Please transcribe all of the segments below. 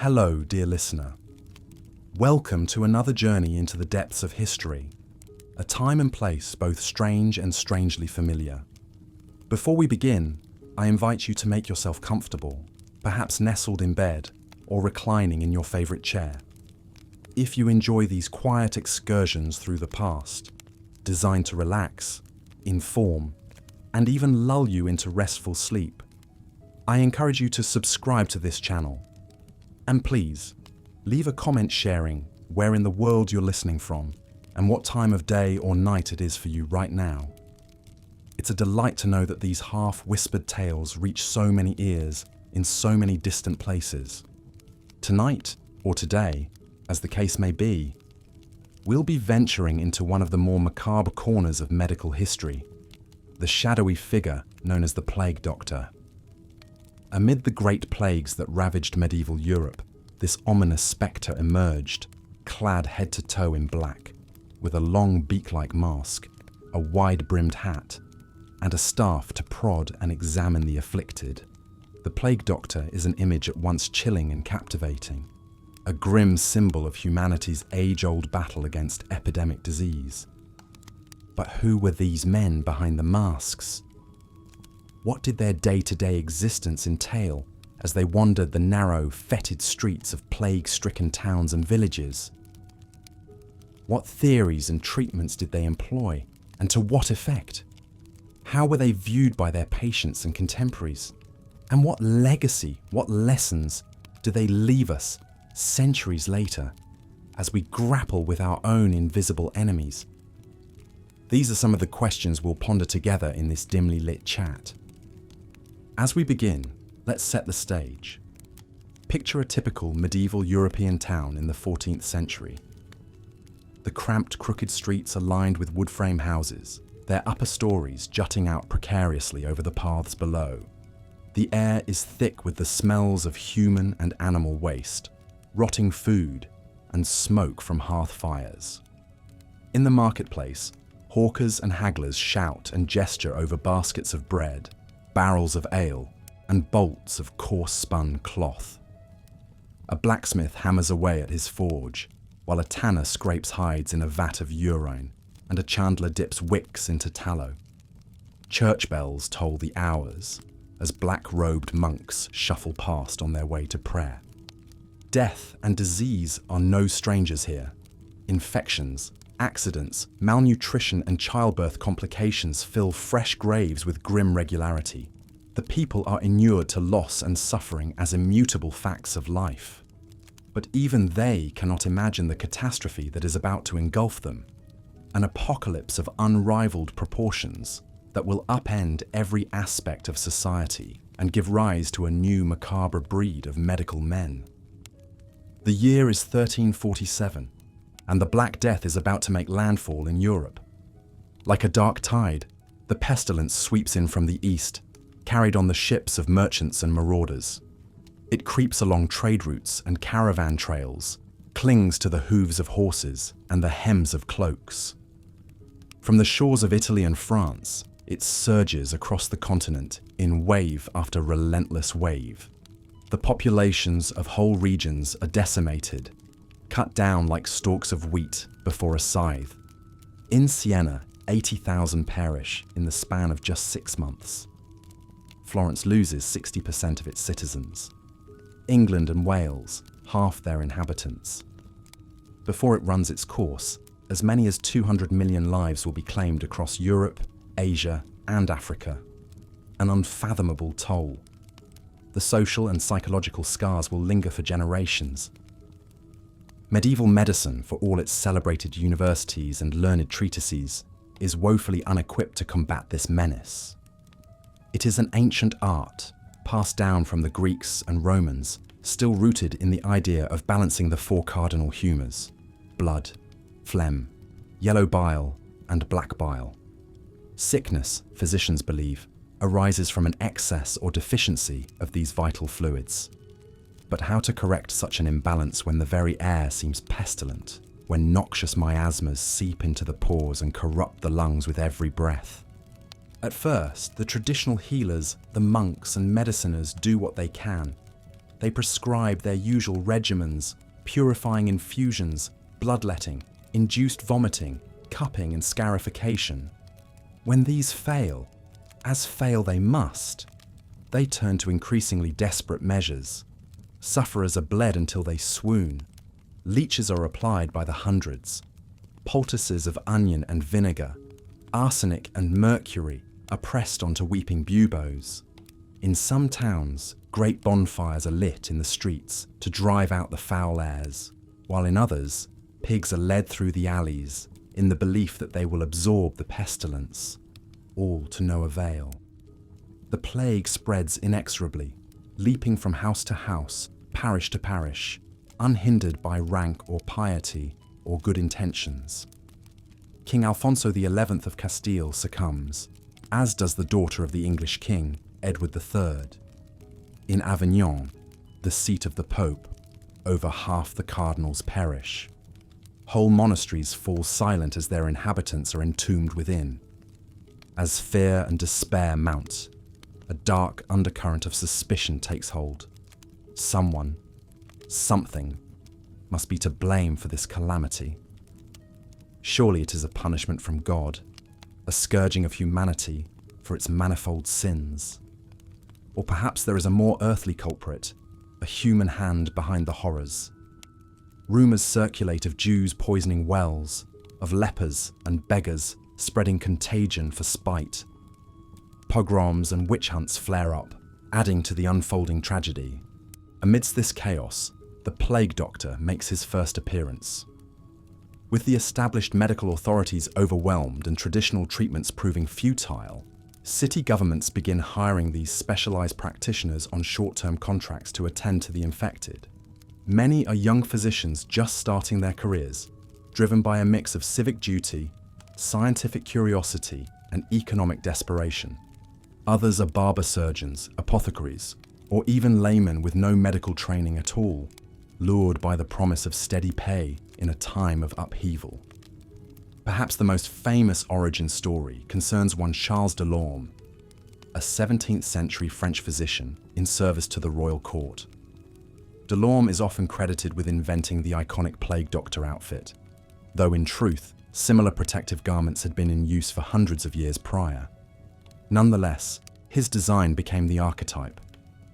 Hello, dear listener. Welcome to another journey into the depths of history, a time and place both strange and strangely familiar. Before we begin, I invite you to make yourself comfortable, perhaps nestled in bed or reclining in your favorite chair. If you enjoy these quiet excursions through the past, designed to relax, inform, and even lull you into restful sleep, I encourage you to subscribe to this channel. And please, leave a comment sharing where in the world you're listening from and what time of day or night it is for you right now. It's a delight to know that these half-whispered tales reach so many ears in so many distant places. Tonight, or today, as the case may be, we'll be venturing into one of the more macabre corners of medical history, the shadowy figure known as the Plague Doctor. Amid the great plagues that ravaged medieval Europe, this ominous spectre emerged, clad head to toe in black, with a long beak-like mask, a wide-brimmed hat, and a staff to prod and examine the afflicted. The Plague Doctor is an image at once chilling and captivating, a grim symbol of humanity's age-old battle against epidemic disease. But who were these men behind the masks? What did their day-to-day existence entail as they wandered the narrow, fetid streets of plague-stricken towns and villages? What theories and treatments did they employ, and to what effect? How were they viewed by their patients and contemporaries? And what legacy, what lessons do they leave us centuries later as we grapple with our own invisible enemies? These are some of the questions we'll ponder together in this dimly lit chat. As we begin, let's set the stage. Picture a typical medieval European town in the 14th century. The cramped, crooked streets are lined with wood frame houses, their upper stories jutting out precariously over the paths below. The air is thick with the smells of human and animal waste, rotting food, and smoke from hearth fires. In the marketplace, hawkers and hagglers shout and gesture over baskets of bread, barrels of ale, and bolts of coarse-spun cloth. A blacksmith hammers away at his forge, while a tanner scrapes hides in a vat of urine, and a chandler dips wicks into tallow. Church bells toll the hours, as black-robed monks shuffle past on their way to prayer. Death and disease are no strangers here. Infections, accidents, malnutrition and childbirth complications fill fresh graves with grim regularity. The people are inured to loss and suffering as immutable facts of life. But even they cannot imagine the catastrophe that is about to engulf them, an apocalypse of unrivaled proportions that will upend every aspect of society and give rise to a new macabre breed of medical men. The year is 1347, and the Black Death is about to make landfall in Europe. Like a dark tide, the pestilence sweeps in from the east, carried on the ships of merchants and marauders. It creeps along trade routes and caravan trails, clings to the hooves of horses and the hems of cloaks. From the shores of Italy and France, it surges across the continent in wave after relentless wave. The populations of whole regions are decimated, cut down like stalks of wheat before a scythe. In Siena, 80,000 perish in the span of just 6 months. Florence loses 60% of its citizens. England and Wales, half their inhabitants. Before it runs its course, as many as 200 million lives will be claimed across Europe, Asia, and Africa. An unfathomable toll. The social and psychological scars will linger for generations. Medieval medicine, for all its celebrated universities and learned treatises, is woefully unequipped to combat this menace. It is an ancient art, passed down from the Greeks and Romans, still rooted in the idea of balancing the 4 cardinal humours: blood, phlegm, yellow bile, and black bile. Sickness, physicians believe, arises from an excess or deficiency of these vital fluids. But how to correct such an imbalance when the very air seems pestilent, when noxious miasmas seep into the pores and corrupt the lungs with every breath? At first, the traditional healers, the monks and mediciners do what they can, They prescribe their usual regimens, purifying infusions, bloodletting, induced vomiting, cupping and scarification. When these fail, as fail they must, they turn to increasingly desperate measures. Sufferers are bled until they swoon. Leeches are applied by the hundreds. Poultices of onion and vinegar, arsenic and mercury are pressed onto weeping buboes. In some towns, great bonfires are lit in the streets to drive out the foul airs, while in others, pigs are led through the alleys in the belief that they will absorb the pestilence, all to no avail. The plague spreads inexorably, leaping from house to house, parish to parish, unhindered by rank or piety or good intentions. King Alfonso XI of Castile succumbs, as does the daughter of the English king, Edward III. In Avignon, the seat of the Pope, over half the cardinals perish. Whole monasteries fall silent as their inhabitants are entombed within. As fear and despair mount, a dark undercurrent of suspicion takes hold. Someone, something, must be to blame for this calamity. Surely it is a punishment from God, a scourging of humanity for its manifold sins. Or perhaps there is a more earthly culprit, a human hand behind the horrors. Rumours circulate of Jews poisoning wells, of lepers and beggars spreading contagion for spite. Pogroms and witch hunts flare up, adding to the unfolding tragedy. Amidst this chaos, the plague doctor makes his first appearance. With the established medical authorities overwhelmed and traditional treatments proving futile, city governments begin hiring these specialized practitioners on short-term contracts to attend to the infected. Many are young physicians just starting their careers, driven by a mix of civic duty, scientific curiosity, and economic desperation. Others are barber surgeons, apothecaries, or even laymen with no medical training at all, lured by the promise of steady pay in a time of upheaval. Perhaps the most famous origin story concerns one Charles Delorme, a 17th century French physician in service to the royal court. Delorme is often credited with inventing the iconic plague doctor outfit, though in truth, similar protective garments had been in use for hundreds of years prior. Nonetheless, his design became the archetype,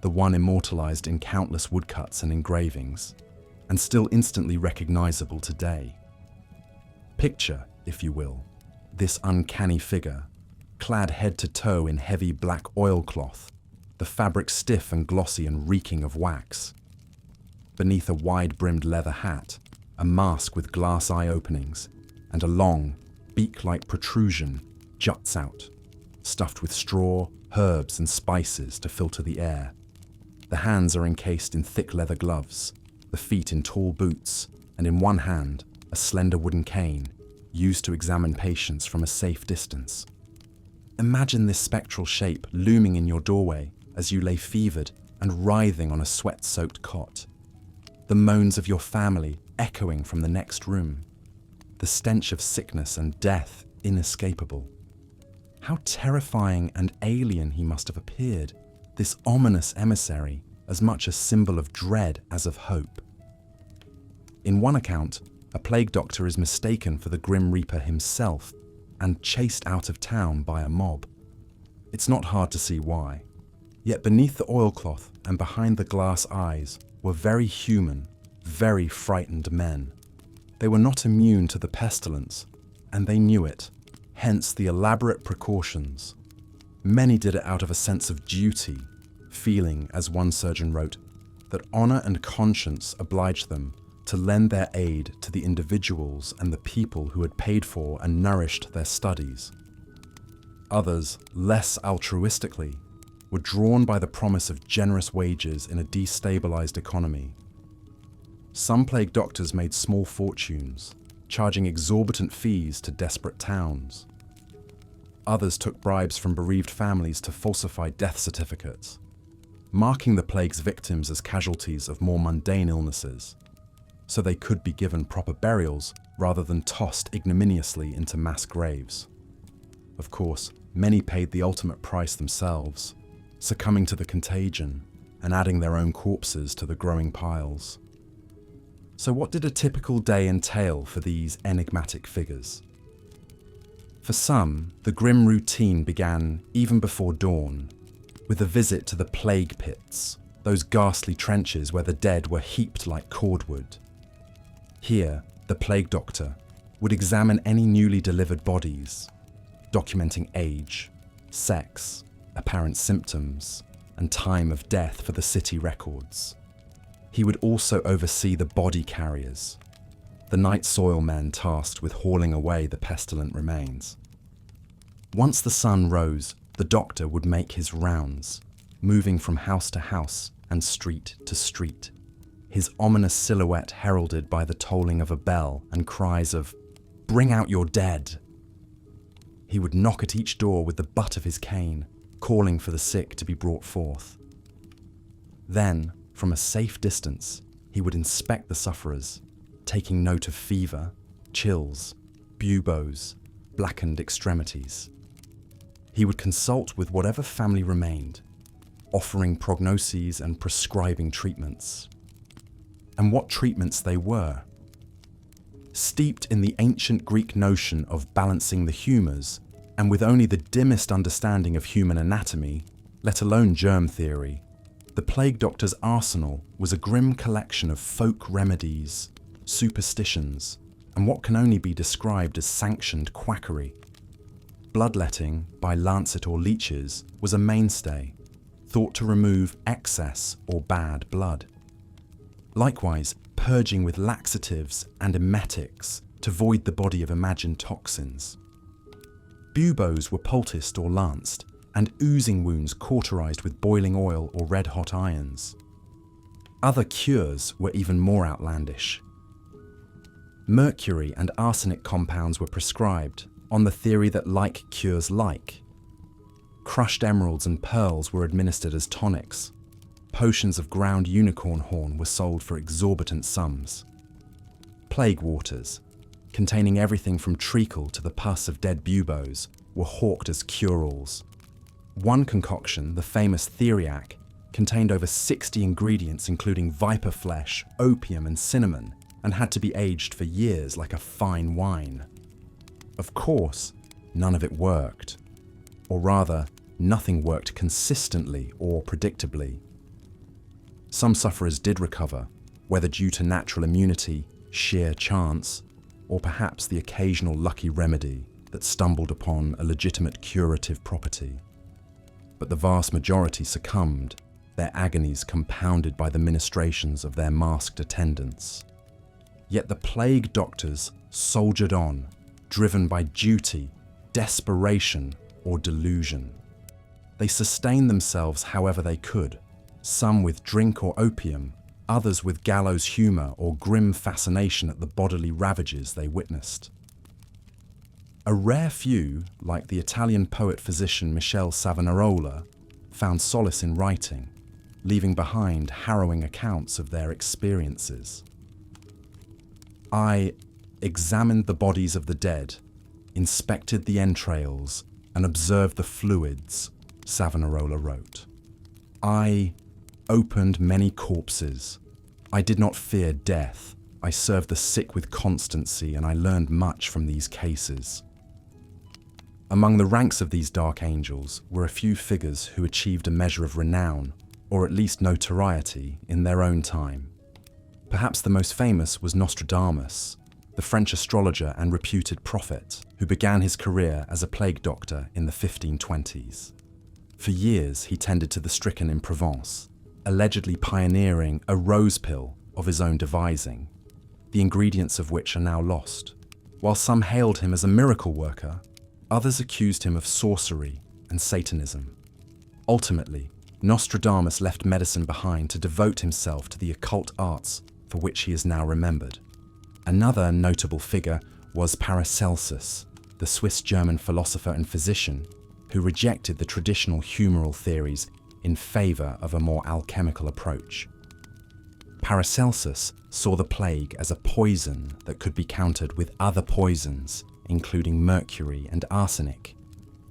the one immortalized in countless woodcuts and engravings, and still instantly recognizable today. Picture, if you will, this uncanny figure, clad head to toe in heavy black oilcloth, the fabric stiff and glossy and reeking of wax. Beneath a wide-brimmed leather hat, a mask with glass eye openings, and a long, beak-like protrusion juts out, stuffed with straw, herbs, and spices to filter the air. The hands are encased in thick leather gloves, the feet in tall boots, and in one hand, a slender wooden cane, used to examine patients from a safe distance. Imagine this spectral shape looming in your doorway as you lay fevered and writhing on a sweat-soaked cot. The moans of your family echoing from the next room. The stench of sickness and death inescapable. How terrifying and alien he must have appeared, this ominous emissary, as much a symbol of dread as of hope. In one account, a plague doctor is mistaken for the Grim Reaper himself and chased out of town by a mob. It's not hard to see why. Yet beneath the oilcloth and behind the glass eyes were very human, very frightened men. They were not immune to the pestilence, and they knew it, hence the elaborate precautions. Many did it out of a sense of duty, feeling, as one surgeon wrote, that honor and conscience obliged them to lend their aid to the individuals and the people who had paid for and nourished their studies. Others, less altruistically, were drawn by the promise of generous wages in a destabilized economy. Some plague doctors made small fortunes, charging exorbitant fees to desperate towns. Others took bribes from bereaved families to falsify death certificates, marking the plague's victims as casualties of more mundane illnesses, so they could be given proper burials rather than tossed ignominiously into mass graves. Of course, many paid the ultimate price themselves, succumbing to the contagion and adding their own corpses to the growing piles. So what did a typical day entail for these enigmatic figures? For some, the grim routine began even before dawn, with a visit to the plague pits, those ghastly trenches where the dead were heaped like cordwood. Here, the plague doctor would examine any newly delivered bodies, documenting age, sex, apparent symptoms, and time of death for the city records. He would also oversee the body carriers, the night soil men tasked with hauling away the pestilent remains. Once the sun rose, the doctor would make his rounds, moving from house to house and street to street, his ominous silhouette heralded by the tolling of a bell and cries of, "Bring out your dead!" He would knock at each door with the butt of his cane, calling for the sick to be brought forth. Then, from a safe distance, he would inspect the sufferers, taking note of fever, chills, buboes, blackened extremities. He would consult with whatever family remained, offering prognoses and prescribing treatments. And what treatments they were. Steeped in the ancient Greek notion of balancing the humours, and with only the dimmest understanding of human anatomy, let alone germ theory, the plague doctor's arsenal was a grim collection of folk remedies, superstitions, and what can only be described as sanctioned quackery. Bloodletting by lancet or leeches was a mainstay, thought to remove excess or bad blood. Likewise, purging with laxatives and emetics to void the body of imagined toxins. Buboes were poulticed or lanced, and oozing wounds cauterized with boiling oil or red-hot irons. Other cures were even more outlandish. Mercury and arsenic compounds were prescribed, on the theory that like cures like. Crushed emeralds and pearls were administered as tonics. Potions of ground unicorn horn were sold for exorbitant sums. Plague waters, containing everything from treacle to the pus of dead buboes, were hawked as cure-alls. One concoction, the famous theriac, contained over 60 ingredients including viper flesh, opium and cinnamon, and had to be aged for years like a fine wine. Of course, none of it worked. Or rather, nothing worked consistently or predictably. Some sufferers did recover, whether due to natural immunity, sheer chance, or perhaps the occasional lucky remedy that stumbled upon a legitimate curative property. But the vast majority succumbed, their agonies compounded by the ministrations of their masked attendants. Yet the plague doctors soldiered on, driven by duty, desperation, or delusion. They sustained themselves however they could, some with drink or opium, others with gallows humour or grim fascination at the bodily ravages they witnessed. A rare few, like the Italian poet-physician Michele Savonarola, found solace in writing, leaving behind harrowing accounts of their experiences. I examined the bodies of the dead, inspected the entrails, and observed the fluids, Savonarola wrote. I opened many corpses. I did not fear death. I served the sick with constancy, and I learned much from these cases. Among the ranks of these dark angels were a few figures who achieved a measure of renown, or at least notoriety, in their own time. Perhaps the most famous was Nostradamus, the French astrologer and reputed prophet, who began his career as a plague doctor in the 1520s. For years he tended to the stricken in Provence, allegedly pioneering a rose pill of his own devising, the ingredients of which are now lost. While some hailed him as a miracle worker, others accused him of sorcery and Satanism. Ultimately, Nostradamus left medicine behind to devote himself to the occult arts for which he is now remembered. Another notable figure was Paracelsus, the Swiss-German philosopher and physician who rejected the traditional humoral theories in favour of a more alchemical approach. Paracelsus saw the plague as a poison that could be countered with other poisons, including mercury and arsenic.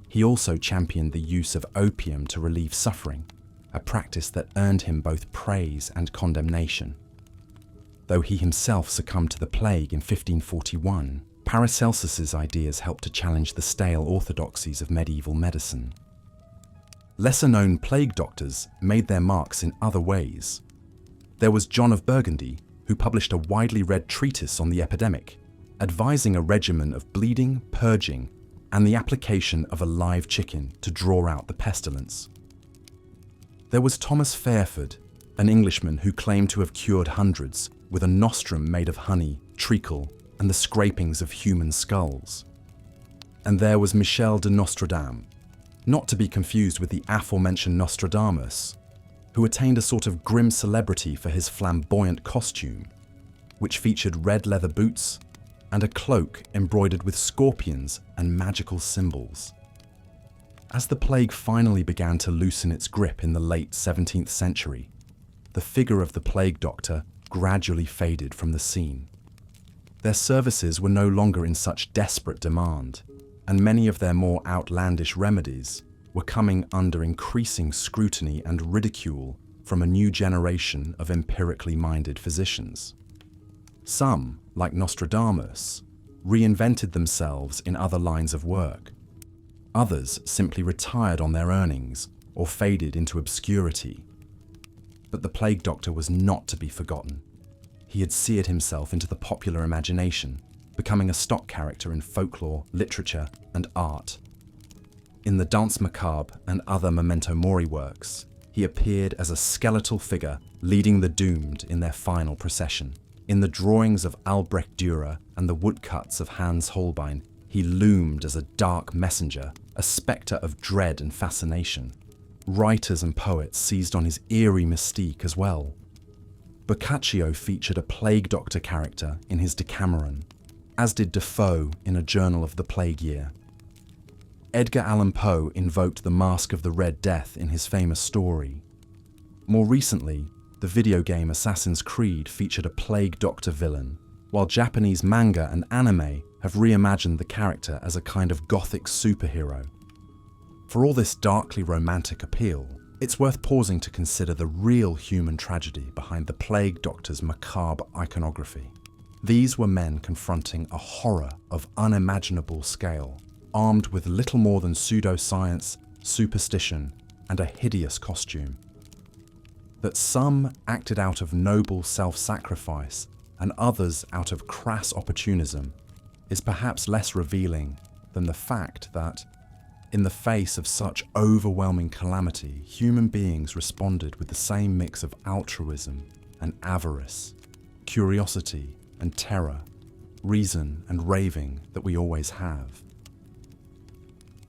He also championed the use of opium to relieve suffering, a practice that earned him both praise and condemnation. Though he himself succumbed to the plague in 1541, Paracelsus's ideas helped to challenge the stale orthodoxies of medieval medicine. Lesser-known plague doctors made their marks in other ways. There was John of Burgundy, who published a widely read treatise on the epidemic, advising a regimen of bleeding, purging, and the application of a live chicken to draw out the pestilence. There was Thomas Fairford, an Englishman who claimed to have cured hundreds with a nostrum made of honey, treacle, and the scrapings of human skulls. And there was Michel de Nostradam, not to be confused with the aforementioned Nostradamus, who attained a sort of grim celebrity for his flamboyant costume, which featured red leather boots and a cloak embroidered with scorpions and magical symbols. As the plague finally began to loosen its grip in the late 17th century, the figure of the plague doctor gradually faded from the scene. Their services were no longer in such desperate demand, and many of their more outlandish remedies were coming under increasing scrutiny and ridicule from a new generation of empirically minded physicians. Some, like Nostradamus, reinvented themselves in other lines of work. Others simply retired on their earnings or faded into obscurity. But the plague doctor was not to be forgotten. He had seared himself into the popular imagination, becoming a stock character in folklore, literature, and art. In the Danse Macabre and other Memento Mori works, he appeared as a skeletal figure leading the doomed in their final procession. In the drawings of Albrecht Dürer and the woodcuts of Hans Holbein, he loomed as a dark messenger, a spectre of dread and fascination. Writers and poets seized on his eerie mystique as well. Boccaccio featured a plague doctor character in his Decameron, as did Defoe in A Journal of the Plague Year. Edgar Allan Poe invoked the Mask of the Red Death in his famous story. More recently, the video game Assassin's Creed featured a plague doctor villain, while Japanese manga and anime have reimagined the character as a kind of gothic superhero. For all this darkly romantic appeal, it's worth pausing to consider the real human tragedy behind the plague doctor's macabre iconography. These were men confronting a horror of unimaginable scale, armed with little more than pseudoscience, superstition, and a hideous costume. That some acted out of noble self-sacrifice and others out of crass opportunism is perhaps less revealing than the fact that, in the face of such overwhelming calamity, human beings responded with the same mix of altruism and avarice, curiosity and terror, reason and raving that we always have.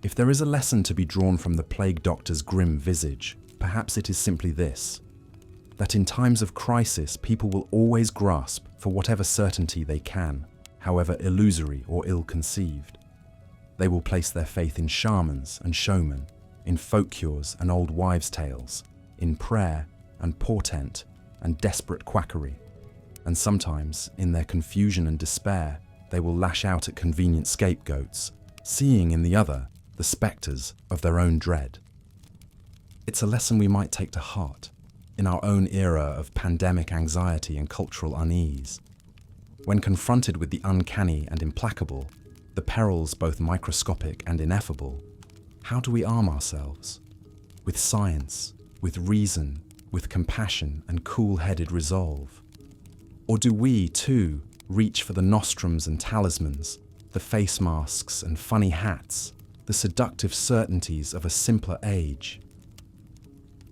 If there is a lesson to be drawn from the plague doctor's grim visage, perhaps it is simply this: that in times of crisis, people will always grasp for whatever certainty they can, however illusory or ill-conceived. They will place their faith in shamans and showmen, in folk cures and old wives' tales, in prayer and portent and desperate quackery, and sometimes, in their confusion and despair, they will lash out at convenient scapegoats, seeing in the other the spectres of their own dread. It's a lesson we might take to heart in our own era of pandemic anxiety and cultural unease. When confronted with the uncanny and implacable, the perils both microscopic and ineffable, how do we arm ourselves? With science, with reason, with compassion and cool-headed resolve? Or do we, too, reach for the nostrums and talismans, the face masks and funny hats, the seductive certainties of a simpler age?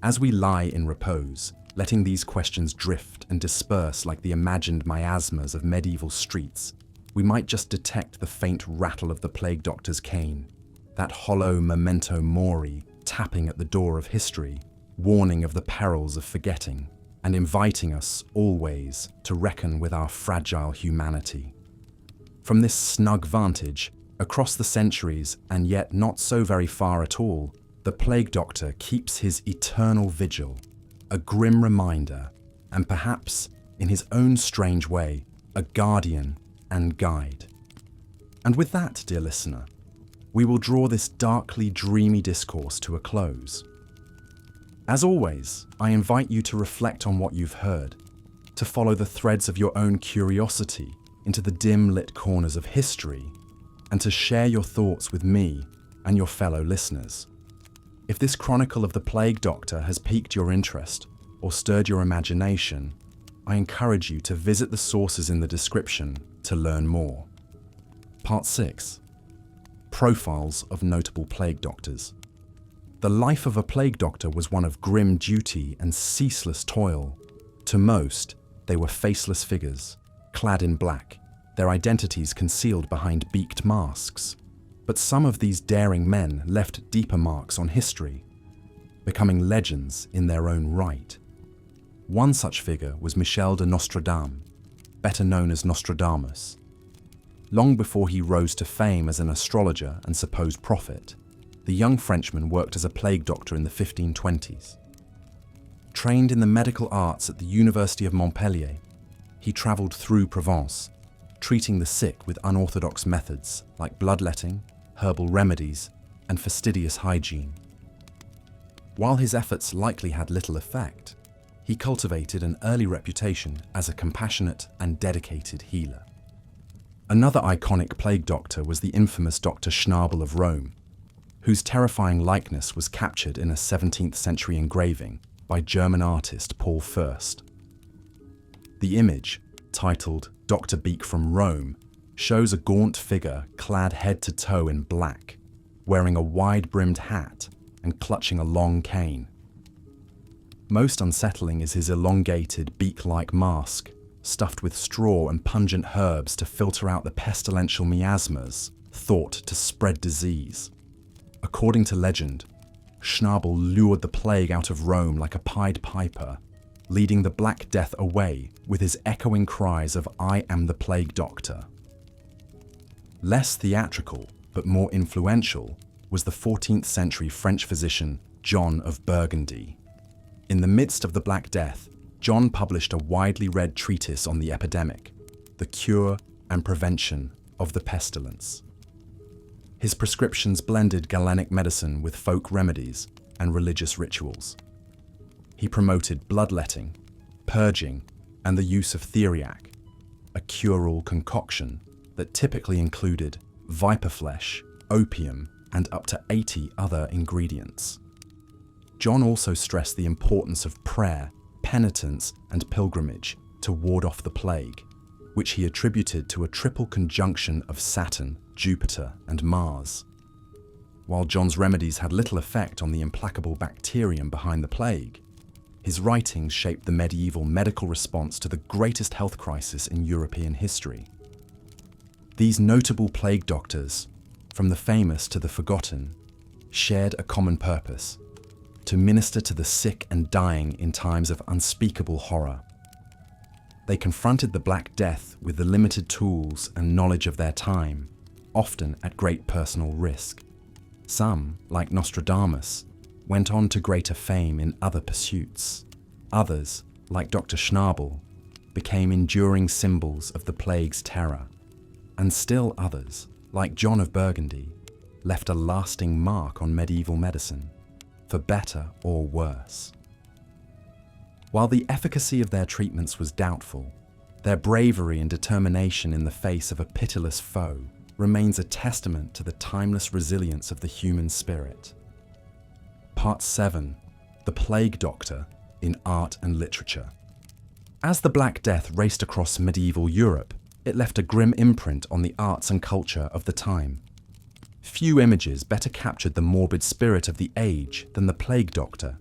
As we lie in repose, letting these questions drift and disperse like the imagined miasmas of medieval streets, we might just detect the faint rattle of the plague doctor's cane, that hollow memento mori tapping at the door of history, warning of the perils of forgetting, and inviting us always to reckon with our fragile humanity. From this snug vantage, across the centuries and yet not so very far at all, the plague doctor keeps his eternal vigil, a grim reminder, and perhaps, in his own strange way, a guardian and guide. And with that, dear listener, we will draw this darkly dreamy discourse to a close. As always, I invite you to reflect on what you've heard, to follow the threads of your own curiosity into the dim-lit corners of history, and to share your thoughts with me and your fellow listeners. If this chronicle of the Plague Doctor has piqued your interest or stirred your imagination, I encourage you to visit the sources in the description to learn more. Part 6. Profiles of Notable Plague Doctors. The life of a plague doctor was one of grim duty and ceaseless toil. To most, they were faceless figures, clad in black, their identities concealed behind beaked masks. But some of these daring men left deeper marks on history, becoming legends in their own right. One such figure was Michel de Nostradam, better known as Nostradamus. Long before he rose to fame as an astrologer and supposed prophet, the young Frenchman worked as a plague doctor in the 1520s. Trained in the medical arts at the University of Montpellier, he travelled through Provence, treating the sick with unorthodox methods like bloodletting, herbal remedies, and fastidious hygiene. While his efforts likely had little effect, he cultivated an early reputation as a compassionate and dedicated healer. Another iconic plague doctor was the infamous Dr. Schnabel of Rome, whose terrifying likeness was captured in a 17th century engraving by German artist Paul Fürst. The image, titled Dr. Beak from Rome, shows a gaunt figure clad head to toe in black, wearing a wide-brimmed hat and clutching a long cane. Most unsettling is his elongated, beak-like mask, stuffed with straw and pungent herbs to filter out the pestilential miasmas thought to spread disease. According to legend, Schnabel lured the plague out of Rome like a Pied Piper, leading the Black Death away with his echoing cries of "I am the plague doctor." Less theatrical, but more influential, was the 14th century French physician John of Burgundy. In the midst of the Black Death, John published a widely read treatise on the epidemic, the cure and prevention of the pestilence. His prescriptions blended Galenic medicine with folk remedies and religious rituals. He promoted bloodletting, purging, and the use of theriac, a cure-all concoction that typically included viper flesh, opium, and up to 80 other ingredients. John also stressed the importance of prayer, penitence, and pilgrimage to ward off the plague, which he attributed to a triple conjunction of Saturn, Jupiter, and Mars. While John's remedies had little effect on the implacable bacterium behind the plague, his writings shaped the medieval medical response to the greatest health crisis in European history. These notable plague doctors, from the famous to the forgotten, shared a common purpose: to minister to the sick and dying in times of unspeakable horror. They confronted the Black Death with the limited tools and knowledge of their time, often at great personal risk. Some, like Nostradamus, went on to greater fame in other pursuits. Others, like Dr. Schnabel, became enduring symbols of the plague's terror. And still others, like John of Burgundy, left a lasting mark on medieval medicine, for better or worse. While the efficacy of their treatments was doubtful, their bravery and determination in the face of a pitiless foe remains a testament to the timeless resilience of the human spirit. Part 7. The Plague Doctor in Art and Literature. As the Black Death raced across medieval Europe, it left a grim imprint on the arts and culture of the time. Few images better captured the morbid spirit of the age than the Plague Doctor,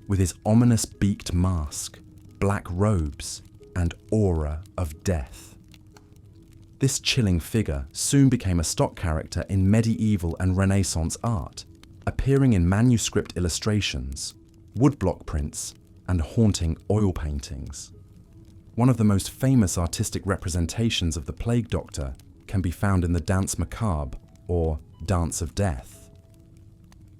with his ominous beaked mask, black robes, and aura of death. This chilling figure soon became a stock character in medieval and Renaissance art, appearing in manuscript illustrations, woodblock prints, and haunting oil paintings. One of the most famous artistic representations of the Plague Doctor can be found in the Danse Macabre, or Dance of Death.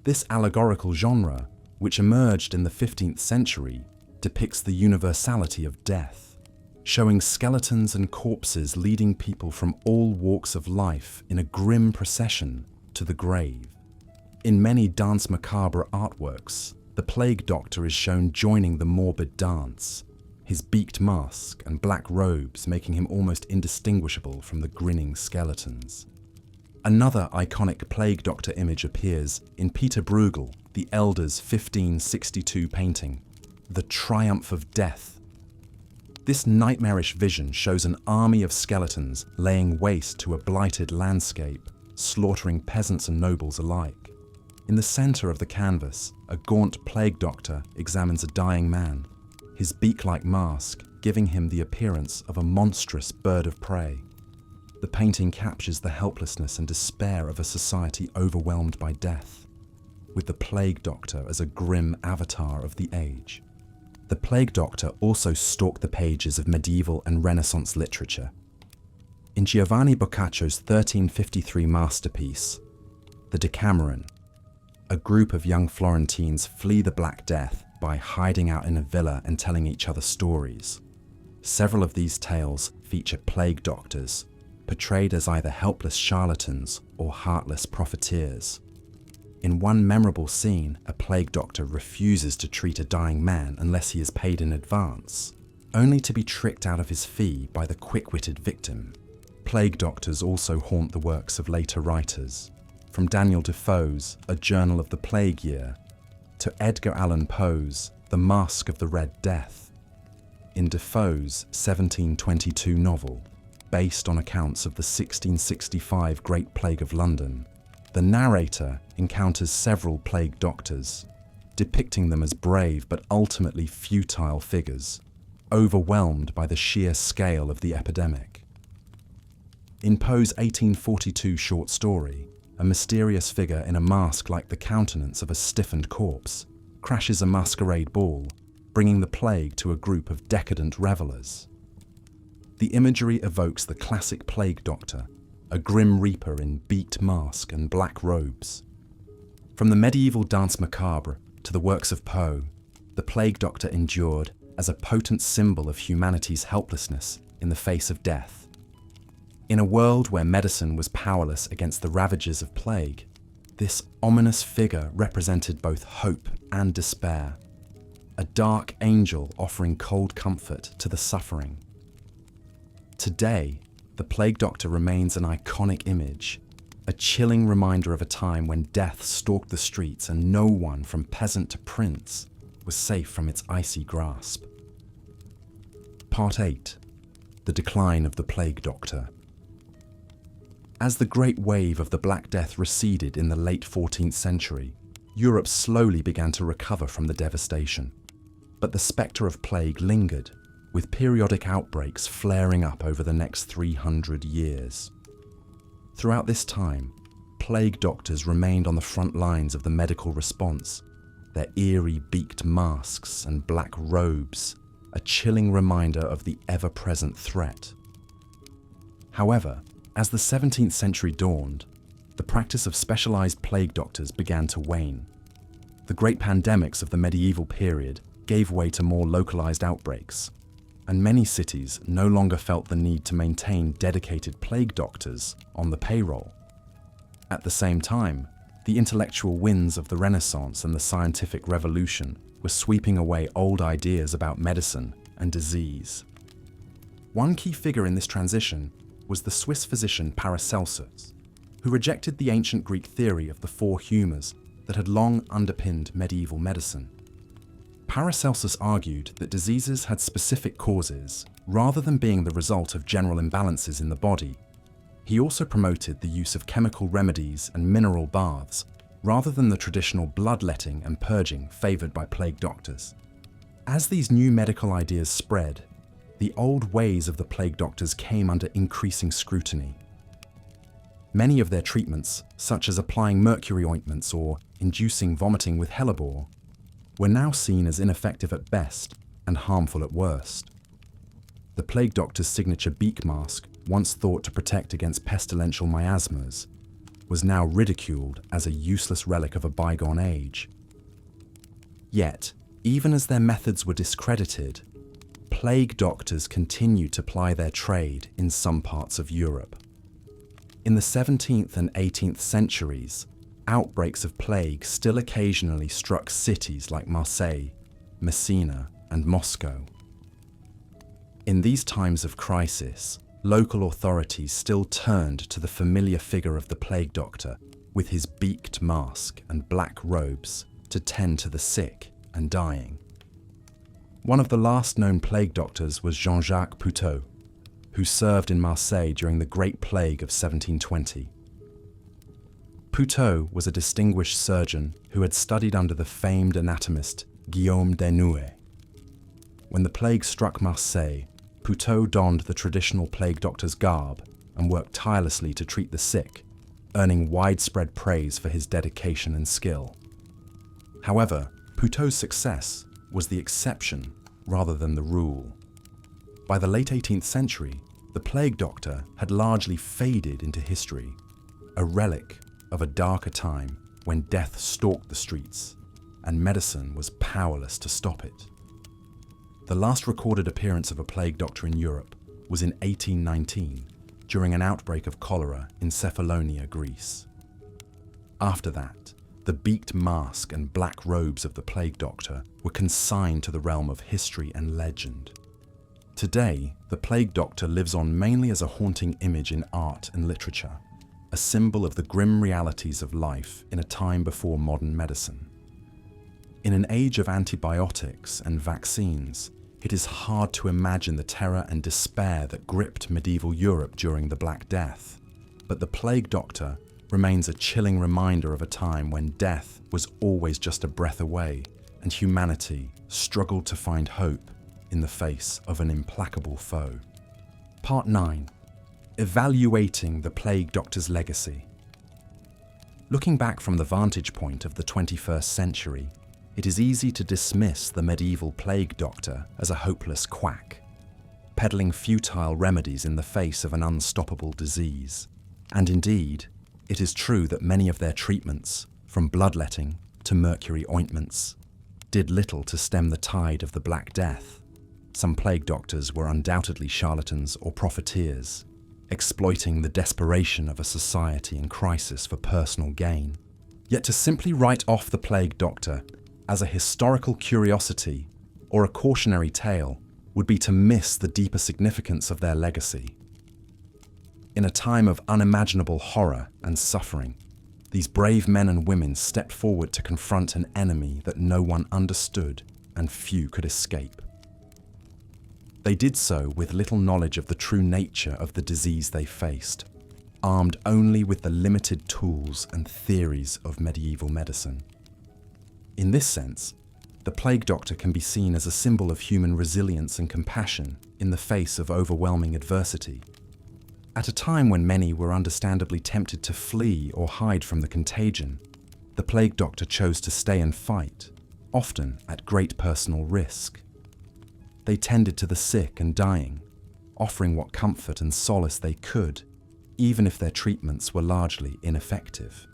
This allegorical genre, which emerged in the 15th century, depicts the universality of death, showing skeletons and corpses leading people from all walks of life in a grim procession to the grave. In many Danse Macabre artworks, The plague doctor is shown joining the morbid dance, his beaked mask and black robes making him almost indistinguishable from the grinning skeletons. Another iconic plague doctor image appears in Peter Bruegel, the Elder's 1562 painting, The Triumph of Death. This nightmarish vision shows an army of skeletons laying waste to a blighted landscape, slaughtering peasants and nobles alike. In the center of the canvas, a gaunt plague doctor examines a dying man, his beak-like mask giving him the appearance of a monstrous bird of prey. The painting captures the helplessness and despair of a society overwhelmed by death, with the plague doctor as a grim avatar of the age. The plague doctor also stalked the pages of medieval and Renaissance literature. In Giovanni Boccaccio's 1353 masterpiece, The Decameron, a group of young Florentines flee the Black Death by hiding out in a villa and telling each other stories. Several of these tales feature plague doctors, portrayed as either helpless charlatans or heartless profiteers. In one memorable scene, a plague doctor refuses to treat a dying man unless he is paid in advance, only to be tricked out of his fee by the quick-witted victim. Plague doctors also haunt the works of later writers, from Daniel Defoe's A Journal of the Plague Year to Edgar Allan Poe's The Masque of the Red Death. In Defoe's 1722 novel, based on accounts of the 1665 Great Plague of London, the narrator encounters several plague doctors, depicting them as brave but ultimately futile figures, overwhelmed by the sheer scale of the epidemic. In Poe's 1842 short story, a mysterious figure in a mask like the countenance of a stiffened corpse crashes a masquerade ball, bringing the plague to a group of decadent revelers. The imagery evokes the classic plague doctor, a grim reaper in beaked mask and black robes. From the medieval Danse Macabre to the works of Poe, the plague doctor endured as a potent symbol of humanity's helplessness in the face of death. In a world where medicine was powerless against the ravages of plague, this ominous figure represented both hope and despair, a dark angel offering cold comfort to the suffering. Today, the plague doctor remains an iconic image, a chilling reminder of a time when death stalked the streets and no one, from peasant to prince, was safe from its icy grasp. Part 8. The Decline of the Plague Doctor. As the great wave of the Black Death receded in the late 14th century, Europe slowly began to recover from the devastation. But the spectre of plague lingered, with periodic outbreaks flaring up over the next 300 years. Throughout this time, plague doctors remained on the front lines of the medical response, their eerie beaked masks and black robes, a chilling reminder of the ever-present threat. However, as the 17th century dawned, the practice of specialized plague doctors began to wane. The great pandemics of the medieval period gave way to more localized outbreaks, and many cities no longer felt the need to maintain dedicated plague doctors on the payroll. At the same time, the intellectual winds of the Renaissance and the scientific revolution were sweeping away old ideas about medicine and disease. One key figure in this transition was the Swiss physician Paracelsus, who rejected the ancient Greek theory of the four humours that had long underpinned medieval medicine. Paracelsus argued that diseases had specific causes, rather than being the result of general imbalances in the body. He also promoted the use of chemical remedies and mineral baths, rather than the traditional bloodletting and purging favoured by plague doctors. As these new medical ideas spread, the old ways of the plague doctors came under increasing scrutiny. Many of their treatments, such as applying mercury ointments or inducing vomiting with hellebore, were now seen as ineffective at best and harmful at worst. The plague doctor's signature beak mask, once thought to protect against pestilential miasmas, was now ridiculed as a useless relic of a bygone age. Yet, even as their methods were discredited, plague doctors continued to ply their trade in some parts of Europe. In the 17th and 18th centuries, outbreaks of plague still occasionally struck cities like Marseille, Messina, and Moscow. In these times of crisis, local authorities still turned to the familiar figure of the plague doctor with his beaked mask and black robes to tend to the sick and dying. One of the last known plague doctors was Jean-Jacques Poutot, who served in Marseille during the Great Plague of 1720. Poutot was a distinguished surgeon who had studied under the famed anatomist Guillaume Denouet. When the plague struck Marseille, Poutot donned the traditional plague doctor's garb and worked tirelessly to treat the sick, earning widespread praise for his dedication and skill. However, Poutot's success was the exception rather than the rule. By the late 18th century, the plague doctor had largely faded into history, a relic of a darker time when death stalked the streets and medicine was powerless to stop it. The last recorded appearance of a plague doctor in Europe was in 1819, during an outbreak of cholera in Cephalonia, Greece. After that, the beaked mask and black robes of the plague doctor were consigned to the realm of history and legend. Today, the plague doctor lives on mainly as a haunting image in art and literature, a symbol of the grim realities of life in a time before modern medicine. In an age of antibiotics and vaccines, it is hard to imagine the terror and despair that gripped medieval Europe during the Black Death. But the plague doctor remains a chilling reminder of a time when death was always just a breath away and humanity struggled to find hope in the face of an implacable foe. Part 9. Evaluating the plague doctor's legacy. Looking back from the vantage point of the 21st century, it is easy to dismiss the medieval plague doctor as a hopeless quack, peddling futile remedies in the face of an unstoppable disease. And indeed, it is true that many of their treatments, from bloodletting to mercury ointments, did little to stem the tide of the Black Death. Some plague doctors were undoubtedly charlatans or profiteers, exploiting the desperation of a society in crisis for personal gain. Yet to simply write off the plague doctor as a historical curiosity or a cautionary tale would be to miss the deeper significance of their legacy. In a time of unimaginable horror and suffering, these brave men and women stepped forward to confront an enemy that no one understood and few could escape. They did so with little knowledge of the true nature of the disease they faced, armed only with the limited tools and theories of medieval medicine. In this sense, the plague doctor can be seen as a symbol of human resilience and compassion in the face of overwhelming adversity. At a time when many were understandably tempted to flee or hide from the contagion, the plague doctor chose to stay and fight, often at great personal risk. They tended to the sick and dying, offering what comfort and solace they could, even if their treatments were largely ineffective.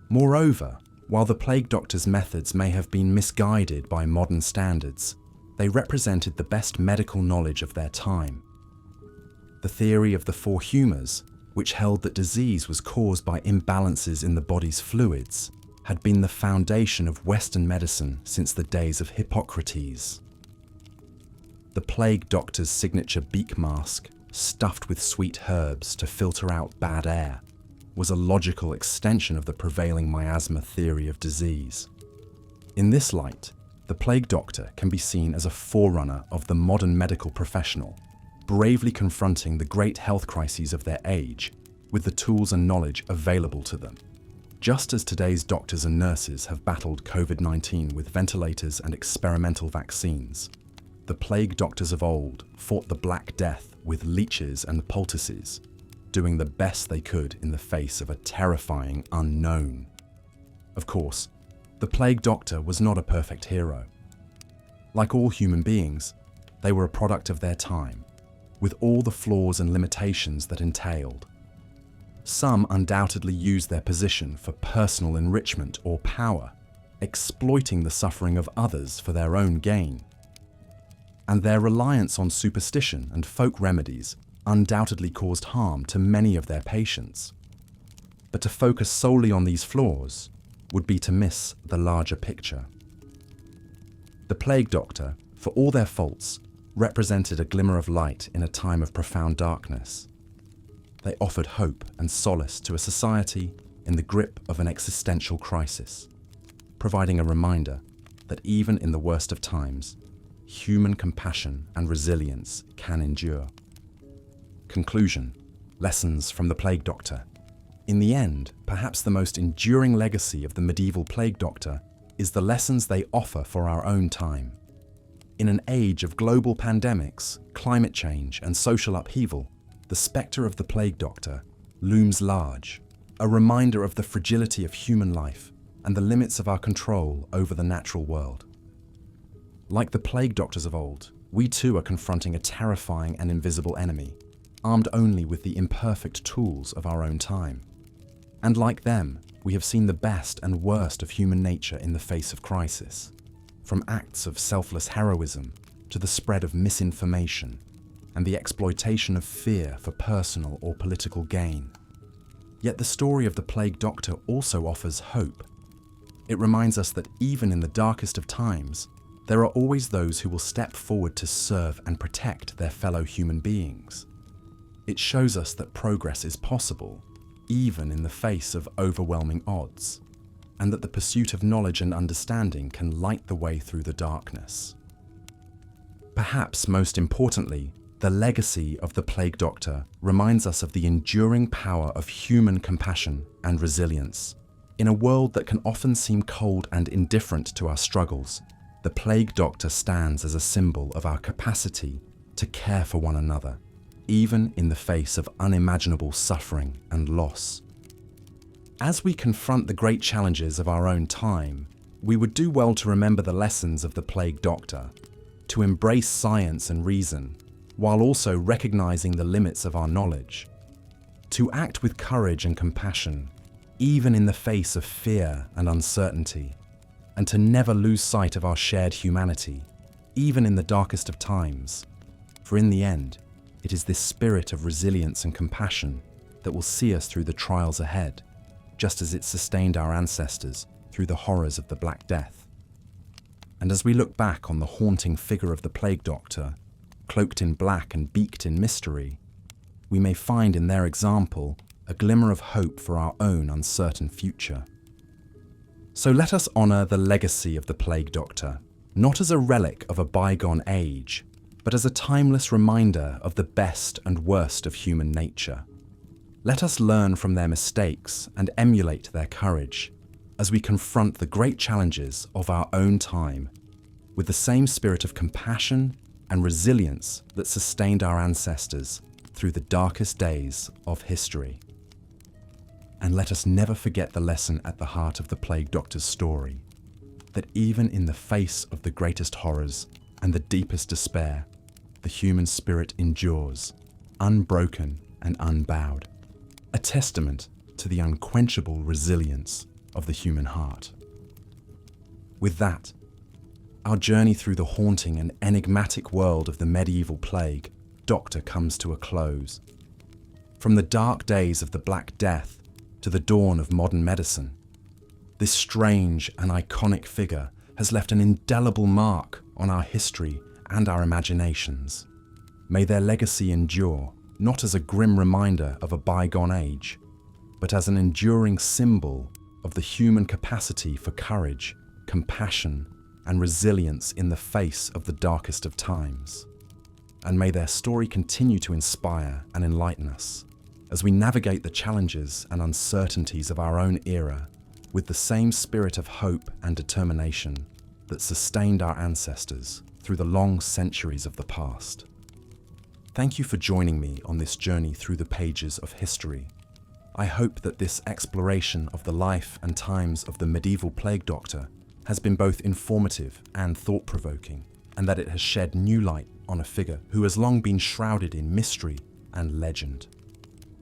Moreover, while the plague doctor's methods may have been misguided by modern standards, they represented the best medical knowledge of their time. The theory of the four humours, which held that disease was caused by imbalances in the body's fluids, had been the foundation of Western medicine since the days of Hippocrates. The plague doctor's signature beak mask, stuffed with sweet herbs to filter out bad air, was a logical extension of the prevailing miasma theory of disease. In this light, the plague doctor can be seen as a forerunner of the modern medical professional, bravely confronting the great health crises of their age with the tools and knowledge available to them. Just as today's doctors and nurses have battled COVID-19 with ventilators and experimental vaccines, the plague doctors of old fought the Black Death with leeches and poultices, doing the best they could in the face of a terrifying unknown. Of course, the plague doctor was not a perfect hero. Like all human beings, they were a product of their time, with all the flaws and limitations that entailed. Some undoubtedly used their position for personal enrichment or power, exploiting the suffering of others for their own gain. And their reliance on superstition and folk remedies undoubtedly caused harm to many of their patients. But to focus solely on these flaws would be to miss the larger picture. The plague doctor, for all their faults, represented a glimmer of light in a time of profound darkness. They offered hope and solace to a society in the grip of an existential crisis, providing a reminder that even in the worst of times, human compassion and resilience can endure. Conclusion: lessons from the plague doctor. In the end, perhaps the most enduring legacy of the medieval plague doctor is the lessons they offer for our own time. In an age of global pandemics, climate change, and social upheaval, the spectre of the plague doctor looms large, a reminder of the fragility of human life and the limits of our control over the natural world. Like the plague doctors of old, we too are confronting a terrifying and invisible enemy, armed only with the imperfect tools of our own time. And like them, we have seen the best and worst of human nature in the face of crisis, from acts of selfless heroism to the spread of misinformation and the exploitation of fear for personal or political gain. Yet the story of the plague doctor also offers hope. It reminds us that even in the darkest of times, there are always those who will step forward to serve and protect their fellow human beings. It shows us that progress is possible, even in the face of overwhelming odds, and that the pursuit of knowledge and understanding can light the way through the darkness. Perhaps most importantly, the legacy of the plague doctor reminds us of the enduring power of human compassion and resilience. In a world that can often seem cold and indifferent to our struggles, the plague doctor stands as a symbol of our capacity to care for one another, even in the face of unimaginable suffering and loss. As we confront the great challenges of our own time, we would do well to remember the lessons of the plague doctor, to embrace science and reason, while also recognizing the limits of our knowledge, to act with courage and compassion, even in the face of fear and uncertainty, and to never lose sight of our shared humanity, even in the darkest of times. For in the end, it is this spirit of resilience and compassion that will see us through the trials ahead, just as it sustained our ancestors through the horrors of the Black Death. And as we look back on the haunting figure of the plague doctor, cloaked in black and beaked in mystery, we may find in their example a glimmer of hope for our own uncertain future. So let us honour the legacy of the plague doctor, not as a relic of a bygone age, but as a timeless reminder of the best and worst of human nature. Let us learn from their mistakes and emulate their courage as we confront the great challenges of our own time with the same spirit of compassion and resilience that sustained our ancestors through the darkest days of history. And let us never forget the lesson at the heart of the plague doctor's story, that even in the face of the greatest horrors and the deepest despair, the human spirit endures, unbroken and unbowed, a testament to the unquenchable resilience of the human heart. With that, our journey through the haunting and enigmatic world of the medieval plague doctor comes to a close. From the dark days of the Black Death to the dawn of modern medicine, this strange and iconic figure has left an indelible mark on our history and our imaginations. May their legacy endure, not as a grim reminder of a bygone age, but as an enduring symbol of the human capacity for courage, compassion, and resilience in the face of the darkest of times. And may their story continue to inspire and enlighten us as we navigate the challenges and uncertainties of our own era with the same spirit of hope and determination that sustained our ancestors through the long centuries of the past. Thank you for joining me on this journey through the pages of history. I hope that this exploration of the life and times of the medieval plague doctor has been both informative and thought-provoking, and that it has shed new light on a figure who has long been shrouded in mystery and legend.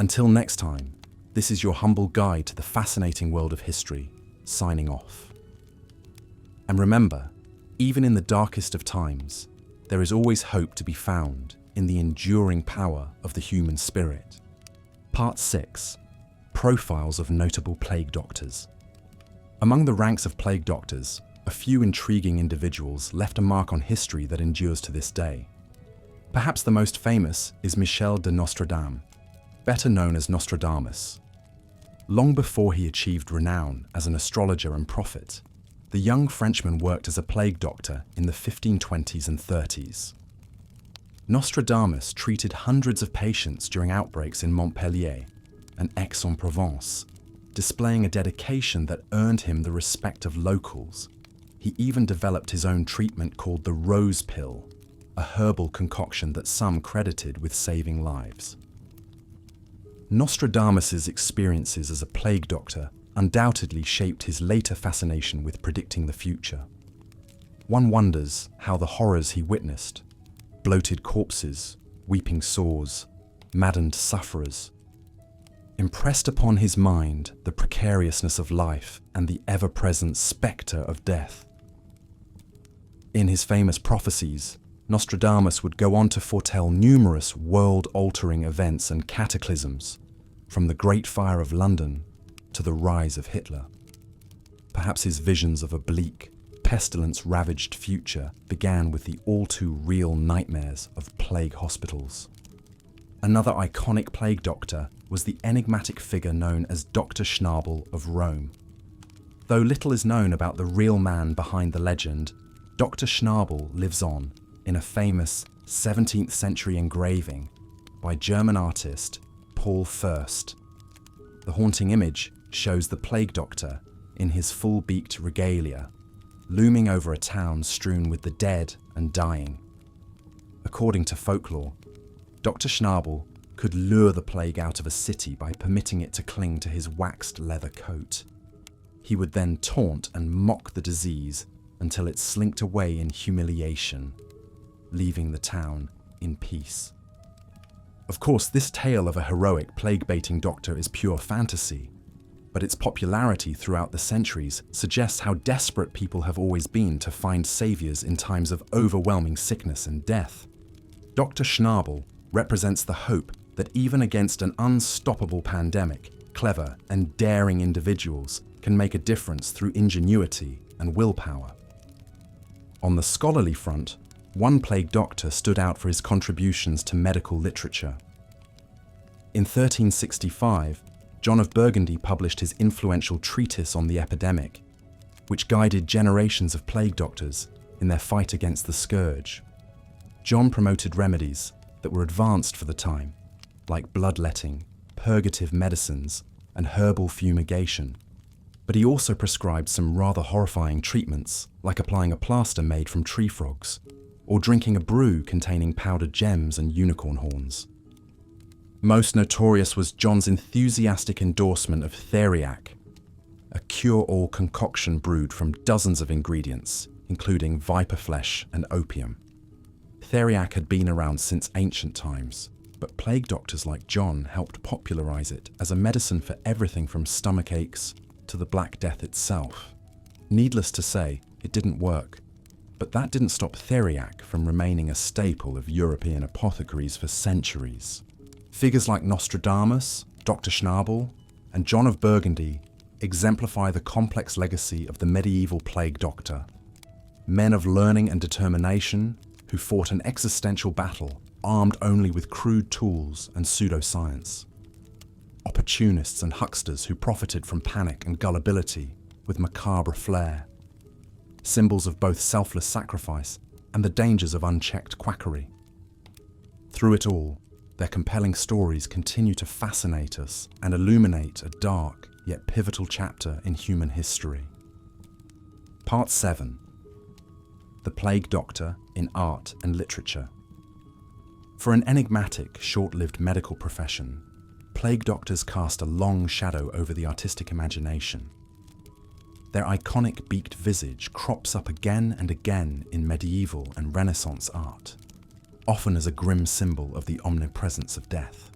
Until next time, this is your humble guide to the fascinating world of history, signing off. And remember, even in the darkest of times, there is always hope to be found in the enduring power of the human spirit. Part 6. Profiles of notable plague doctors. Among the ranks of plague doctors, a few intriguing individuals left a mark on history that endures to this day. Perhaps the most famous is Michel de Nostradam, better known as Nostradamus. Long before he achieved renown as an astrologer and prophet, the young Frenchman worked as a plague doctor in the 1520s and 30s. Nostradamus treated hundreds of patients during outbreaks in Montpellier and Aix-en-Provence, displaying a dedication that earned him the respect of locals. He even developed his own treatment called the rose pill, a herbal concoction that some credited with saving lives. Nostradamus's experiences as a plague doctor undoubtedly shaped his later fascination with predicting the future. One wonders how the horrors he witnessed, bloated corpses, weeping sores, maddened sufferers, impressed upon his mind the precariousness of life and the ever-present spectre of death. In his famous prophecies, Nostradamus would go on to foretell numerous world-altering events and cataclysms, from the Great Fire of London to the rise of Hitler. Perhaps his visions of a bleak, pestilence-ravaged future began with the all-too-real nightmares of plague hospitals. Another iconic plague doctor was the enigmatic figure known as Dr. Schnabel of Rome. Though little is known about the real man behind the legend, Dr. Schnabel lives on in a famous 17th century engraving by German artist Paul Fürst. The haunting image shows the plague doctor in his full beaked regalia, looming over a town strewn with the dead and dying. According to folklore, Dr. Schnabel could lure the plague out of a city by permitting it to cling to his waxed leather coat. He would then taunt and mock the disease until it slinked away in humiliation, leaving the town in peace. Of course, this tale of a heroic plague-baiting doctor is pure fantasy, but its popularity throughout the centuries suggests how desperate people have always been to find saviors in times of overwhelming sickness and death. Dr. Schnabel represents the hope that even against an unstoppable pandemic, clever and daring individuals can make a difference through ingenuity and willpower. On the scholarly front, one plague doctor stood out for his contributions to medical literature. In 1365, John of Burgundy published his influential treatise on the epidemic, which guided generations of plague doctors in their fight against the scourge. John promoted remedies that were advanced for the time, like bloodletting, purgative medicines, and herbal fumigation. But he also prescribed some rather horrifying treatments, like applying a plaster made from tree frogs, or drinking a brew containing powdered gems and unicorn horns. Most notorious was John's enthusiastic endorsement of theriac, a cure-all concoction brewed from dozens of ingredients, including viper flesh and opium. Theriac had been around since ancient times, but plague doctors like John helped popularize it as a medicine for everything from stomach aches to the Black Death itself. Needless to say, it didn't work, but that didn't stop theriac from remaining a staple of European apothecaries for centuries. Figures like Nostradamus, Dr. Schnabel, and John of Burgundy exemplify the complex legacy of the medieval plague doctor. Men of learning and determination who fought an existential battle armed only with crude tools and pseudoscience. Opportunists and hucksters who profited from panic and gullibility with macabre flair. Symbols of both selfless sacrifice and the dangers of unchecked quackery. Through it all, their compelling stories continue to fascinate us and illuminate a dark yet pivotal chapter in human history. Part 7. The Plague Doctor in Art and Literature. For an enigmatic, short-lived medical profession, plague doctors cast a long shadow over the artistic imagination. Their iconic beaked visage crops up again and again in medieval and Renaissance art, often as a grim symbol of the omnipresence of death.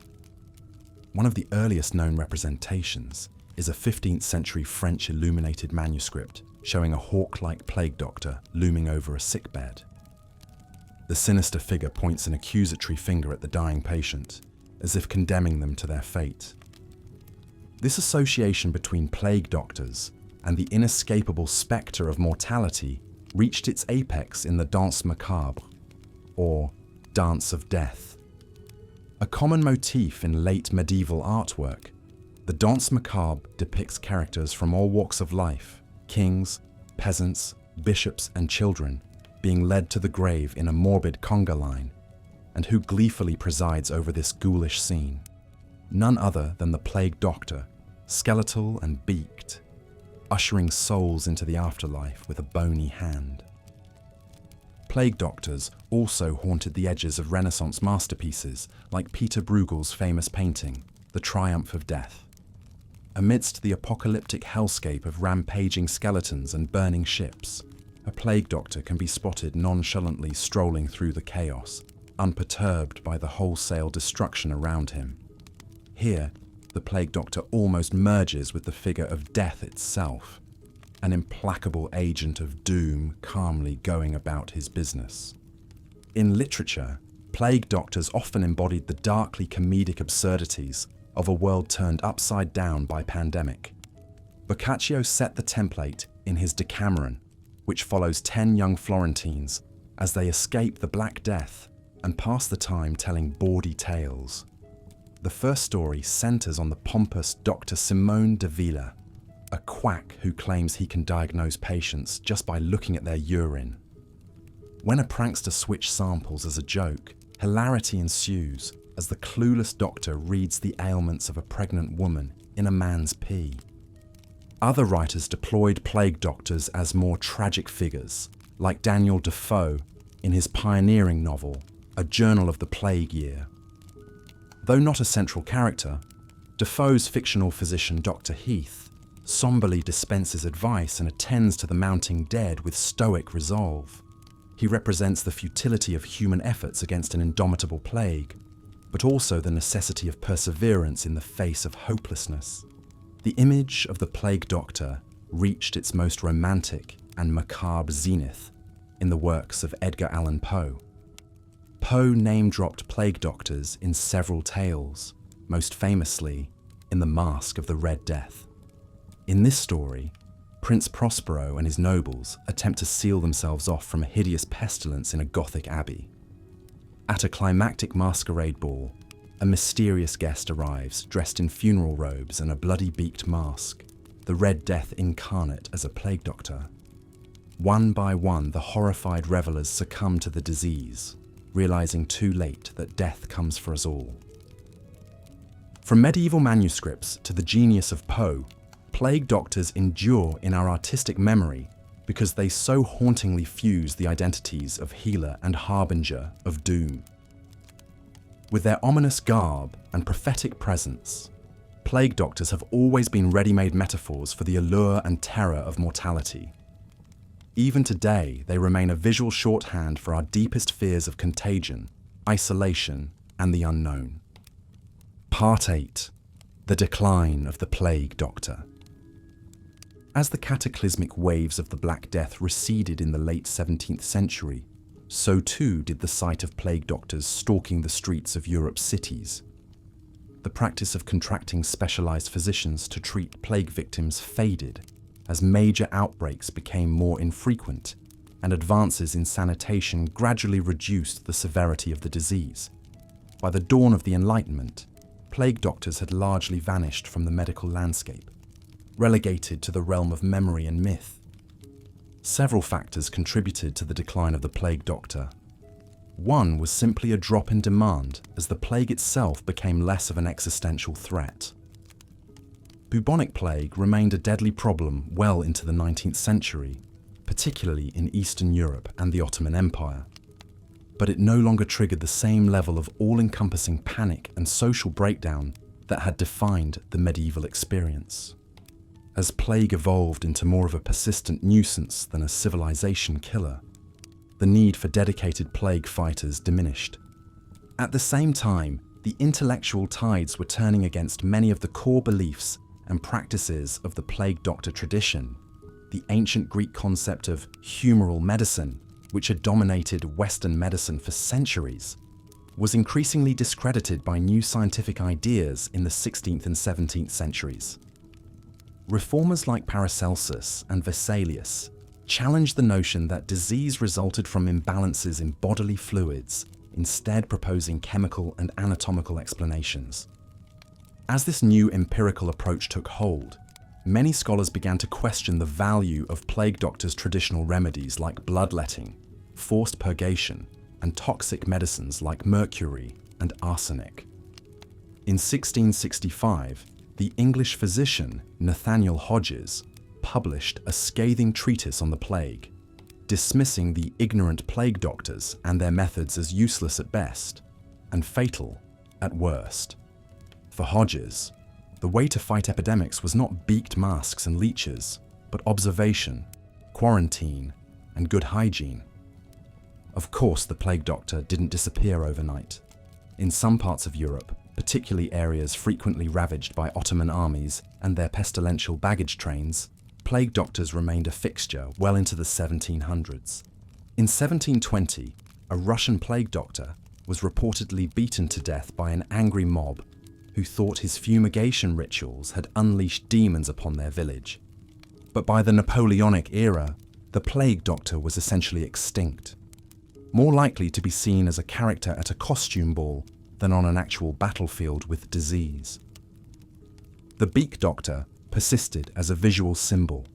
One of the earliest known representations is a 15th century French illuminated manuscript showing a hawk-like plague doctor looming over a sickbed. The sinister figure points an accusatory finger at the dying patient, as if condemning them to their fate. This association between plague doctors and the inescapable spectre of mortality reached its apex in the Danse Macabre, or Dance of Death. A common motif in late medieval artwork, the Danse Macabre depicts characters from all walks of life, kings, peasants, bishops, and children, being led to the grave in a morbid conga line, and who gleefully presides over this ghoulish scene. None other than the plague doctor, skeletal and beaked, ushering souls into the afterlife with a bony hand. Plague doctors also haunted the edges of Renaissance masterpieces like Peter Bruegel's famous painting, The Triumph of Death. Amidst the apocalyptic hellscape of rampaging skeletons and burning ships, a plague doctor can be spotted nonchalantly strolling through the chaos, unperturbed by the wholesale destruction around him. Here, the plague doctor almost merges with the figure of death itself, an implacable agent of doom calmly going about his business. In literature, plague doctors often embodied the darkly comedic absurdities of a world turned upside down by pandemic. Boccaccio set the template in his Decameron, which follows 10 young Florentines as they escape the Black Death and pass the time telling bawdy tales. The first story centers on the pompous Dr. Simone de Villa, a quack who claims he can diagnose patients just by looking at their urine. When a prankster switches samples as a joke, hilarity ensues as the clueless doctor reads the ailments of a pregnant woman in a man's pee. Other writers deployed plague doctors as more tragic figures, like Daniel Defoe in his pioneering novel, A Journal of the Plague Year. Though not a central character, Defoe's fictional physician Dr. Heath somberly dispenses advice and attends to the mounting dead with stoic resolve. He represents the futility of human efforts against an indomitable plague, but also the necessity of perseverance in the face of hopelessness. The image of the plague doctor reached its most romantic and macabre zenith in the works of Edgar Allan Poe. Poe name-dropped plague doctors in several tales, most famously in The Mask of the Red Death. In this story, Prince Prospero and his nobles attempt to seal themselves off from a hideous pestilence in a Gothic abbey. At a climactic masquerade ball, a mysterious guest arrives dressed in funeral robes and a bloody beaked mask, the Red Death incarnate as a plague doctor. One by one, the horrified revelers succumb to the disease, realizing too late that death comes for us all. From medieval manuscripts to the genius of Poe, plague doctors endure in our artistic memory because they so hauntingly fuse the identities of healer and harbinger of doom. With their ominous garb and prophetic presence, plague doctors have always been ready-made metaphors for the allure and terror of mortality. Even today, they remain a visual shorthand for our deepest fears of contagion, isolation, and the unknown. Part 8. The Decline of the Plague Doctor. As the cataclysmic waves of the Black Death receded in the late 17th century, so too did the sight of plague doctors stalking the streets of Europe's cities. The practice of contracting specialized physicians to treat plague victims faded as major outbreaks became more infrequent and advances in sanitation gradually reduced the severity of the disease. By the dawn of the Enlightenment, plague doctors had largely vanished from the medical landscape, relegated to the realm of memory and myth. Several factors contributed to the decline of the plague doctor. One was simply a drop in demand as the plague itself became less of an existential threat. Bubonic plague remained a deadly problem well into the 19th century, particularly in Eastern Europe and the Ottoman Empire. But it no longer triggered the same level of all-encompassing panic and social breakdown that had defined the medieval experience. As plague evolved into more of a persistent nuisance than a civilization killer, the need for dedicated plague fighters diminished. At the same time, the intellectual tides were turning against many of the core beliefs and practices of the plague doctor tradition, the ancient Greek concept of humoral medicine, which had dominated Western medicine for centuries, was increasingly discredited by new scientific ideas in the 16th and 17th centuries. Reformers like Paracelsus and Vesalius challenged the notion that disease resulted from imbalances in bodily fluids, instead proposing chemical and anatomical explanations. As this new empirical approach took hold, many scholars began to question the value of plague doctors' traditional remedies like bloodletting, forced purgation, and toxic medicines like mercury and arsenic. In 1665, the English physician Nathaniel Hodges published a scathing treatise on the plague, dismissing the ignorant plague doctors and their methods as useless at best and fatal at worst. For Hodges, the way to fight epidemics was not beaked masks and leeches, but observation, quarantine, and good hygiene. Of course, the plague doctor didn't disappear overnight. In some parts of Europe, particularly areas frequently ravaged by Ottoman armies and their pestilential baggage trains, plague doctors remained a fixture well into the 1700s. In 1720, a Russian plague doctor was reportedly beaten to death by an angry mob who thought his fumigation rituals had unleashed demons upon their village. But by the Napoleonic era, the plague doctor was essentially extinct, more likely to be seen as a character at a costume ball than on an actual battlefield with disease. The beaked doctor persisted as a visual symbol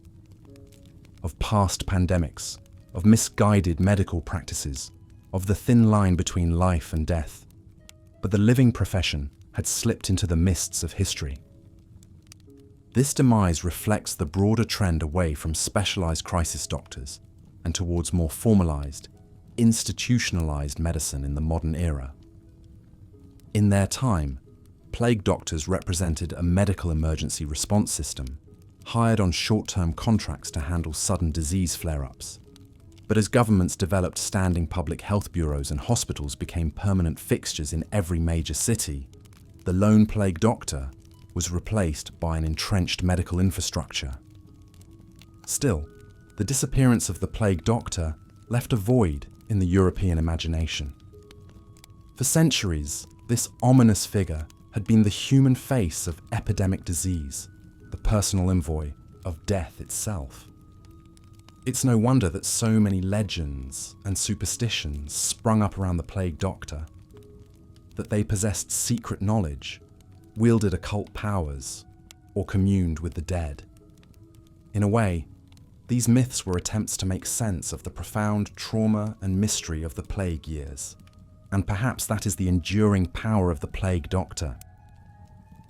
of past pandemics, of misguided medical practices, of the thin line between life and death. But the living profession had slipped into the mists of history. This demise reflects the broader trend away from specialized crisis doctors and towards more formalized, institutionalized medicine in the modern era. In their time, plague doctors represented a medical emergency response system, hired on short-term contracts to handle sudden disease flare-ups. But as governments developed standing public health bureaus and hospitals became permanent fixtures in every major city, the lone plague doctor was replaced by an entrenched medical infrastructure. Still, the disappearance of the plague doctor left a void in the European imagination. For centuries, this ominous figure had been the human face of epidemic disease, the personal envoy of death itself. It's no wonder that so many legends and superstitions sprung up around the plague doctor, that they possessed secret knowledge, wielded occult powers, or communed with the dead. In a way, these myths were attempts to make sense of the profound trauma and mystery of the plague years, and perhaps that is the enduring power of the plague doctor.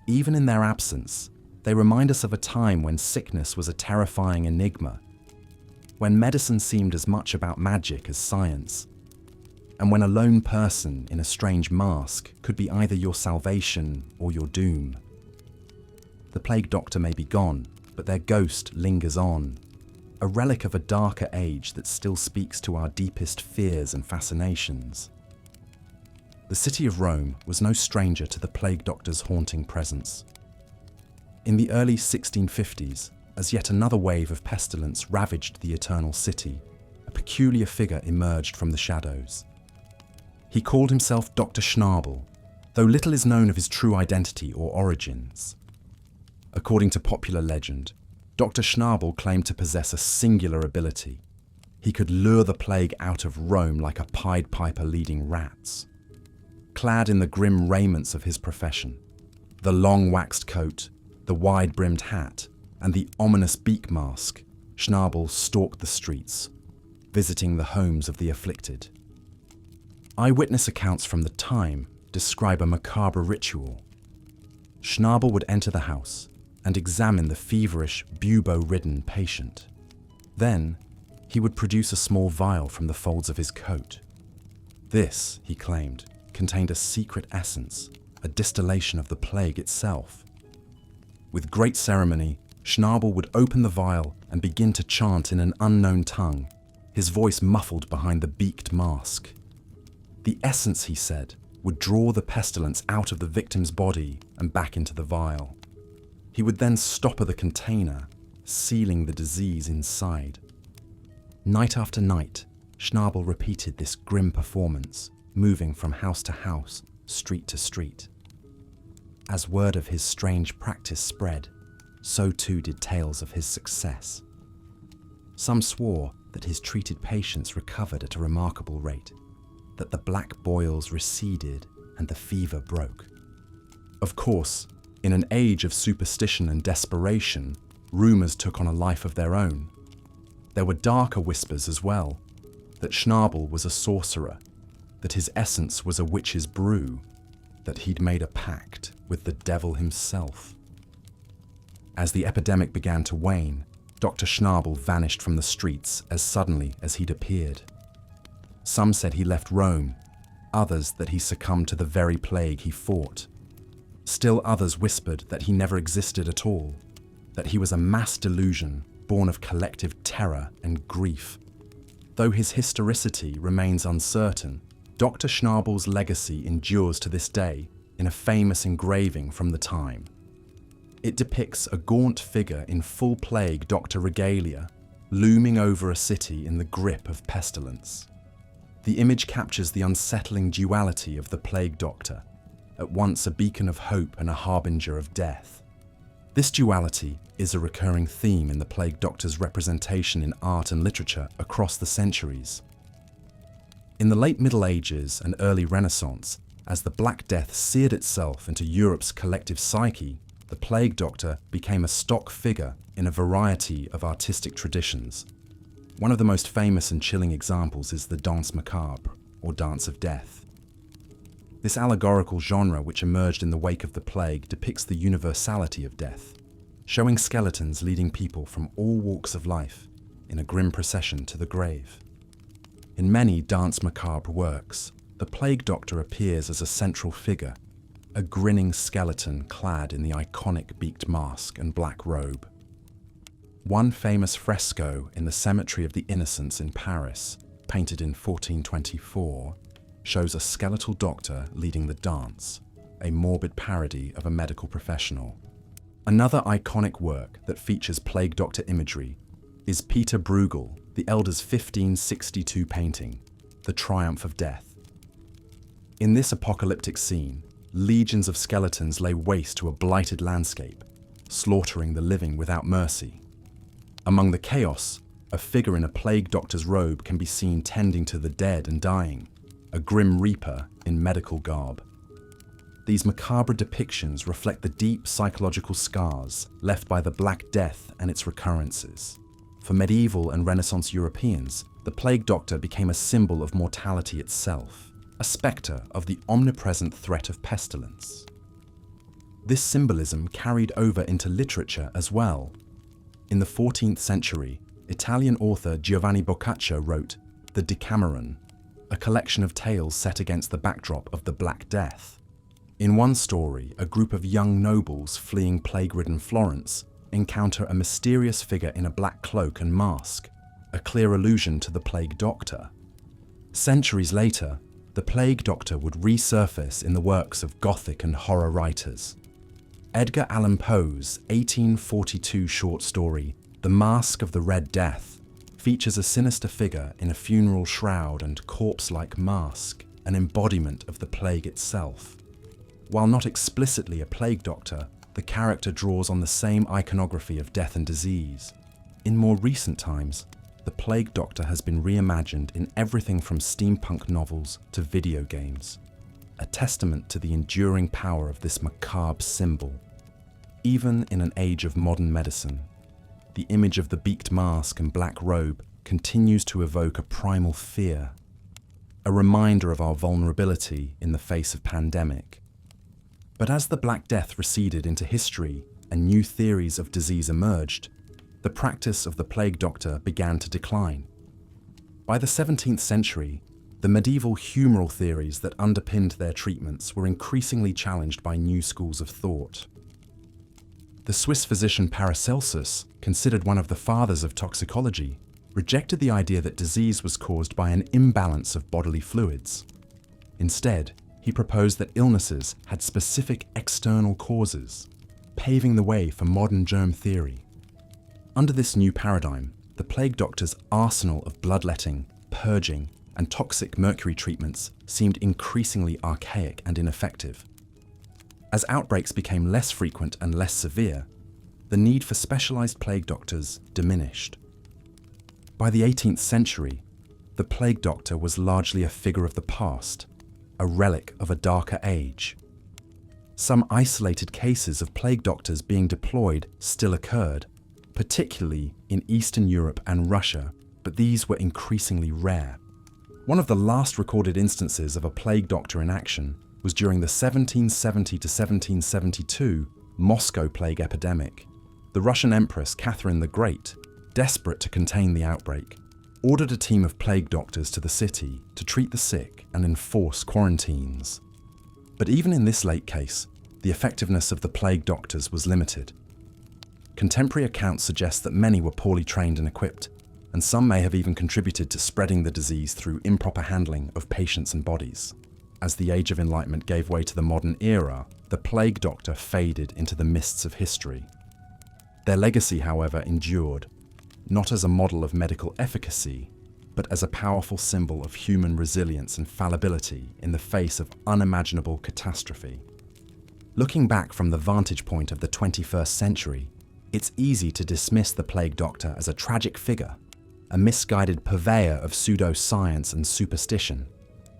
Even in their absence, they remind us of a time when sickness was a terrifying enigma, when medicine seemed as much about magic as science, and when a lone person in a strange mask could be either your salvation or your doom. The plague doctor may be gone, but their ghost lingers on, a relic of a darker age that still speaks to our deepest fears and fascinations. The city of Rome was no stranger to the plague doctor's haunting presence. In the early 1650s, as yet another wave of pestilence ravaged the eternal city, a peculiar figure emerged from the shadows. He called himself Dr. Schnabel, though little is known of his true identity or origins. According to popular legend, Dr. Schnabel claimed to possess a singular ability. He could lure the plague out of Rome like a Pied Piper leading rats. Clad in the grim raiments of his profession, the long waxed coat, the wide-brimmed hat, and the ominous beak mask, Schnabel stalked the streets, visiting the homes of the afflicted. Eyewitness accounts from the time describe a macabre ritual. Schnabel would enter the house and examine the feverish, bubo-ridden patient. Then, he would produce a small vial from the folds of his coat. This, he claimed, contained a secret essence, a distillation of the plague itself. With great ceremony, Schnabel would open the vial and begin to chant in an unknown tongue, his voice muffled behind the beaked mask. The essence, he said, would draw the pestilence out of the victim's body and back into the vial. He would then stopper the container, sealing the disease inside. Night after night, Schnabel repeated this grim performance, moving from house to house, street to street. As word of his strange practice spread, so too did tales of his success. Some swore that his treated patients recovered at a remarkable rate, that the black boils receded and the fever broke. Of course, in an age of superstition and desperation, rumours took on a life of their own. There were darker whispers as well, that Schnabel was a sorcerer, that his essence was a witch's brew, that he'd made a pact with the devil himself. As the epidemic began to wane, Dr. Schnabel vanished from the streets as suddenly as he'd appeared. Some said he left Rome, others that he succumbed to the very plague he fought. Still others whispered that he never existed at all, that he was a mass delusion born of collective terror and grief. Though his historicity remains uncertain, Dr. Schnabel's legacy endures to this day in a famous engraving from the time. It depicts a gaunt figure in full plague doctor regalia, looming over a city in the grip of pestilence. The image captures the unsettling duality of the plague doctor, at once a beacon of hope and a harbinger of death. This duality is a recurring theme in the plague doctor's representation in art and literature across the centuries. In the late Middle Ages and early Renaissance, as the Black Death seared itself into Europe's collective psyche, the plague doctor became a stock figure in a variety of artistic traditions. One of the most famous and chilling examples is the danse macabre, or dance of death. This allegorical genre, which emerged in the wake of the plague, depicts the universality of death, showing skeletons leading people from all walks of life in a grim procession to the grave. In many danse macabre works, the plague doctor appears as a central figure, a grinning skeleton clad in the iconic beaked mask and black robe. One famous fresco in the Cemetery of the Innocents in Paris, painted in 1424, shows a skeletal doctor leading the dance, a morbid parody of a medical professional. Another iconic work that features plague doctor imagery is Peter Bruegel, the Elder's 1562 painting, The Triumph of Death. In this apocalyptic scene, legions of skeletons lay waste to a blighted landscape, slaughtering the living without mercy. Among the chaos, a figure in a plague doctor's robe can be seen tending to the dead and dying, a grim reaper in medical garb. These macabre depictions reflect the deep psychological scars left by the Black Death and its recurrences. For medieval and Renaissance Europeans, the plague doctor became a symbol of mortality itself, a spectre of the omnipresent threat of pestilence. This symbolism carried over into literature as well. In the 14th century, Italian author Giovanni Boccaccio wrote The Decameron, a collection of tales set against the backdrop of the Black Death. In one story, a group of young nobles fleeing plague-ridden Florence encounter a mysterious figure in a black cloak and mask, a clear allusion to the plague doctor. Centuries later, the plague doctor would resurface in the works of Gothic and horror writers. Edgar Allan Poe's 1842 short story, The Mask of the Red Death, features a sinister figure in a funeral shroud and corpse-like mask, an embodiment of the plague itself. While not explicitly a plague doctor, the character draws on the same iconography of death and disease. In more recent times, the plague doctor has been reimagined in everything from steampunk novels to video games, a testament to the enduring power of this macabre symbol. Even in an age of modern medicine, the image of the beaked mask and black robe continues to evoke a primal fear, a reminder of our vulnerability in the face of pandemic. But as the Black Death receded into history and new theories of disease emerged, the practice of the plague doctor began to decline. By the 17th century, the medieval humoral theories that underpinned their treatments were increasingly challenged by new schools of thought. The Swiss physician Paracelsus, considered one of the fathers of toxicology, rejected the idea that disease was caused by an imbalance of bodily fluids. Instead, he proposed that illnesses had specific external causes, paving the way for modern germ theory. Under this new paradigm, the plague doctor's arsenal of bloodletting, purging, and toxic mercury treatments seemed increasingly archaic and ineffective. As outbreaks became less frequent and less severe, the need for specialized plague doctors diminished. By the 18th century, the plague doctor was largely a figure of the past, a relic of a darker age. Some isolated cases of plague doctors being deployed still occurred, particularly in Eastern Europe and Russia, but these were increasingly rare. One of the last recorded instances of a plague doctor in action was during the 1770 to 1772 Moscow plague epidemic. The Russian Empress Catherine the Great, desperate to contain the outbreak, ordered a team of plague doctors to the city to treat the sick and enforce quarantines. But even in this late case, the effectiveness of the plague doctors was limited. Contemporary accounts suggest that many were poorly trained and equipped, and some may have even contributed to spreading the disease through improper handling of patients and bodies. As the Age of Enlightenment gave way to the modern era, the plague doctor faded into the mists of history. Their legacy, however, endured, not as a model of medical efficacy, but as a powerful symbol of human resilience and fallibility in the face of unimaginable catastrophe. Looking back from the vantage point of the 21st century, it's easy to dismiss the plague doctor as a tragic figure, a misguided purveyor of pseudoscience and superstition.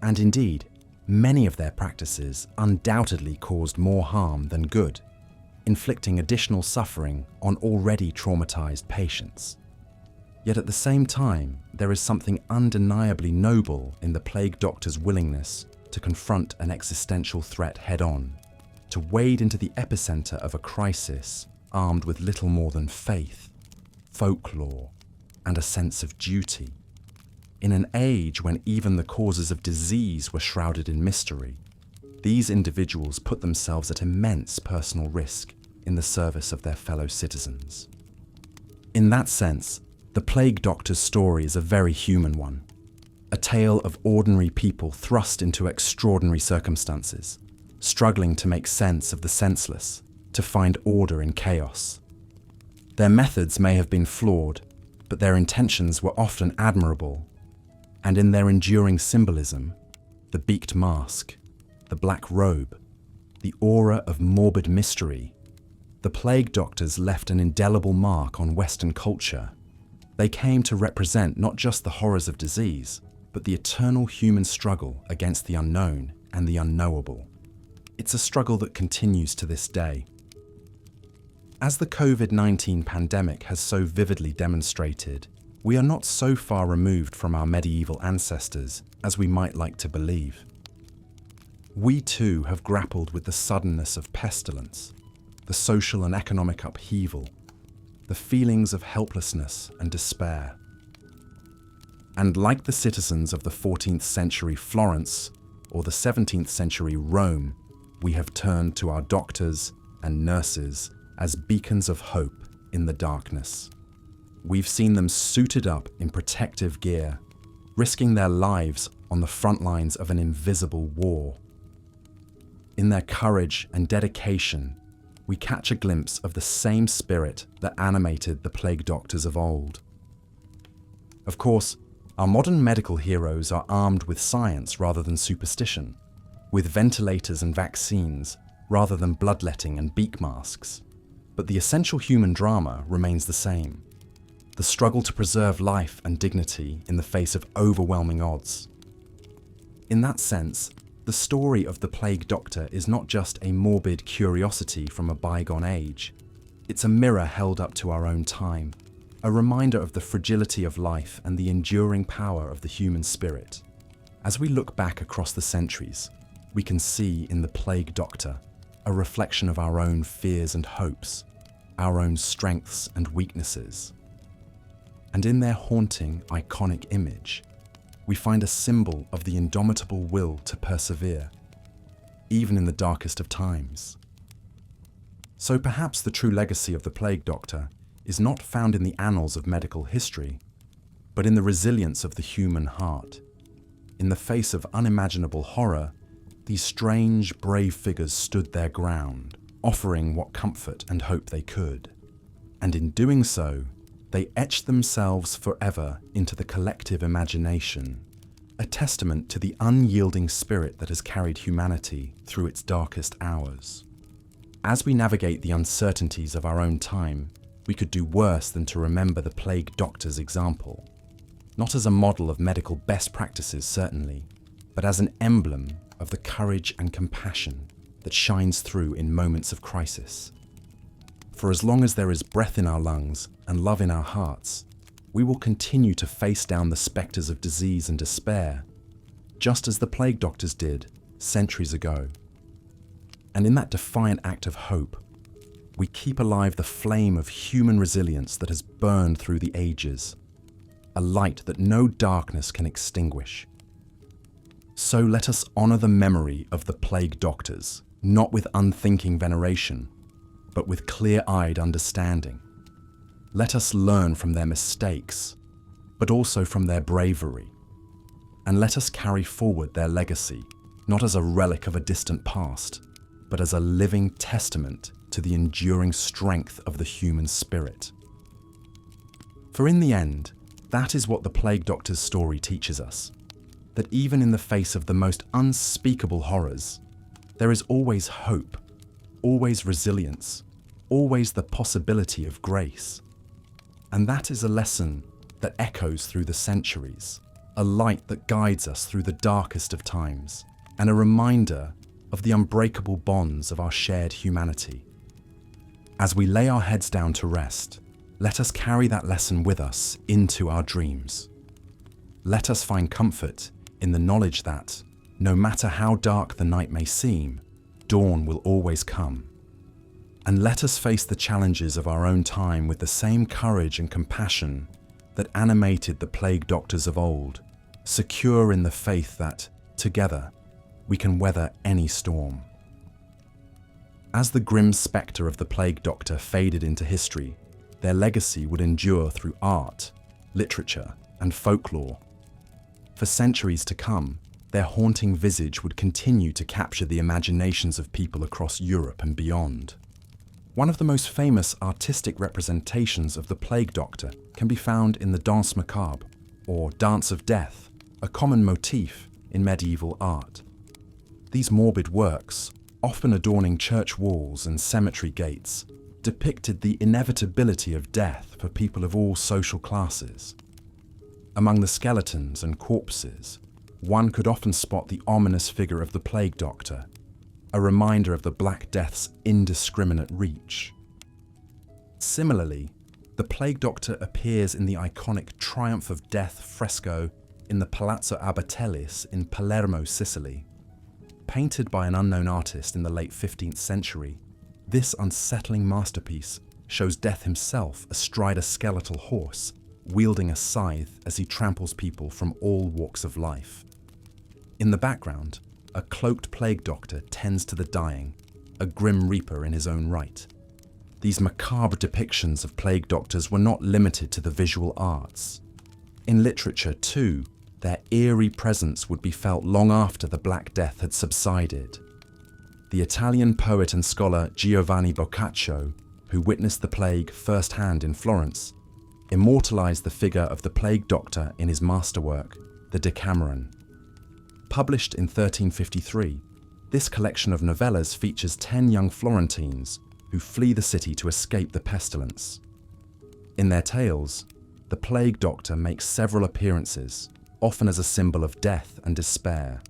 And indeed, many of their practices undoubtedly caused more harm than good, inflicting additional suffering on already traumatized patients. Yet at the same time, there is something undeniably noble in the plague doctor's willingness to confront an existential threat head-on, to wade into the epicenter of a crisis armed with little more than faith, folklore, and a sense of duty. In an age when even the causes of disease were shrouded in mystery, these individuals put themselves at immense personal risk in the service of their fellow citizens. In that sense, the plague doctor's story is a very human one, a tale of ordinary people thrust into extraordinary circumstances, struggling to make sense of the senseless, to find order in chaos. Their methods may have been flawed, but their intentions were often admirable, and in their enduring symbolism, the beaked mask, the black robe, the aura of morbid mystery, the plague doctors left an indelible mark on Western culture. They came to represent not just the horrors of disease, but the eternal human struggle against the unknown and the unknowable. It's a struggle that continues to this day. As the COVID-19 pandemic has so vividly demonstrated, we are not so far removed from our medieval ancestors as we might like to believe. We too have grappled with the suddenness of pestilence, the social and economic upheaval, the feelings of helplessness and despair. And like the citizens of the 14th century Florence or the 17th century Rome, we have turned to our doctors and nurses as beacons of hope in the darkness. We've seen them suited up in protective gear, risking their lives on the front lines of an invisible war. In their courage and dedication, we catch a glimpse of the same spirit that animated the plague doctors of old. Of course, our modern medical heroes are armed with science rather than superstition, with ventilators and vaccines rather than bloodletting and beak masks. But the essential human drama remains the same: the struggle to preserve life and dignity in the face of overwhelming odds. In that sense, the story of the plague doctor is not just a morbid curiosity from a bygone age. It's a mirror held up to our own time, a reminder of the fragility of life and the enduring power of the human spirit. As we look back across the centuries, we can see in the plague doctor a reflection of our own fears and hopes, our own strengths and weaknesses. And in their haunting, iconic image, we find a symbol of the indomitable will to persevere, even in the darkest of times. So perhaps the true legacy of the plague doctor is not found in the annals of medical history, but in the resilience of the human heart. In the face of unimaginable horror, these strange, brave figures stood their ground, offering what comfort and hope they could. And in doing so, they etched themselves forever into the collective imagination, a testament to the unyielding spirit that has carried humanity through its darkest hours. As we navigate the uncertainties of our own time, we could do worse than to remember the plague doctor's example. Not as a model of medical best practices, certainly, but as an emblem of the courage and compassion that shines through in moments of crisis. For as long as there is breath in our lungs and love in our hearts, we will continue to face down the spectres of disease and despair, just as the plague doctors did centuries ago. And in that defiant act of hope, we keep alive the flame of human resilience that has burned through the ages, a light that no darkness can extinguish. So let us honour the memory of the plague doctors, not with unthinking veneration, but with clear-eyed understanding. Let us learn from their mistakes, but also from their bravery. And let us carry forward their legacy, not as a relic of a distant past, but as a living testament to the enduring strength of the human spirit. For in the end, that is what the plague doctor's story teaches us, that even in the face of the most unspeakable horrors, there is always hope, always resilience, always the possibility of grace. And that is a lesson that echoes through the centuries, a light that guides us through the darkest of times, and a reminder of the unbreakable bonds of our shared humanity. As we lay our heads down to rest, let us carry that lesson with us into our dreams. Let us find comfort in the knowledge that, no matter how dark the night may seem, dawn will always come. And let us face the challenges of our own time with the same courage and compassion that animated the plague doctors of old, secure in the faith that, together, we can weather any storm. As the grim spectre of the plague doctor faded into history, their legacy would endure through art, literature, and folklore. For centuries to come, their haunting visage would continue to capture the imaginations of people across Europe and beyond. One of the most famous artistic representations of the plague doctor can be found in the Danse Macabre, or Dance of Death, a common motif in medieval art. These morbid works, often adorning church walls and cemetery gates, depicted the inevitability of death for people of all social classes. Among the skeletons and corpses, one could often spot the ominous figure of the plague doctor, a reminder of the Black Death's indiscriminate reach. Similarly, the plague doctor appears in the iconic Triumph of Death fresco in the Palazzo Abatellis in Palermo, Sicily. Painted by an unknown artist in the late 15th century, this unsettling masterpiece shows Death himself astride a skeletal horse, wielding a scythe as he tramples people from all walks of life. In the background, a cloaked plague doctor tends to the dying, a grim reaper in his own right. These macabre depictions of plague doctors were not limited to the visual arts. In literature, too, their eerie presence would be felt long after the Black Death had subsided. The Italian poet and scholar Giovanni Boccaccio, who witnessed the plague firsthand in Florence, immortalized the figure of the plague doctor in his masterwork, the Decameron. Published in 1353, this collection of novellas features 10 young Florentines who flee the city to escape the pestilence. In their tales, the plague doctor makes several appearances, often as a symbol of death and despair.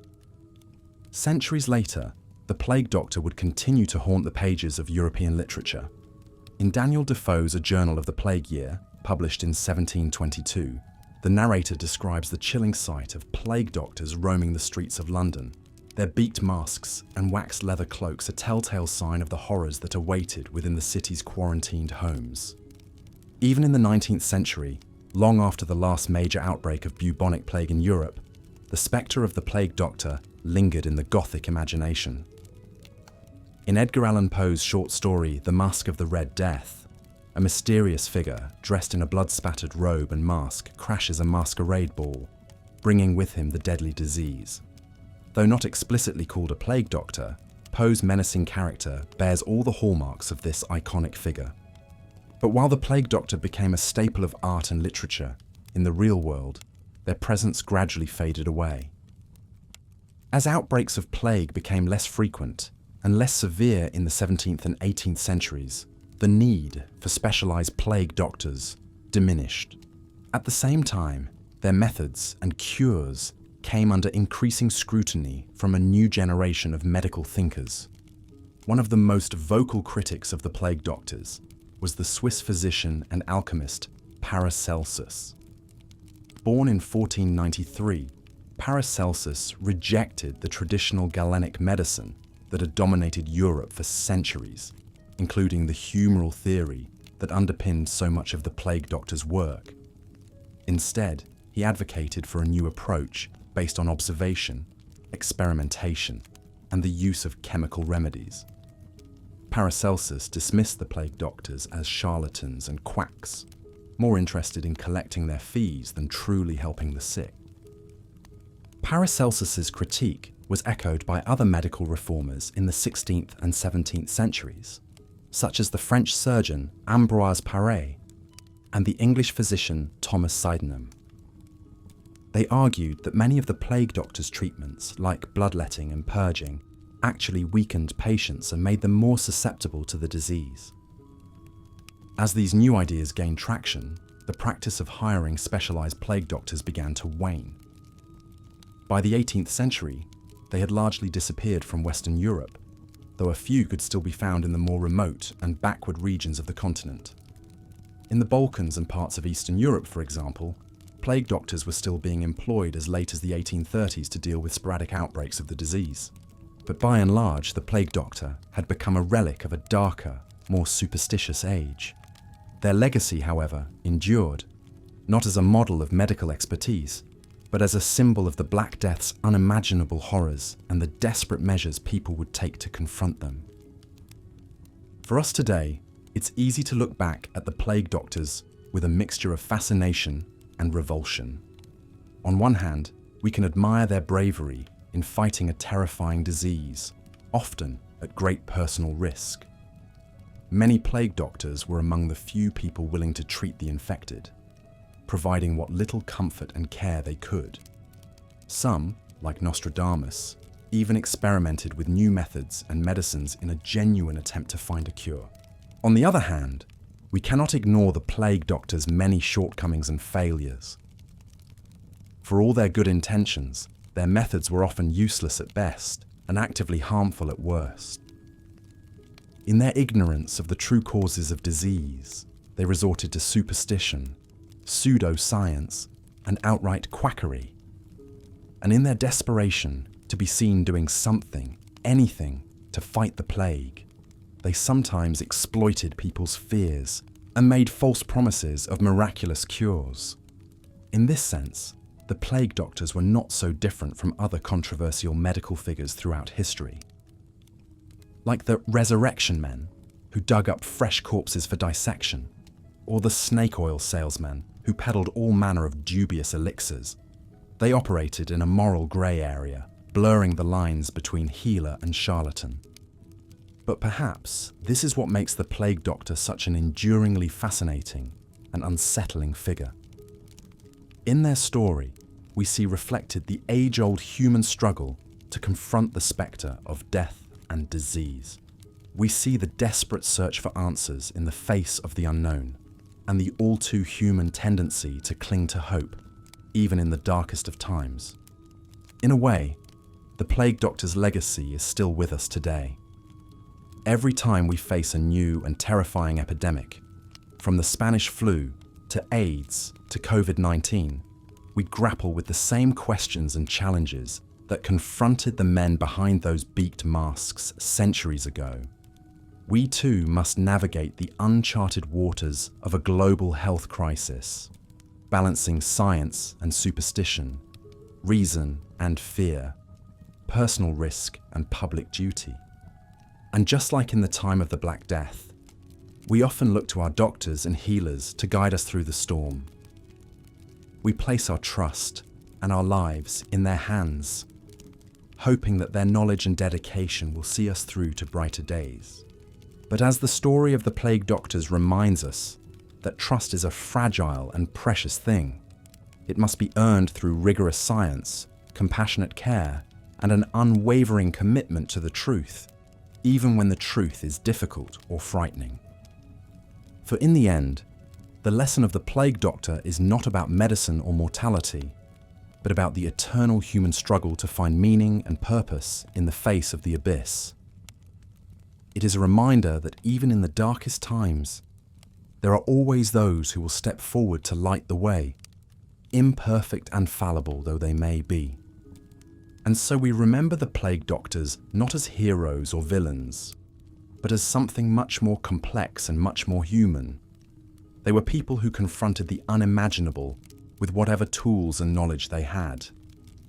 Centuries later, the plague doctor would continue to haunt the pages of European literature. In Daniel Defoe's A Journal of the Plague Year, published in 1722, the narrator describes the chilling sight of plague doctors roaming the streets of London. Their beaked masks and waxed leather cloaks a telltale sign of the horrors that awaited within the city's quarantined homes. Even in the 19th century, long after the last major outbreak of bubonic plague in Europe, the spectre of the plague doctor lingered in the Gothic imagination. In Edgar Allan Poe's short story The Masque of the Red Death, a mysterious figure dressed in a blood-spattered robe and mask crashes a masquerade ball, bringing with him the deadly disease. Though not explicitly called a plague doctor, Poe's menacing character bears all the hallmarks of this iconic figure. But while the plague doctor became a staple of art and literature, in the real world, their presence gradually faded away. As outbreaks of plague became less frequent and less severe in the 17th and 18th centuries, the need for specialized plague doctors diminished. At the same time, their methods and cures came under increasing scrutiny from a new generation of medical thinkers. One of the most vocal critics of the plague doctors was the Swiss physician and alchemist Paracelsus. Born in 1493, Paracelsus rejected the traditional Galenic medicine that had dominated Europe for centuries, including the humoral theory that underpinned so much of the plague doctor's work. Instead, he advocated for a new approach based on observation, experimentation, and the use of chemical remedies. Paracelsus dismissed the plague doctors as charlatans and quacks, more interested in collecting their fees than truly helping the sick. Paracelsus's critique was echoed by other medical reformers in the 16th and 17th centuries, such as the French surgeon Ambroise Paré and the English physician Thomas Sydenham. They argued that many of the plague doctor's treatments, like bloodletting and purging, actually weakened patients and made them more susceptible to the disease. As these new ideas gained traction, the practice of hiring specialized plague doctors began to wane. By the 18th century, they had largely disappeared from Western Europe, though a few could still be found in the more remote and backward regions of the continent. In the Balkans and parts of Eastern Europe, for example, plague doctors were still being employed as late as the 1830s to deal with sporadic outbreaks of the disease. But by and large, the plague doctor had become a relic of a darker, more superstitious age. Their legacy, however, endured, not as a model of medical expertise, but as a symbol of the Black Death's unimaginable horrors and the desperate measures people would take to confront them. For us today, it's easy to look back at the plague doctors with a mixture of fascination and revulsion. On one hand, we can admire their bravery in fighting a terrifying disease, often at great personal risk. Many plague doctors were among the few people willing to treat the infected, providing what little comfort and care they could. Some, like Nostradamus, even experimented with new methods and medicines in a genuine attempt to find a cure. On the other hand, we cannot ignore the plague doctor's many shortcomings and failures. For all their good intentions, their methods were often useless at best and actively harmful at worst. In their ignorance of the true causes of disease, they resorted to superstition, pseudoscience, and outright quackery. And in their desperation to be seen doing something, anything, to fight the plague, they sometimes exploited people's fears and made false promises of miraculous cures. In this sense, the plague doctors were not so different from other controversial medical figures throughout history. Like the resurrection men, who dug up fresh corpses for dissection, or the snake oil salesmen who peddled all manner of dubious elixirs, they operated in a moral grey area, blurring the lines between healer and charlatan. But perhaps this is what makes the plague doctor such an enduringly fascinating and unsettling figure. In their story, we see reflected the age-old human struggle to confront the spectre of death and disease. We see the desperate search for answers in the face of the unknown, and the all-too-human tendency to cling to hope, even in the darkest of times. In a way, the plague doctor's legacy is still with us today. Every time we face a new and terrifying epidemic, from the Spanish flu to AIDS to COVID-19, we grapple with the same questions and challenges that confronted the men behind those beaked masks centuries ago. We too must navigate the uncharted waters of a global health crisis, balancing science and superstition, reason and fear, personal risk and public duty. And just like in the time of the Black Death, we often look to our doctors and healers to guide us through the storm. We place our trust and our lives in their hands, hoping that their knowledge and dedication will see us through to brighter days. But as the story of the plague doctors reminds us that trust is a fragile and precious thing, It must be earned through rigorous science, compassionate care, and an unwavering commitment to the truth, even when the truth is difficult or frightening. For in the end, the lesson of the plague doctor is not about medicine or mortality, but about the eternal human struggle to find meaning and purpose in the face of the abyss. It is a reminder that even in the darkest times, there are always those who will step forward to light the way, imperfect and fallible though they may be. And so we remember the plague doctors not as heroes or villains, but as something much more complex and much more human. They were people who confronted the unimaginable with whatever tools and knowledge they had,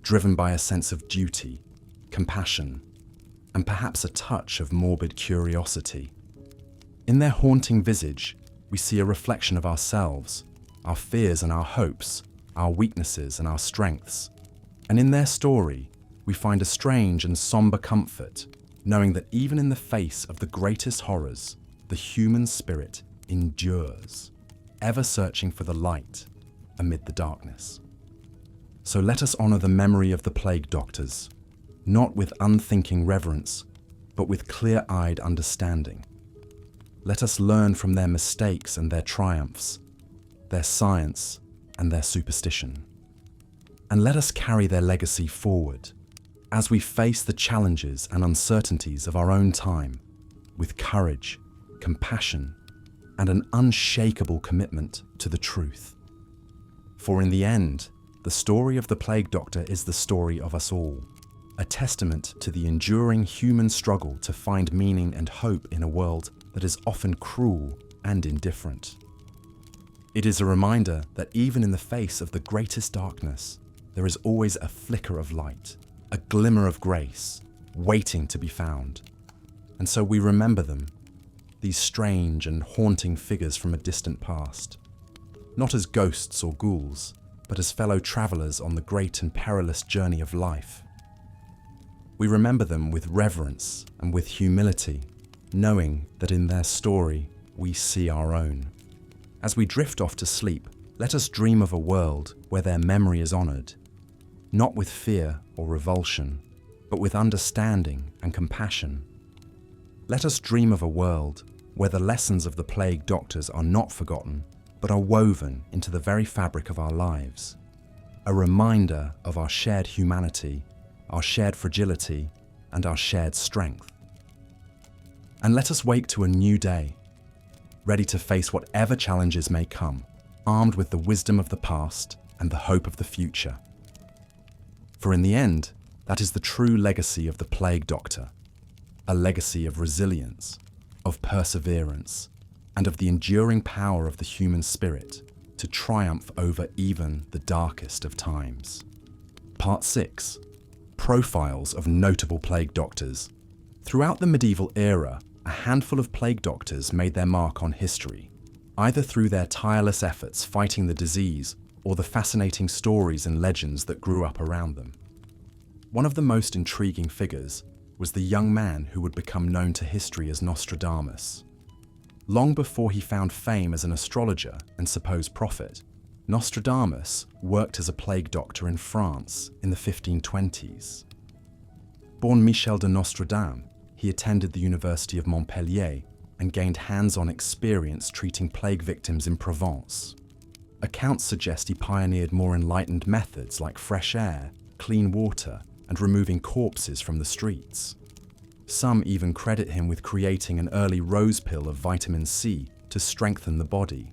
driven by a sense of duty, compassion, and perhaps a touch of morbid curiosity. In their haunting visage, we see a reflection of ourselves, our fears and our hopes, our weaknesses and our strengths. And in their story, we find a strange and somber comfort, knowing that even in the face of the greatest horrors, the human spirit endures, ever searching for the light amid the darkness. So let us honor the memory of the plague doctors, not with unthinking reverence, but with clear-eyed understanding. Let us learn from their mistakes and their triumphs, their science and their superstition. And let us carry their legacy forward as we face the challenges and uncertainties of our own time with courage, compassion, and an unshakable commitment to the truth. For in the end, the story of the plague doctor is the story of us all, a testament to the enduring human struggle to find meaning and hope in a world that is often cruel and indifferent. It is a reminder that even in the face of the greatest darkness, there is always a flicker of light, a glimmer of grace, waiting to be found. And so we remember them, these strange and haunting figures from a distant past, not as ghosts or ghouls, but as fellow travelers on the great and perilous journey of life. We remember them with reverence and with humility, knowing that in their story we see our own. As we drift off to sleep, let us dream of a world where their memory is honored, not with fear or revulsion, but with understanding and compassion. Let us dream of a world where the lessons of the plague doctors are not forgotten, but are woven into the very fabric of our lives. A reminder of our shared humanity, our shared fragility, and our shared strength. And let us wake to a new day, ready to face whatever challenges may come, armed with the wisdom of the past and the hope of the future. For in the end, that is the true legacy of the plague doctor, a legacy of resilience, of perseverance, and of the enduring power of the human spirit to triumph over even the darkest of times. Part 6. Profiles of notable plague doctors. Throughout the medieval era, a handful of plague doctors made their mark on history, either through their tireless efforts fighting the disease or the fascinating stories and legends that grew up around them. One of the most intriguing figures was the young man who would become known to history as Nostradamus. Long before he found fame as an astrologer and supposed prophet, Nostradamus worked as a plague doctor in France in the 1520s. Born Michel de Nostradame, he attended the University of Montpellier and gained hands-on experience treating plague victims in Provence. Accounts suggest he pioneered more enlightened methods like fresh air, clean water, and removing corpses from the streets. Some even credit him with creating an early rose pill of vitamin C to strengthen the body.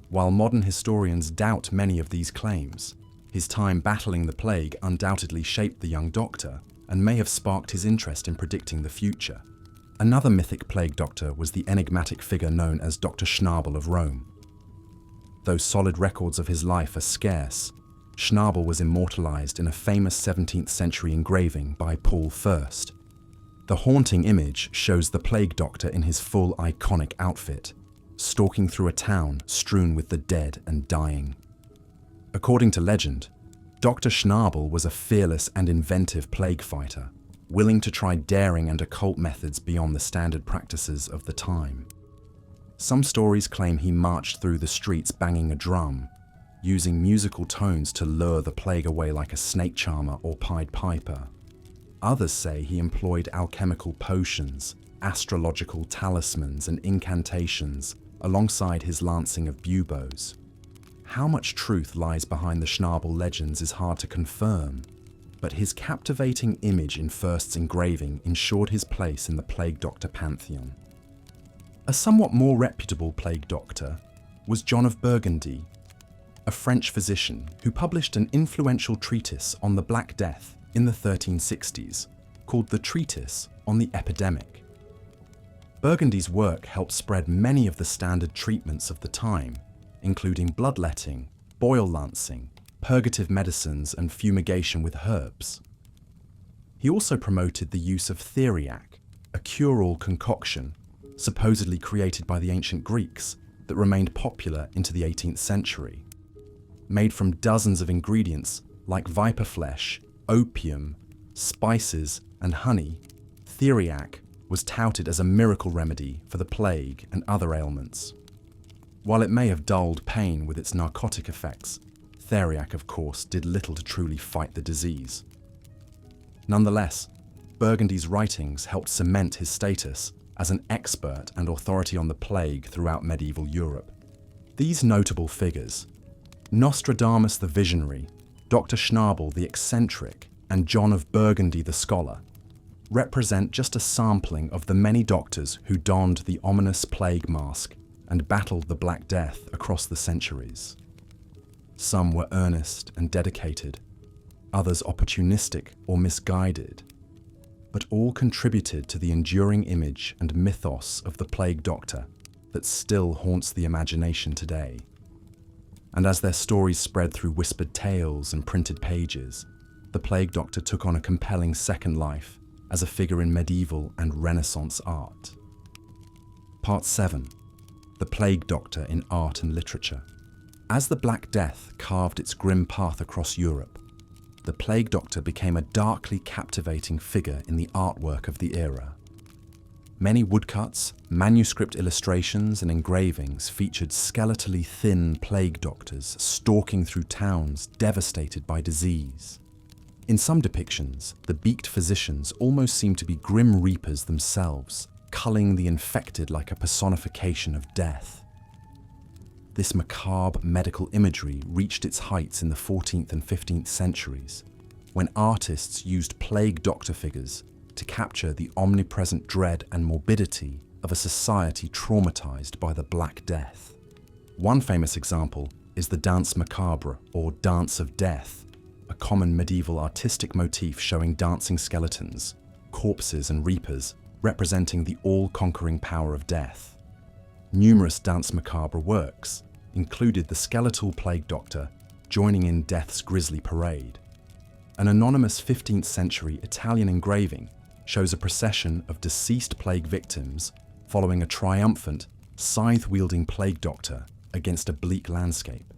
While modern historians doubt many of these claims, his time battling the plague undoubtedly shaped the young doctor and may have sparked his interest in predicting the future. Another mythic plague doctor was the enigmatic figure known as Dr. Schnabel of Rome. Though solid records of his life are scarce, Schnabel was immortalized in a famous 17th century engraving by Paul I. The haunting image shows the plague doctor in his full iconic outfit, stalking through a town strewn with the dead and dying. According to legend, Dr. Schnabel was a fearless and inventive plague fighter, willing to try daring and occult methods beyond the standard practices of the time. Some stories claim he marched through the streets banging a drum, using musical tones to lure the plague away like a snake charmer or Pied Piper. Others say he employed alchemical potions, astrological talismans, and incantations alongside his lancing of buboes. How much truth lies behind the Schnabel legends is hard to confirm, but his captivating image in Fürst's engraving ensured his place in the plague doctor pantheon. A somewhat more reputable plague doctor was John of Burgundy, a French physician who published an influential treatise on the Black Death in the 1360s, called the Treatise on the Epidemic. Burgundy's work helped spread many of the standard treatments of the time, including bloodletting, boil lancing, purgative medicines, and fumigation with herbs. He also promoted the use of theriac, a cure-all concoction supposedly created by the ancient Greeks that remained popular into the 18th century. Made from dozens of ingredients like viper flesh, opium, spices, and honey, theriac was touted as a miracle remedy for the plague and other ailments. While it may have dulled pain with its narcotic effects, theriac, of course, did little to truly fight the disease. Nonetheless, Burgundy's writings helped cement his status as an expert and authority on the plague throughout medieval Europe. These notable figures, Nostradamus the visionary, Dr. Schnabel the eccentric, and John of Burgundy the scholar, represent just a sampling of the many doctors who donned the ominous plague mask and battled the Black Death across the centuries. Some were earnest and dedicated, others opportunistic or misguided, but all contributed to the enduring image and mythos of the plague doctor that still haunts the imagination today. And as their stories spread through whispered tales and printed pages, the plague doctor took on a compelling second life as a figure in medieval and Renaissance art. Part 7. The Plague Doctor in Art and Literature. As the Black Death carved its grim path across Europe, the plague doctor became a darkly captivating figure in the artwork of the era. Many woodcuts, manuscript illustrations, and engravings featured skeletally thin plague doctors stalking through towns devastated by disease. In some depictions, the beaked physicians almost seem to be grim reapers themselves, culling the infected like a personification of death. This macabre medical imagery reached its heights in the 14th and 15th centuries, when artists used plague doctor figures to capture the omnipresent dread and morbidity of a society traumatized by the Black Death. One famous example is the Danse Macabre, or Dance of Death, a common medieval artistic motif showing dancing skeletons, corpses, and reapers representing the all-conquering power of death. Numerous Danse Macabre works included the skeletal plague doctor joining in death's grisly parade. An anonymous 15th century Italian engraving shows a procession of deceased plague victims following a triumphant, scythe-wielding plague doctor against a bleak landscape.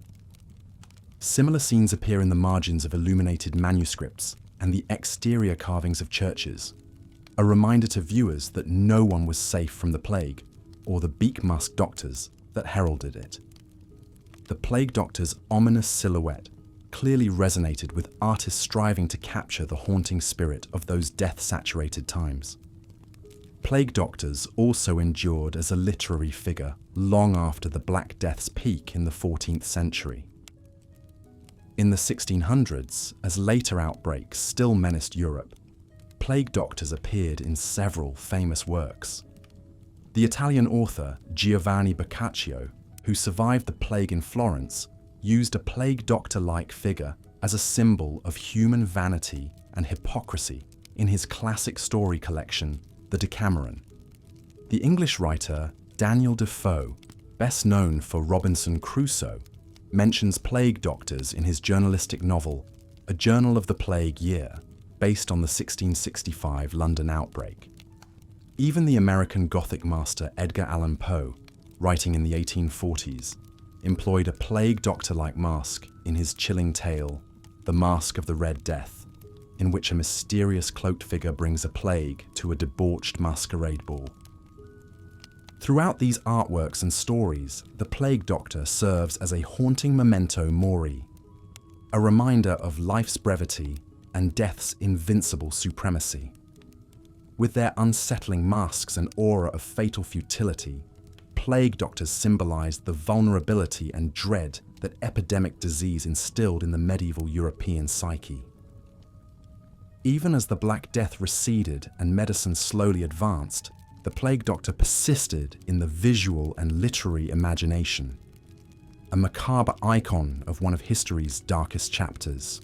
Similar scenes appear in the margins of illuminated manuscripts and the exterior carvings of churches, a reminder to viewers that no one was safe from the plague or the beak-masked doctors that heralded it. The plague doctor's ominous silhouette clearly resonated with artists striving to capture the haunting spirit of those death-saturated times. Plague doctors also endured as a literary figure long after the Black Death's peak in the 14th century. In the 1600s, as later outbreaks still menaced Europe, plague doctors appeared in several famous works. The Italian author Giovanni Boccaccio, who survived the plague in Florence, used a plague doctor-like figure as a symbol of human vanity and hypocrisy in his classic story collection, The Decameron. The English writer Daniel Defoe, best known for Robinson Crusoe, mentions plague doctors in his journalistic novel, A Journal of the Plague Year, based on the 1665 London outbreak. Even the American Gothic master Edgar Allan Poe, writing in the 1840s, employed a plague doctor-like mask in his chilling tale, The Mask of the Red Death, in which a mysterious cloaked figure brings a plague to a debauched masquerade ball. Throughout these artworks and stories, the plague doctor serves as a haunting memento mori, a reminder of life's brevity and death's invincible supremacy. With their unsettling masks and aura of fatal futility, plague doctors symbolized the vulnerability and dread that epidemic disease instilled in the medieval European psyche. Even as the Black Death receded and medicine slowly advanced, the plague doctor persisted in the visual and literary imagination, a macabre icon of one of history's darkest chapters.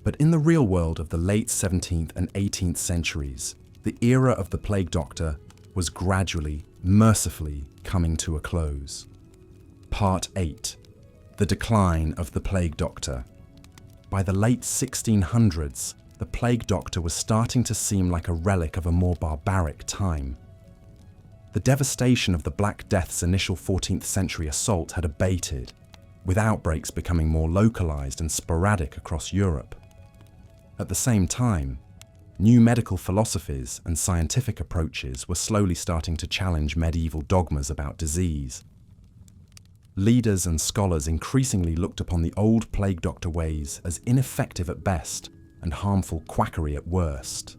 But in the real world of the late 17th and 18th centuries, the era of the plague doctor was gradually, mercifully coming to a close. Part 8. The Decline of the Plague Doctor. By the late 1600s, the plague doctor was starting to seem like a relic of a more barbaric time. The devastation of the Black Death's initial 14th century assault had abated, with outbreaks becoming more localized and sporadic across Europe. At the same time, new medical philosophies and scientific approaches were slowly starting to challenge medieval dogmas about disease. Leaders and scholars increasingly looked upon the old plague doctor ways as ineffective at best and harmful quackery at worst.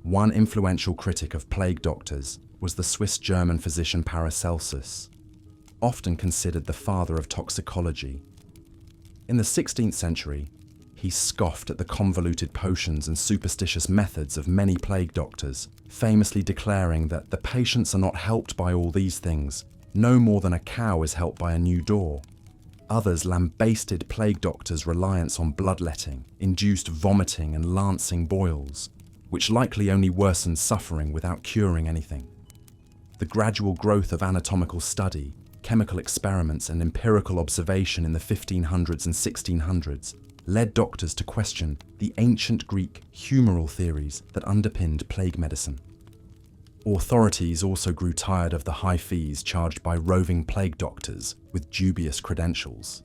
One influential critic of plague doctors was the Swiss-German physician Paracelsus, often considered the father of toxicology. In the 16th century, he scoffed at the convoluted potions and superstitious methods of many plague doctors, famously declaring that the patients are not helped by all these things, no more than a cow is helped by a new door. Others lambasted plague doctors' reliance on bloodletting, induced vomiting and lancing boils, which likely only worsened suffering without curing anything. The gradual growth of anatomical study, chemical experiments and empirical observation in the 1500s and 1600s led doctors to question the ancient Greek humoral theories that underpinned plague medicine. Authorities also grew tired of the high fees charged by roving plague doctors with dubious credentials.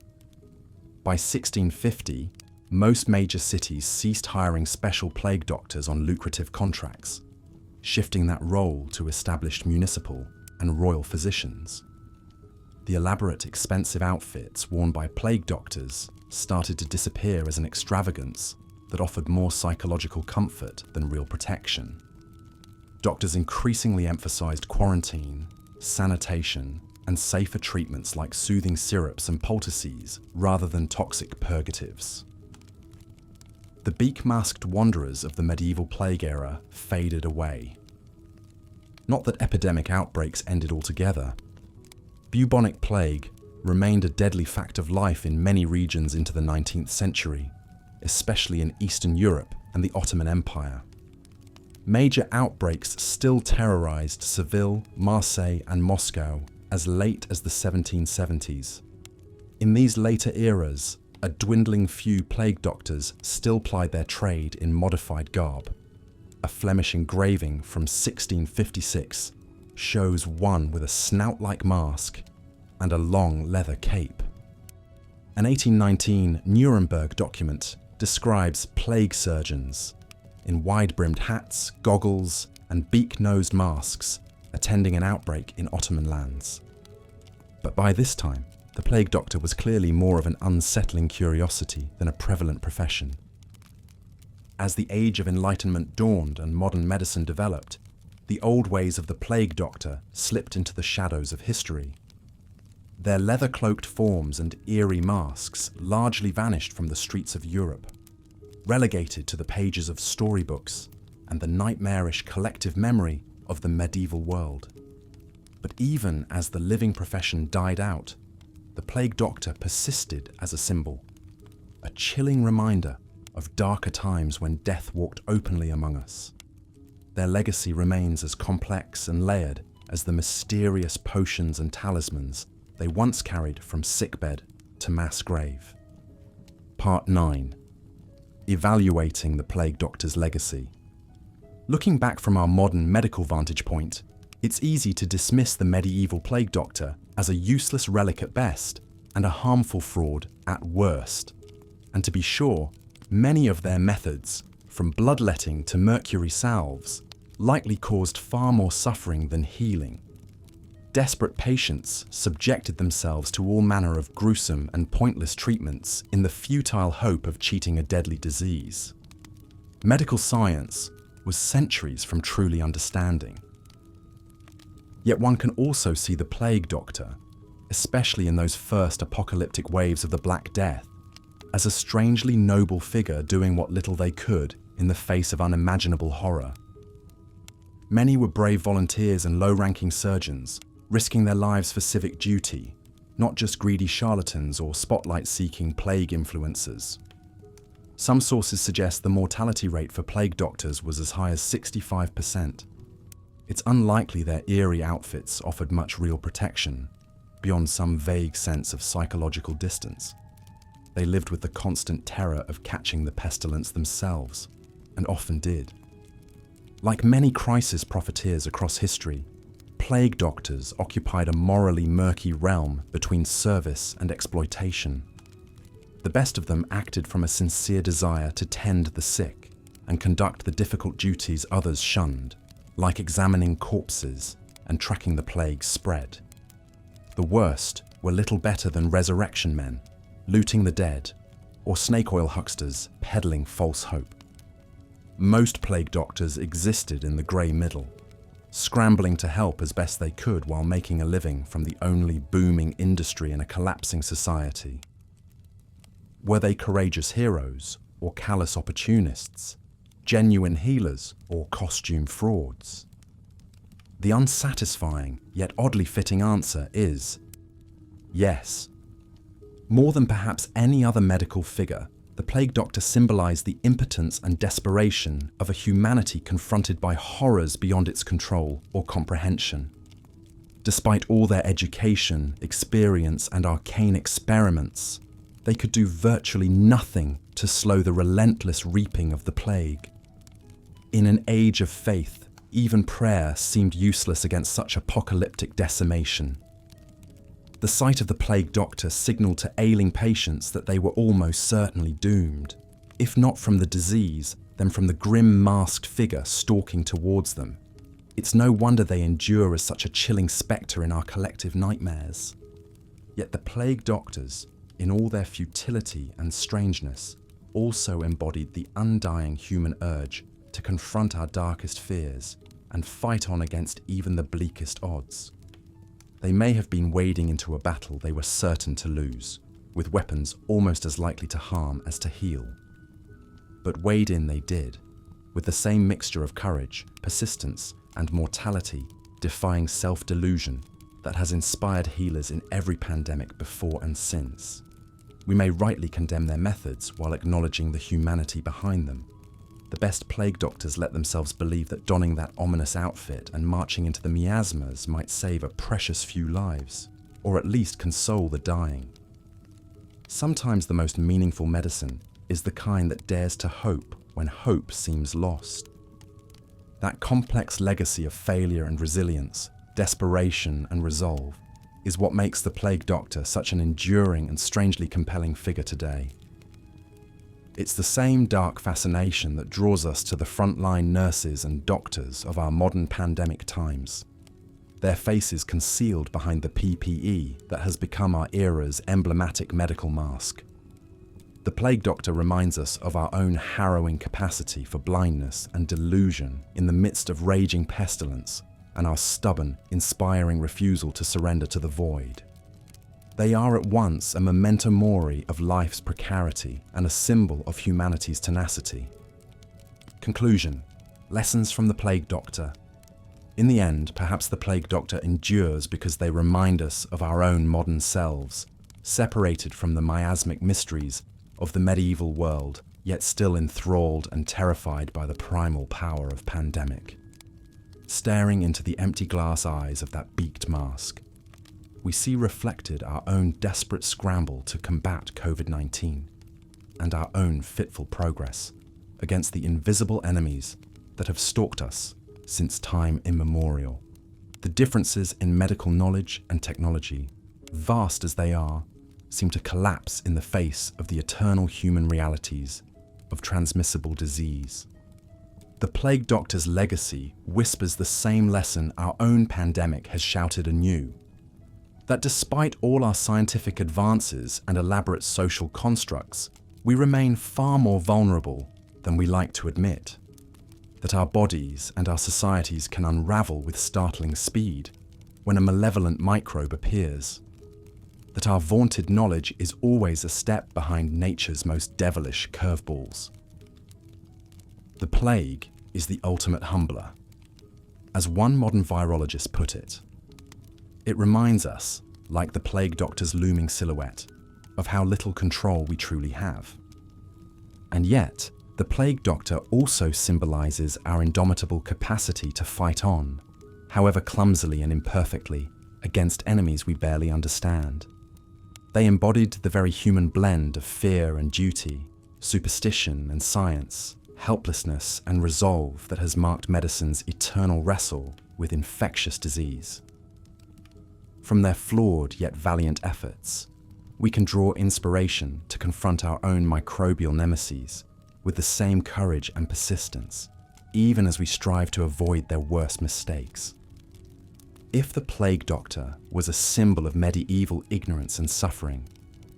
By 1650, most major cities ceased hiring special plague doctors on lucrative contracts, shifting that role to established municipal and royal physicians. The elaborate, expensive outfits worn by plague doctors started to disappear as an extravagance that offered more psychological comfort than real protection. Doctors increasingly emphasized quarantine, sanitation, and safer treatments like soothing syrups and poultices rather than toxic purgatives. The beak-masked wanderers of the medieval plague era faded away. Not that epidemic outbreaks ended altogether. Bubonic plague remained a deadly fact of life in many regions into the 19th century, especially in Eastern Europe and the Ottoman Empire. Major outbreaks still terrorized Seville, Marseille, and Moscow as late as the 1770s. In these later eras, a dwindling few plague doctors still plied their trade in modified garb. A Flemish engraving from 1656 shows one with a snout-like mask and a long leather cape. An 1819 Nuremberg document describes plague surgeons in wide-brimmed hats, goggles, and beak-nosed masks attending an outbreak in Ottoman lands. But by this time, the plague doctor was clearly more of an unsettling curiosity than a prevalent profession. As the Age of Enlightenment dawned and modern medicine developed, the old ways of the plague doctor slipped into the shadows of history. Their leather-cloaked forms and eerie masks largely vanished from the streets of Europe, relegated to the pages of storybooks and the nightmarish collective memory of the medieval world. But even as the living profession died out, the plague doctor persisted as a symbol, a chilling reminder of darker times when death walked openly among us. Their legacy remains as complex and layered as the mysterious potions and talismans they once carried from sickbed to mass grave. Part 9. Evaluating the plague doctor's legacy. Looking back from our modern medical vantage point, it's easy to dismiss the medieval plague doctor as a useless relic at best and a harmful fraud at worst. And to be sure, many of their methods, from bloodletting to mercury salves, likely caused far more suffering than healing. Desperate patients subjected themselves to all manner of gruesome and pointless treatments in the futile hope of cheating a deadly disease. Medical science was centuries from truly understanding. Yet one can also see the plague doctor, especially in those first apocalyptic waves of the Black Death, as a strangely noble figure doing what little they could in the face of unimaginable horror. Many were brave volunteers and low-ranking surgeons, risking their lives for civic duty, not just greedy charlatans or spotlight-seeking plague influencers. Some sources suggest the mortality rate for plague doctors was as high as 65%. It's unlikely their eerie outfits offered much real protection, beyond some vague sense of psychological distance. They lived with the constant terror of catching the pestilence themselves, and often did. Like many crisis profiteers across history, plague doctors occupied a morally murky realm between service and exploitation. The best of them acted from a sincere desire to tend the sick and conduct the difficult duties others shunned, like examining corpses and tracking the plague's spread. The worst were little better than resurrection men, looting the dead, or snake oil hucksters peddling false hope. Most plague doctors existed in the grey middle, scrambling to help as best they could while making a living from the only booming industry in a collapsing society. Were they courageous heroes or callous opportunists, genuine healers or costume frauds? The unsatisfying yet oddly fitting answer is yes. More than perhaps any other medical figure, the plague doctor symbolized the impotence and desperation of a humanity confronted by horrors beyond its control or comprehension. Despite all their education, experience, and arcane experiments, they could do virtually nothing to slow the relentless reaping of the plague. In an age of faith, even prayer seemed useless against such apocalyptic decimation. The sight of the plague doctor signaled to ailing patients that they were almost certainly doomed, if not from the disease, then from the grim masked figure stalking towards them. It's no wonder they endure as such a chilling spectre in our collective nightmares. Yet the plague doctors, in all their futility and strangeness, also embodied the undying human urge to confront our darkest fears and fight on against even the bleakest odds. They may have been wading into a battle they were certain to lose, with weapons almost as likely to harm as to heal. But wade in they did, with the same mixture of courage, persistence, and mortality, defying self-delusion that has inspired healers in every pandemic before and since. We may rightly condemn their methods while acknowledging the humanity behind them. The best plague doctors let themselves believe that donning that ominous outfit and marching into the miasmas might save a precious few lives, or at least console the dying. Sometimes the most meaningful medicine is the kind that dares to hope when hope seems lost. That complex legacy of failure and resilience, desperation and resolve, is what makes the plague doctor such an enduring and strangely compelling figure today. It's the same dark fascination that draws us to the frontline nurses and doctors of our modern pandemic times, their faces concealed behind the PPE that has become our era's emblematic medical mask. The plague doctor reminds us of our own harrowing capacity for blindness and delusion in the midst of raging pestilence, and our stubborn, inspiring refusal to surrender to the void. They are at once a memento mori of life's precarity and a symbol of humanity's tenacity. Conclusion: lessons from the plague doctor. In the end, perhaps the plague doctor endures because they remind us of our own modern selves, separated from the miasmic mysteries of the medieval world, yet still enthralled and terrified by the primal power of pandemic. Staring into the empty glass eyes of that beaked mask, we see reflected our own desperate scramble to combat COVID-19 and our own fitful progress against the invisible enemies that have stalked us since time immemorial. The differences in medical knowledge and technology, vast as they are, seem to collapse in the face of the eternal human realities of transmissible disease. The plague doctor's legacy whispers the same lesson our own pandemic has shouted anew: that despite all our scientific advances and elaborate social constructs, we remain far more vulnerable than we like to admit. That our bodies and our societies can unravel with startling speed when a malevolent microbe appears. That our vaunted knowledge is always a step behind nature's most devilish curveballs. The plague is the ultimate humbler. As one modern virologist put it, it reminds us, like the plague doctor's looming silhouette, of how little control we truly have. And yet, the plague doctor also symbolizes our indomitable capacity to fight on, however clumsily and imperfectly, against enemies we barely understand. They embodied the very human blend of fear and duty, superstition and science, helplessness and resolve that has marked medicine's eternal wrestle with infectious disease. From their flawed yet valiant efforts, we can draw inspiration to confront our own microbial nemeses with the same courage and persistence, even as we strive to avoid their worst mistakes. If the plague doctor was a symbol of medieval ignorance and suffering,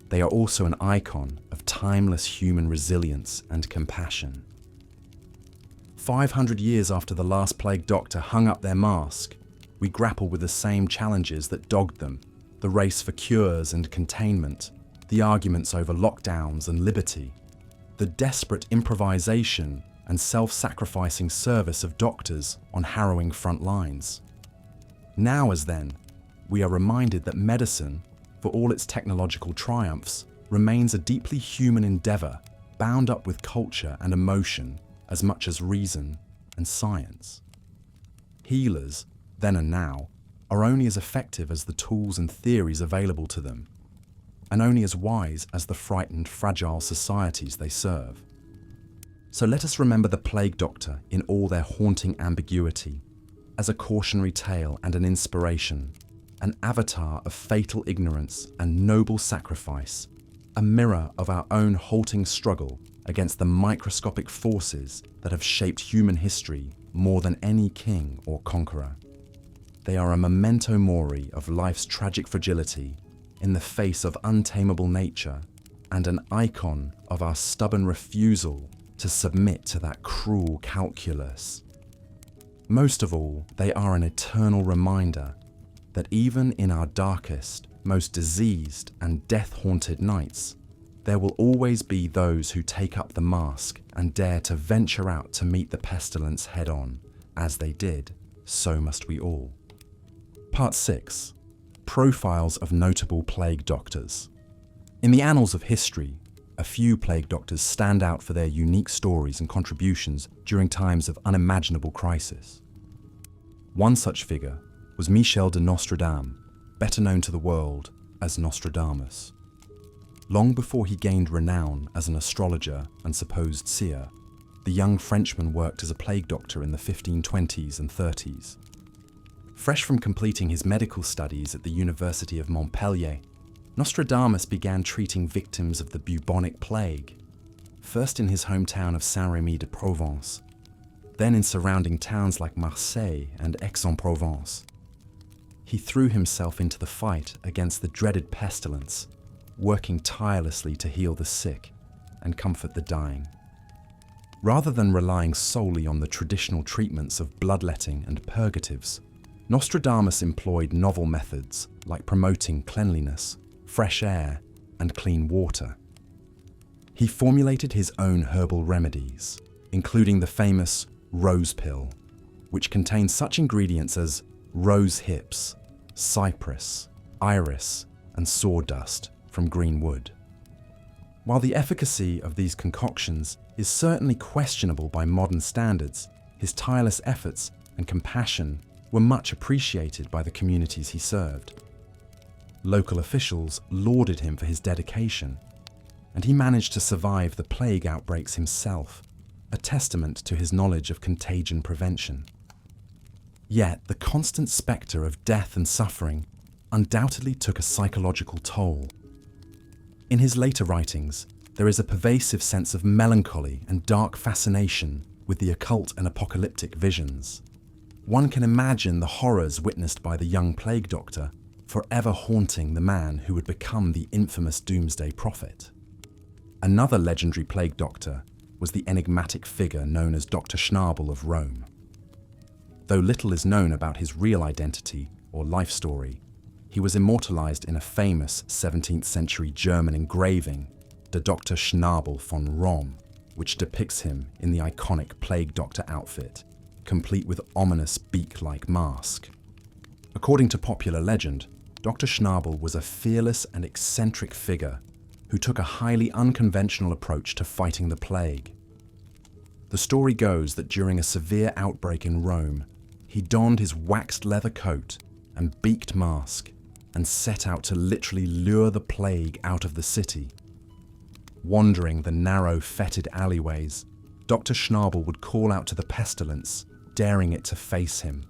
they are also an icon of timeless human resilience and compassion. 500 years after the last plague doctor hung up their mask, we grapple with the same challenges that dogged them: the race for cures and containment, the arguments over lockdowns and liberty, the desperate improvisation and self-sacrificing service of doctors on harrowing front lines. Now as then, we are reminded that medicine, for all its technological triumphs, remains a deeply human endeavor bound up with culture and emotion as much as reason and science. Healers, then and now, are only as effective as the tools and theories available to them, and only as wise as the frightened, fragile societies they serve. So let us remember the plague doctor in all their haunting ambiguity, as a cautionary tale and an inspiration, an avatar of fatal ignorance and noble sacrifice, a mirror of our own halting struggle against the microscopic forces that have shaped human history more than any king or conqueror. They are a memento mori of life's tragic fragility in the face of untamable nature, and an icon of our stubborn refusal to submit to that cruel calculus. Most of all, they are an eternal reminder that even in our darkest, most diseased and death-haunted nights, there will always be those who take up the mask and dare to venture out to meet the pestilence head-on. As they did, so must we all. Part 6. Profiles of notable plague doctors. In the annals of history, a few plague doctors stand out for their unique stories and contributions during times of unimaginable crisis. One such figure was Michel de Nostradame, better known to the world as Nostradamus. Long before he gained renown as an astrologer and supposed seer, the young Frenchman worked as a plague doctor in the 1520s and 30s. Fresh from completing his medical studies at the University of Montpellier, Nostradamus began treating victims of the bubonic plague, first in his hometown of Saint-Rémy-de-Provence, then in surrounding towns like Marseille and Aix-en-Provence. He threw himself into the fight against the dreaded pestilence, working tirelessly to heal the sick and comfort the dying. Rather than relying solely on the traditional treatments of bloodletting and purgatives, Nostradamus employed novel methods like promoting cleanliness, fresh air, and clean water. He formulated his own herbal remedies, including the famous rose pill, which contains such ingredients as rose hips, cypress, iris, and sawdust from green wood. While the efficacy of these concoctions is certainly questionable by modern standards, his tireless efforts and compassion were much appreciated by the communities he served. Local officials lauded him for his dedication, and he managed to survive the plague outbreaks himself, a testament to his knowledge of contagion prevention. Yet the constant spectre of death and suffering undoubtedly took a psychological toll. In his later writings, there is a pervasive sense of melancholy and dark fascination with the occult and apocalyptic visions. One can imagine the horrors witnessed by the young plague doctor, forever haunting the man who would become the infamous doomsday prophet. Another legendary plague doctor was the enigmatic figure known as Dr. Schnabel of Rome. Though little is known about his real identity or life story, he was immortalized in a famous 17th century German engraving, the Dr. Schnabel von Rom, which depicts him in the iconic plague doctor outfit, complete with ominous beak-like mask. According to popular legend, Dr. Schnabel was a fearless and eccentric figure who took a highly unconventional approach to fighting the plague. The story goes that during a severe outbreak in Rome, he donned his waxed leather coat and beaked mask and set out to literally lure the plague out of the city. Wandering the narrow, fetid alleyways, Dr. Schnabel would call out to the pestilence, daring it to face him.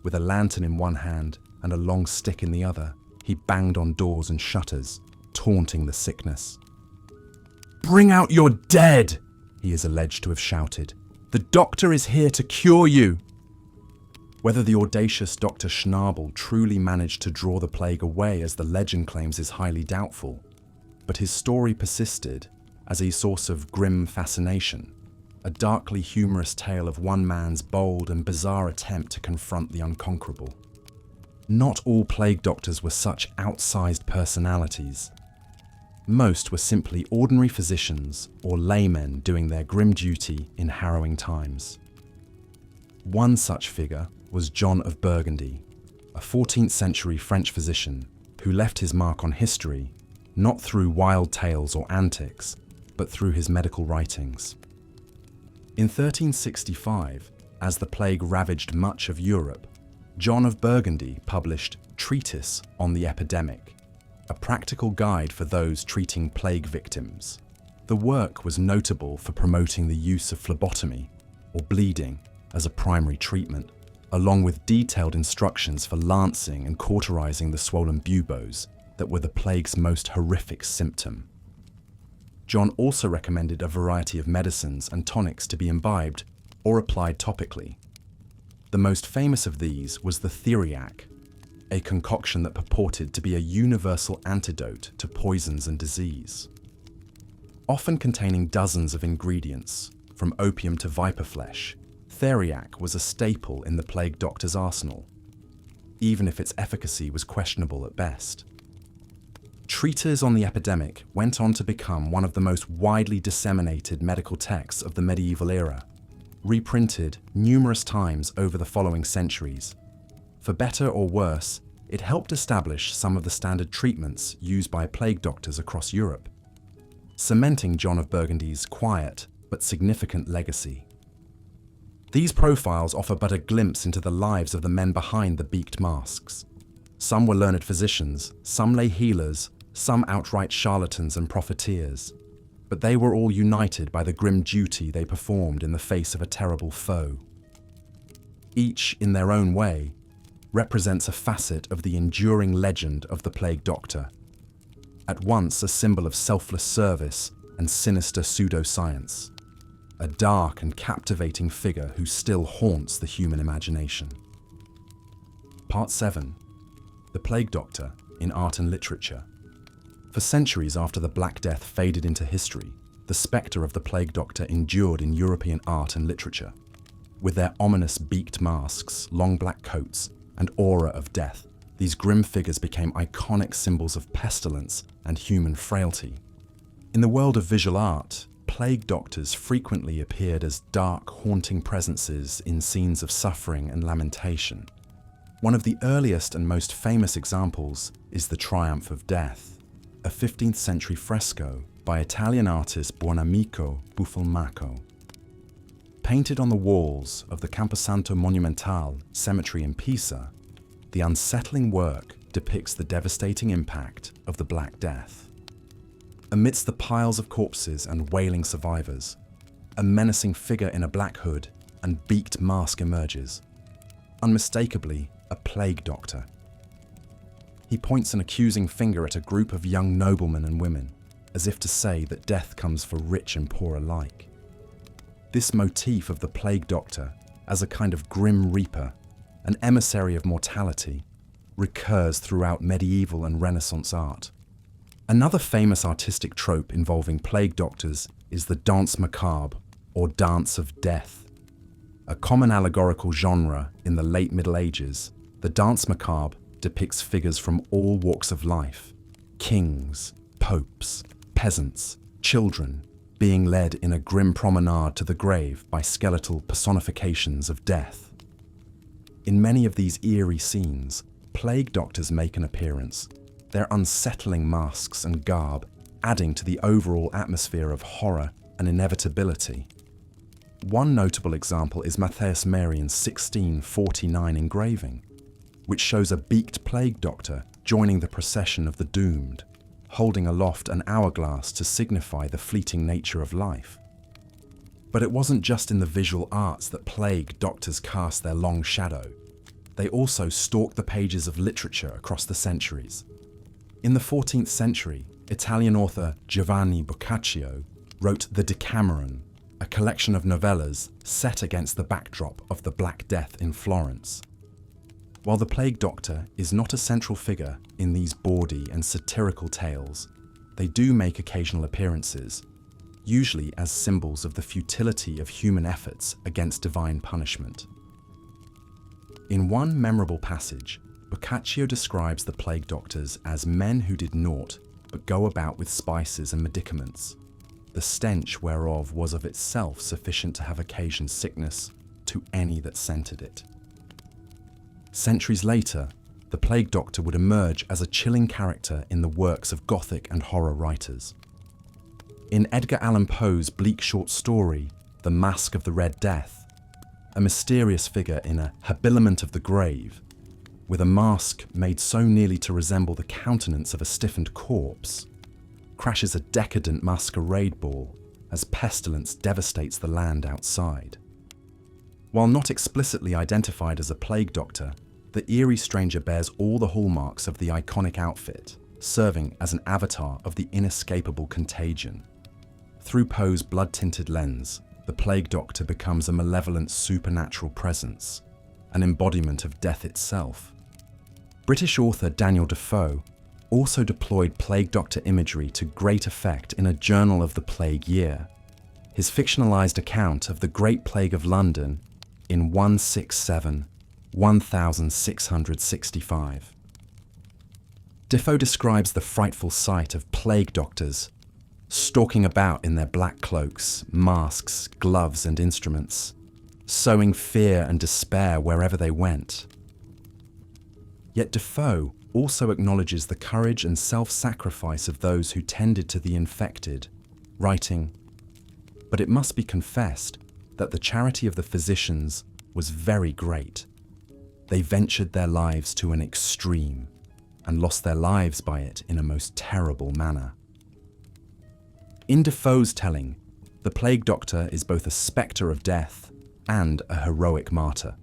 With a lantern in one hand and a long stick in the other, he banged on doors and shutters, taunting the sickness. "Bring out your dead!" he is alleged to have shouted. "The doctor is here to cure you!" Whether the audacious Dr. Schnabel truly managed to draw the plague away, as the legend claims, is highly doubtful, but his story persisted as a source of grim fascination, a darkly humorous tale of one man's bold and bizarre attempt to confront the unconquerable. Not all plague doctors were such outsized personalities. Most were simply ordinary physicians or laymen doing their grim duty in harrowing times. One such figure was John of Burgundy, a 14th century French physician who left his mark on history not through wild tales or antics, but through his medical writings. In 1365, as the plague ravaged much of Europe, John of Burgundy published Treatise on the Epidemic, a practical guide for those treating plague victims. The work was notable for promoting the use of phlebotomy, or bleeding, as a primary treatment, along with detailed instructions for lancing and cauterizing the swollen buboes that were the plague's most horrific symptom. John also recommended a variety of medicines and tonics to be imbibed or applied topically. The most famous of these was the theriac, a concoction that purported to be a universal antidote to poisons and disease. Often containing dozens of ingredients, from opium to viper flesh, theriac was a staple in the plague doctor's arsenal, even if its efficacy was questionable at best. Treatise on the Epidemic went on to become one of the most widely disseminated medical texts of the medieval era, reprinted numerous times over the following centuries. For better or worse, it helped establish some of the standard treatments used by plague doctors across Europe, cementing John of Burgundy's quiet but significant legacy. These profiles offer but a glimpse into the lives of the men behind the beaked masks. Some were learned physicians, some lay healers, some outright charlatans and profiteers, but they were all united by the grim duty they performed in the face of a terrible foe. Each, in their own way, represents a facet of the enduring legend of the plague doctor, at once a symbol of selfless service and sinister pseudoscience, a dark and captivating figure who still haunts the human imagination. Part 7. The Plague Doctor in Art and Literature. For centuries after the Black Death faded into history, the spectre of the Plague Doctor endured in European art and literature. With their ominous beaked masks, long black coats, and aura of death, these grim figures became iconic symbols of pestilence and human frailty. In the world of visual art, plague doctors frequently appeared as dark, haunting presences in scenes of suffering and lamentation. One of the earliest and most famous examples is The Triumph of Death, a 15th century fresco by Italian artist Buonamico Buffalmacco. Painted on the walls of the Camposanto Monumentale cemetery in Pisa, the unsettling work depicts the devastating impact of the Black Death. Amidst the piles of corpses and wailing survivors, a menacing figure in a black hood and beaked mask emerges, unmistakably a plague doctor. He points an accusing finger at a group of young noblemen and women, as if to say that death comes for rich and poor alike. This motif of the plague doctor as a kind of grim reaper, an emissary of mortality, recurs throughout medieval and Renaissance art. Another famous artistic trope involving plague doctors is the danse macabre, or dance of death. A common allegorical genre in the late Middle Ages, the danse macabre depicts figures from all walks of life: kings, popes, peasants, children, being led in a grim promenade to the grave by skeletal personifications of death. In many of these eerie scenes, plague doctors make an appearance, their unsettling masks and garb adding to the overall atmosphere of horror and inevitability. One notable example is Matthias Marien's 1649 engraving, which shows a beaked plague doctor joining the procession of the doomed, holding aloft an hourglass to signify the fleeting nature of life. But it wasn't just in the visual arts that plague doctors cast their long shadow. They also stalked the pages of literature across the centuries. In the 14th century, Italian author Giovanni Boccaccio wrote The Decameron, a collection of novellas set against the backdrop of the Black Death in Florence. While the plague doctor is not a central figure in these bawdy and satirical tales, they do make occasional appearances, usually as symbols of the futility of human efforts against divine punishment. In one memorable passage, Boccaccio describes the plague doctors as men who did naught but go about with spices and medicaments, the stench whereof was of itself sufficient to have occasioned sickness to any that scented it. Centuries later, the plague doctor would emerge as a chilling character in the works of Gothic and horror writers. In Edgar Allan Poe's bleak short story, The Masque of the Red Death, a mysterious figure in a habiliment of the grave, with a mask made so nearly to resemble the countenance of a stiffened corpse, crashes a decadent masquerade ball as pestilence devastates the land outside. While not explicitly identified as a plague doctor, the eerie stranger bears all the hallmarks of the iconic outfit, serving as an avatar of the inescapable contagion. Through Poe's blood-tinted lens, the plague doctor becomes a malevolent supernatural presence, an embodiment of death itself. British author Daniel Defoe also deployed plague doctor imagery to great effect in A Journal of the Plague Year, his fictionalized account of the Great Plague of London in 1665. Defoe describes the frightful sight of plague doctors stalking about in their black cloaks, masks, gloves and instruments, sowing fear and despair wherever they went. Yet Defoe also acknowledges the courage and self-sacrifice of those who tended to the infected, writing, "But it must be confessed that the charity of the physicians was very great. They ventured their lives to an extreme, and lost their lives by it in a most terrible manner." In Defoe's telling, the plague doctor is both a spectre of death and a heroic martyr,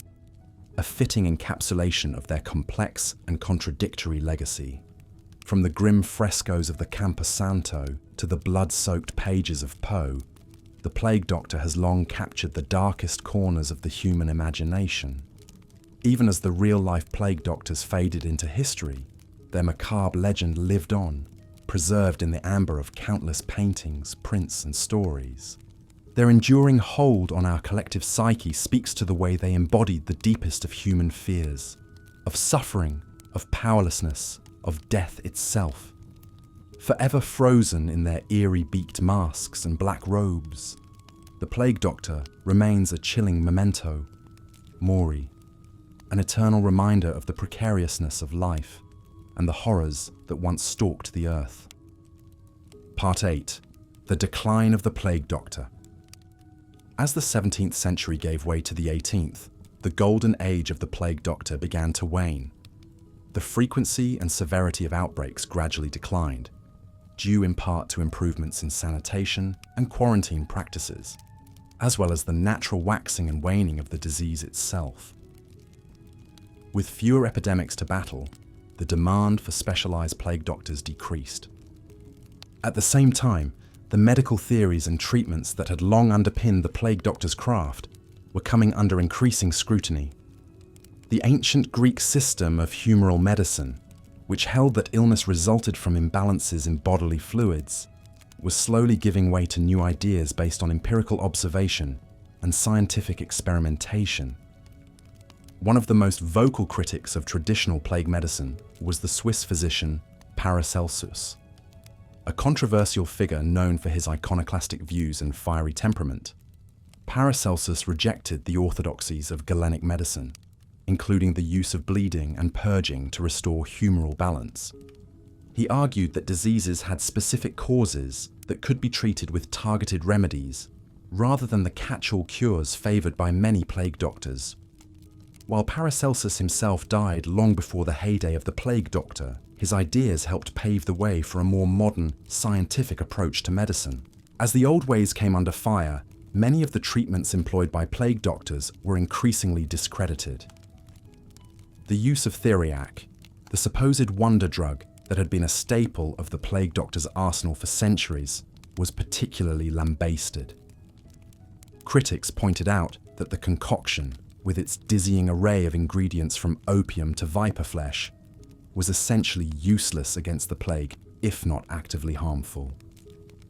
a fitting encapsulation of their complex and contradictory legacy. From the grim frescoes of the Camposanto to the blood-soaked pages of Poe, the plague doctor has long captured the darkest corners of the human imagination. Even as the real-life plague doctors faded into history, their macabre legend lived on, preserved in the amber of countless paintings, prints, and stories. Their enduring hold on our collective psyche speaks to the way they embodied the deepest of human fears, of suffering, of powerlessness, of death itself. Forever frozen in their eerie beaked masks and black robes, the plague doctor remains a chilling memento mori, an eternal reminder of the precariousness of life and the horrors that once stalked the earth. Part 8. The Decline of the Plague Doctor. As the 17th century gave way to the 18th, the golden age of the plague doctor began to wane. The frequency and severity of outbreaks gradually declined, due in part to improvements in sanitation and quarantine practices, as well as the natural waxing and waning of the disease itself. With fewer epidemics to battle, the demand for specialized plague doctors decreased. At the same time, the medical theories and treatments that had long underpinned the plague doctor's craft were coming under increasing scrutiny. The ancient Greek system of humoral medicine, which held that illness resulted from imbalances in bodily fluids, was slowly giving way to new ideas based on empirical observation and scientific experimentation. One of the most vocal critics of traditional plague medicine was the Swiss physician Paracelsus. A controversial figure known for his iconoclastic views and fiery temperament, Paracelsus rejected the orthodoxies of Galenic medicine, including the use of bleeding and purging to restore humoral balance. He argued that diseases had specific causes that could be treated with targeted remedies, rather than the catch-all cures favoured by many plague doctors. While Paracelsus himself died long before the heyday of the plague doctor, his ideas helped pave the way for a more modern, scientific approach to medicine. As the old ways came under fire, many of the treatments employed by plague doctors were increasingly discredited. The use of theriac, the supposed wonder drug that had been a staple of the plague doctor's arsenal for centuries, was particularly lambasted. Critics pointed out that the concoction, with its dizzying array of ingredients from opium to viper flesh, was essentially useless against the plague, if not actively harmful.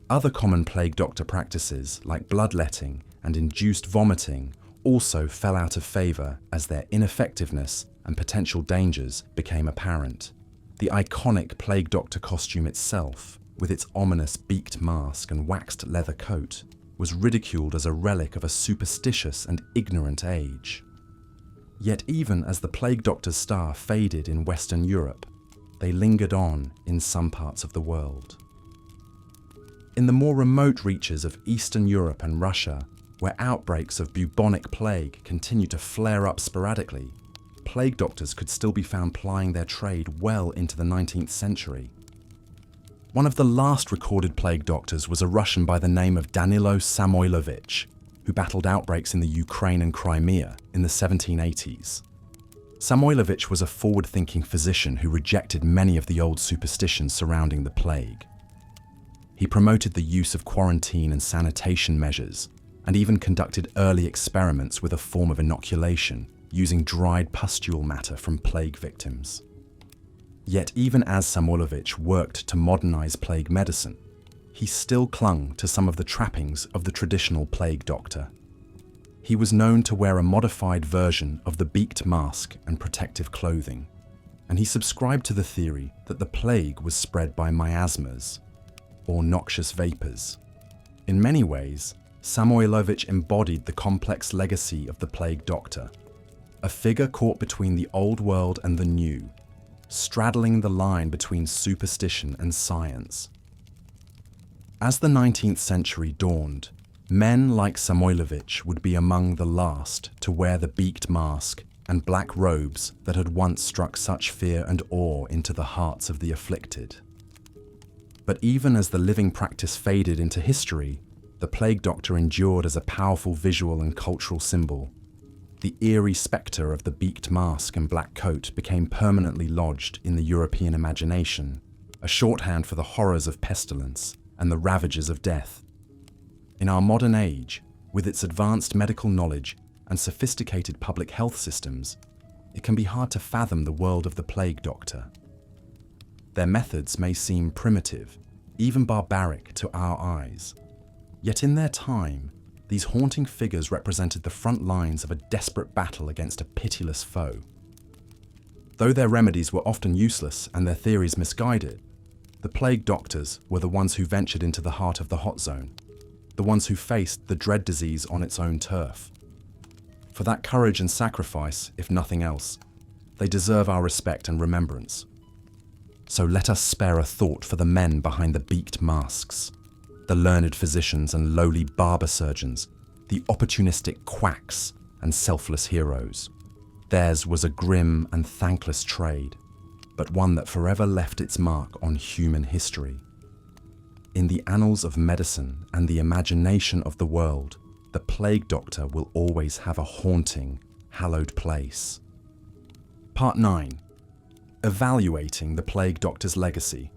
Other common plague doctor practices, like bloodletting and induced vomiting, also fell out of favour as their ineffectiveness and potential dangers became apparent. The iconic plague doctor costume itself, with its ominous beaked mask and waxed leather coat, was ridiculed as a relic of a superstitious and ignorant age. Yet even as the plague doctor's star faded in Western Europe, they lingered on in some parts of the world. In the more remote reaches of Eastern Europe and Russia, where outbreaks of bubonic plague continued to flare up sporadically, plague doctors could still be found plying their trade well into the 19th century. One of the last recorded plague doctors was a Russian by the name of Danilo Samoilovich, who battled outbreaks in the Ukraine and Crimea in the 1780s. Samoilovich was a forward-thinking physician who rejected many of the old superstitions surrounding the plague. He promoted the use of quarantine and sanitation measures, and even conducted early experiments with a form of inoculation, using dried pustule matter from plague victims. Yet even as Samoilovich worked to modernize plague medicine, he still clung to some of the trappings of the traditional plague doctor. He was known to wear a modified version of the beaked mask and protective clothing, and he subscribed to the theory that the plague was spread by miasmas, or noxious vapors. In many ways, Samoilovich embodied the complex legacy of the plague doctor, a figure caught between the old world and the new, straddling the line between superstition and science. As the 19th century dawned, men like Samoilovich would be among the last to wear the beaked mask and black robes that had once struck such fear and awe into the hearts of the afflicted. But even as the living practice faded into history, the plague doctor endured as a powerful visual and cultural symbol. The eerie spectre of the beaked mask and black coat became permanently lodged in the European imagination, a shorthand for the horrors of pestilence and the ravages of death. In our modern age, with its advanced medical knowledge and sophisticated public health systems, it can be hard to fathom the world of the plague doctor. Their methods may seem primitive, even barbaric to our eyes. Yet in their time, these haunting figures represented the front lines of a desperate battle against a pitiless foe. Though their remedies were often useless and their theories misguided, the plague doctors were the ones who ventured into the heart of the hot zone, the ones who faced the dread disease on its own turf. For that courage and sacrifice, if nothing else, they deserve our respect and remembrance. So let us spare a thought for the men behind the beaked masks, the learned physicians and lowly barber surgeons, the opportunistic quacks and selfless heroes. Theirs was a grim and thankless trade, but one that forever left its mark on human history. In the annals of medicine and the imagination of the world, the plague doctor will always have a haunting, hallowed place. Part 9. Evaluating the plague doctor's legacy.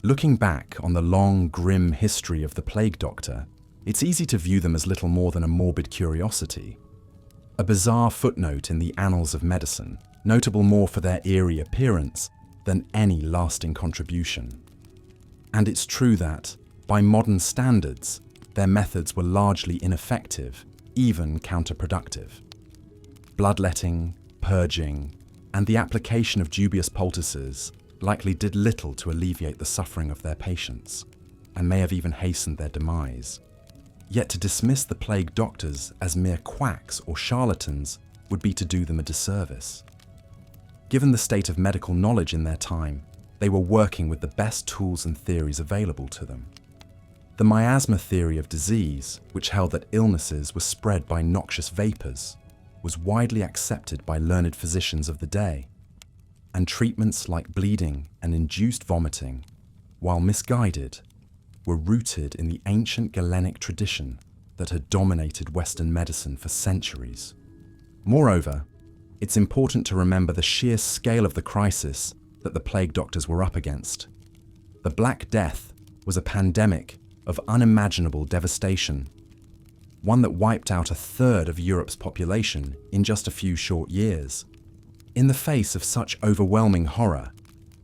Looking back on the long, grim history of the plague doctor, it's easy to view them as little more than a morbid curiosity. A bizarre footnote in the annals of medicine, notable more for their eerie appearance than any lasting contribution. And it's true that, by modern standards, their methods were largely ineffective, even counterproductive. Bloodletting, purging, and the application of dubious poultices likely did little to alleviate the suffering of their patients, and may have even hastened their demise. Yet to dismiss the plague doctors as mere quacks or charlatans would be to do them a disservice. Given the state of medical knowledge in their time, they were working with the best tools and theories available to them. The miasma theory of disease, which held that illnesses were spread by noxious vapors, was widely accepted by learned physicians of the day, and treatments like bleeding and induced vomiting, while misguided, were rooted in the ancient Galenic tradition that had dominated Western medicine for centuries. Moreover, it's important to remember the sheer scale of the crisis that the plague doctors were up against. The Black Death was a pandemic of unimaginable devastation, one that wiped out a third of Europe's population in just a few short years. In the face of such overwhelming horror,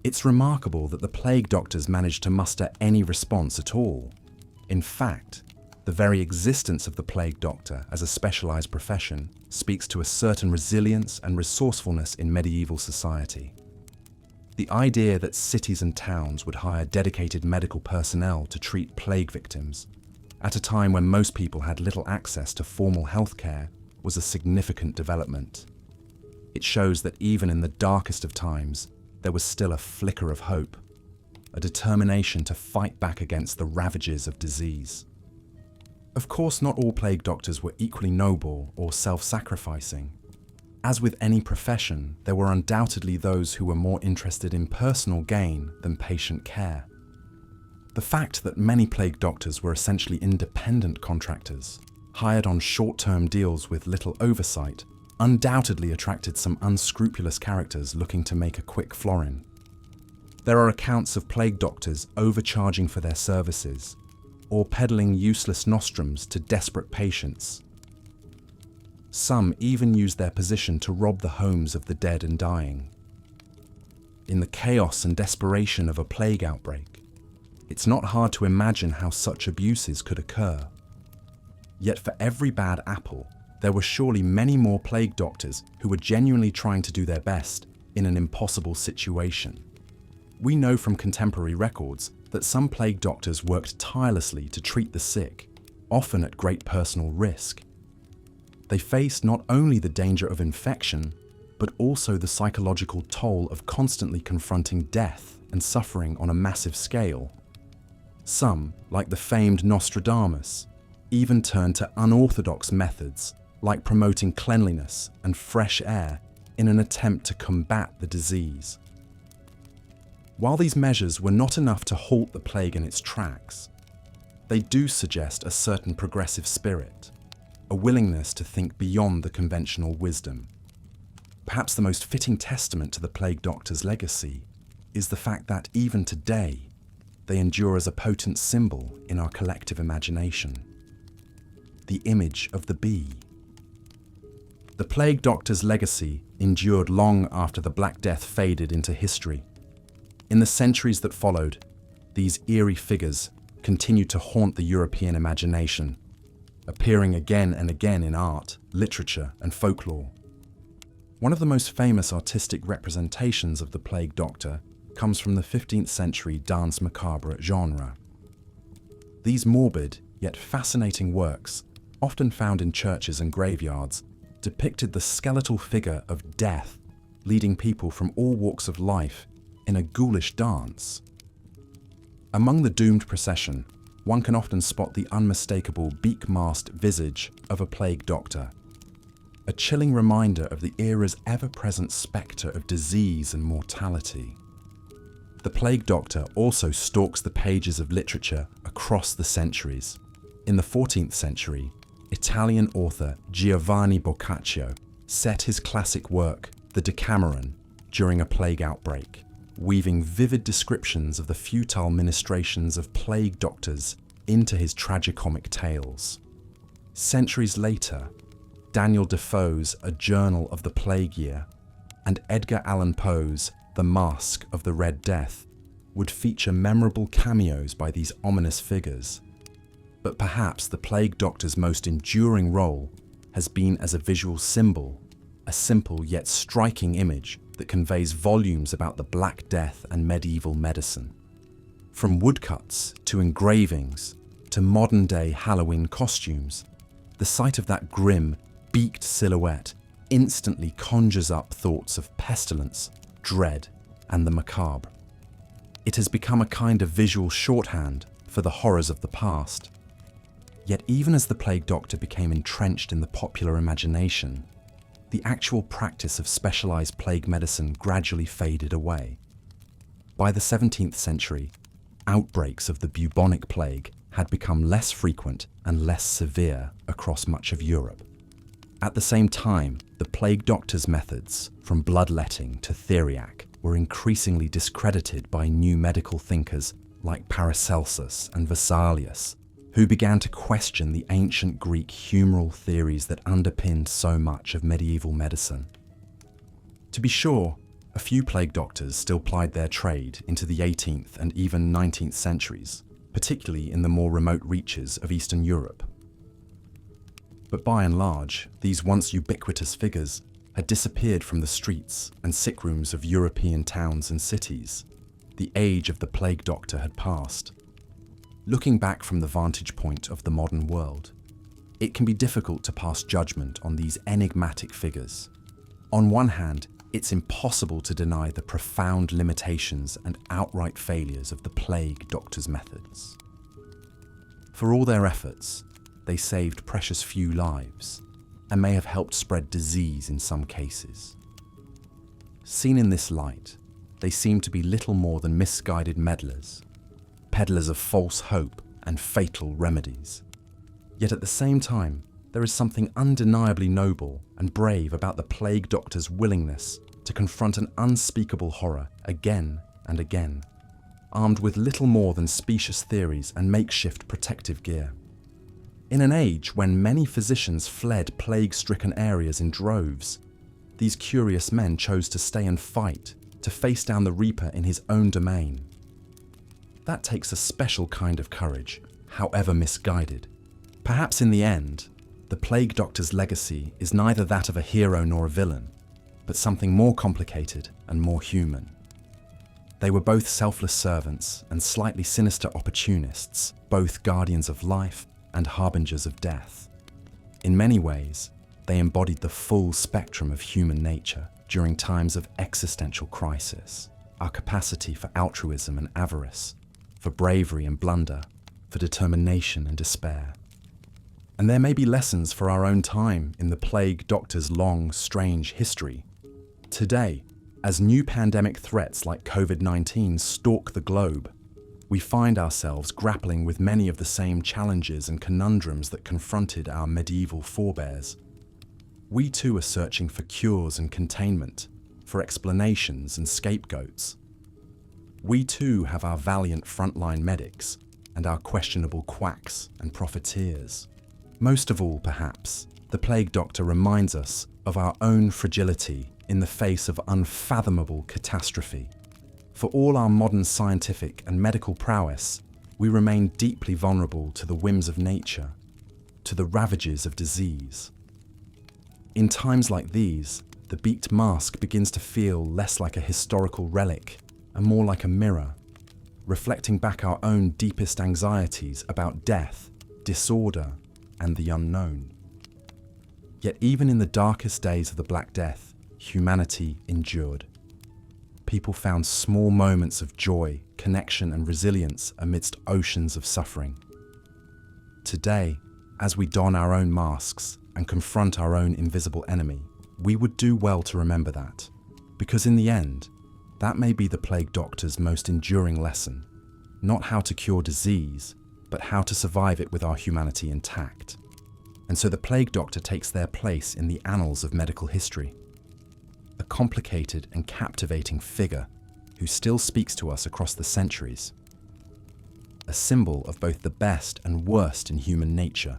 it's remarkable that the plague doctors managed to muster any response at all. In fact, the very existence of the plague doctor as a specialized profession speaks to a certain resilience and resourcefulness in medieval society. The idea that cities and towns would hire dedicated medical personnel to treat plague victims, at a time when most people had little access to formal healthcare, was a significant development. It shows that even in the darkest of times, there was still a flicker of hope, a determination to fight back against the ravages of disease. Of course, not all plague doctors were equally noble or self-sacrificing. As with any profession, there were undoubtedly those who were more interested in personal gain than patient care. The fact that many plague doctors were essentially independent contractors, hired on short-term deals with little oversight, undoubtedly attracted some unscrupulous characters looking to make a quick florin. There are accounts of plague doctors overcharging for their services, or peddling useless nostrums to desperate patients. Some even used their position to rob the homes of the dead and dying. In the chaos and desperation of a plague outbreak, it's not hard to imagine how such abuses could occur. Yet for every bad apple, there were surely many more plague doctors who were genuinely trying to do their best in an impossible situation. We know from contemporary records that some plague doctors worked tirelessly to treat the sick, often at great personal risk. They faced not only the danger of infection, but also the psychological toll of constantly confronting death and suffering on a massive scale. Some, like the famed Nostradamus, even turned to unorthodox methods like promoting cleanliness and fresh air in an attempt to combat the disease. While these measures were not enough to halt the plague in its tracks, they do suggest a certain progressive spirit, a willingness to think beyond the conventional wisdom. Perhaps the most fitting testament to the plague doctor's legacy is the fact that even today, they endure as a potent symbol in our collective imagination. The image of the bee. The plague doctor's legacy endured long after the Black Death faded into history. In the centuries that followed, these eerie figures continued to haunt the European imagination, appearing again and again in art, literature, and folklore. One of the most famous artistic representations of the plague doctor comes from the 15th century danse macabre genre. These morbid, yet fascinating works, often found in churches and graveyards, depicted the skeletal figure of death, leading people from all walks of life in a ghoulish dance. Among the doomed procession, one can often spot the unmistakable beak-masked visage of a plague doctor, a chilling reminder of the era's ever-present spectre of disease and mortality. The plague doctor also stalks the pages of literature across the centuries. In the 14th century, Italian author Giovanni Boccaccio set his classic work, The Decameron, during a plague outbreak. weaving vivid descriptions of the futile ministrations of plague doctors into his tragicomic tales. Centuries later, Daniel Defoe's A Journal of the Plague Year and Edgar Allan Poe's The Masque of the Red Death would feature memorable cameos by these ominous figures. But perhaps the plague doctor's most enduring role has been as a visual symbol, a simple yet striking image that conveys volumes about the Black Death and medieval medicine. From woodcuts to engravings to modern-day Halloween costumes, the sight of that grim, beaked silhouette instantly conjures up thoughts of pestilence, dread, and the macabre. It has become a kind of visual shorthand for the horrors of the past. Yet even as the plague doctor became entrenched in the popular imagination, the actual practice of specialized plague medicine gradually faded away. By the 17th century, outbreaks of the bubonic plague had become less frequent and less severe across much of Europe. At the same time, the plague doctor's methods, from bloodletting to theriac, were increasingly discredited by new medical thinkers like Paracelsus and Vesalius, who began to question the ancient Greek humoral theories that underpinned so much of medieval medicine. To be sure, a few plague doctors still plied their trade into the 18th and even 19th centuries, particularly in the more remote reaches of Eastern Europe. But by and large, these once ubiquitous figures had disappeared from the streets and sick rooms of European towns and cities. The age of the plague doctor had passed. Looking back from the vantage point of the modern world, it can be difficult to pass judgment on these enigmatic figures. On one hand, it's impossible to deny the profound limitations and outright failures of the plague doctor's methods. For all their efforts, they saved precious few lives and may have helped spread disease in some cases. Seen in this light, they seem to be little more than misguided meddlers, peddlers of false hope and fatal remedies. Yet at the same time, there is something undeniably noble and brave about the plague doctor's willingness to confront an unspeakable horror again and again, armed with little more than specious theories and makeshift protective gear. In an age when many physicians fled plague-stricken areas in droves, these curious men chose to stay and fight, to face down the Reaper in his own domain. That takes a special kind of courage, however misguided. Perhaps in the end, the plague doctor's legacy is neither that of a hero nor a villain, but something more complicated and more human. They were both selfless servants and slightly sinister opportunists, both guardians of life and harbingers of death. In many ways, they embodied the full spectrum of human nature during times of existential crisis, our capacity for altruism and avarice, for bravery and blunder, for determination and despair. And there may be lessons for our own time in the plague doctor's long, strange history. Today, as new pandemic threats like COVID-19 stalk the globe, we find ourselves grappling with many of the same challenges and conundrums that confronted our medieval forebears. We too are searching for cures and containment, for explanations and scapegoats. We too have our valiant frontline medics and our questionable quacks and profiteers. Most of all, perhaps, the plague doctor reminds us of our own fragility in the face of unfathomable catastrophe. For all our modern scientific and medical prowess, we remain deeply vulnerable to the whims of nature, to the ravages of disease. In times like these, the beaked mask begins to feel less like a historical relic and more like a mirror, reflecting back our own deepest anxieties about death, disorder, and the unknown. Yet even in the darkest days of the Black Death, humanity endured. People found small moments of joy, connection, and resilience amidst oceans of suffering. Today, as we don our own masks and confront our own invisible enemy, we would do well to remember that, because in the end, that may be the plague doctor's most enduring lesson, not how to cure disease, but how to survive it with our humanity intact. And so the plague doctor takes their place in the annals of medical history. A complicated and captivating figure, who still speaks to us across the centuries. A symbol of both the best and worst in human nature,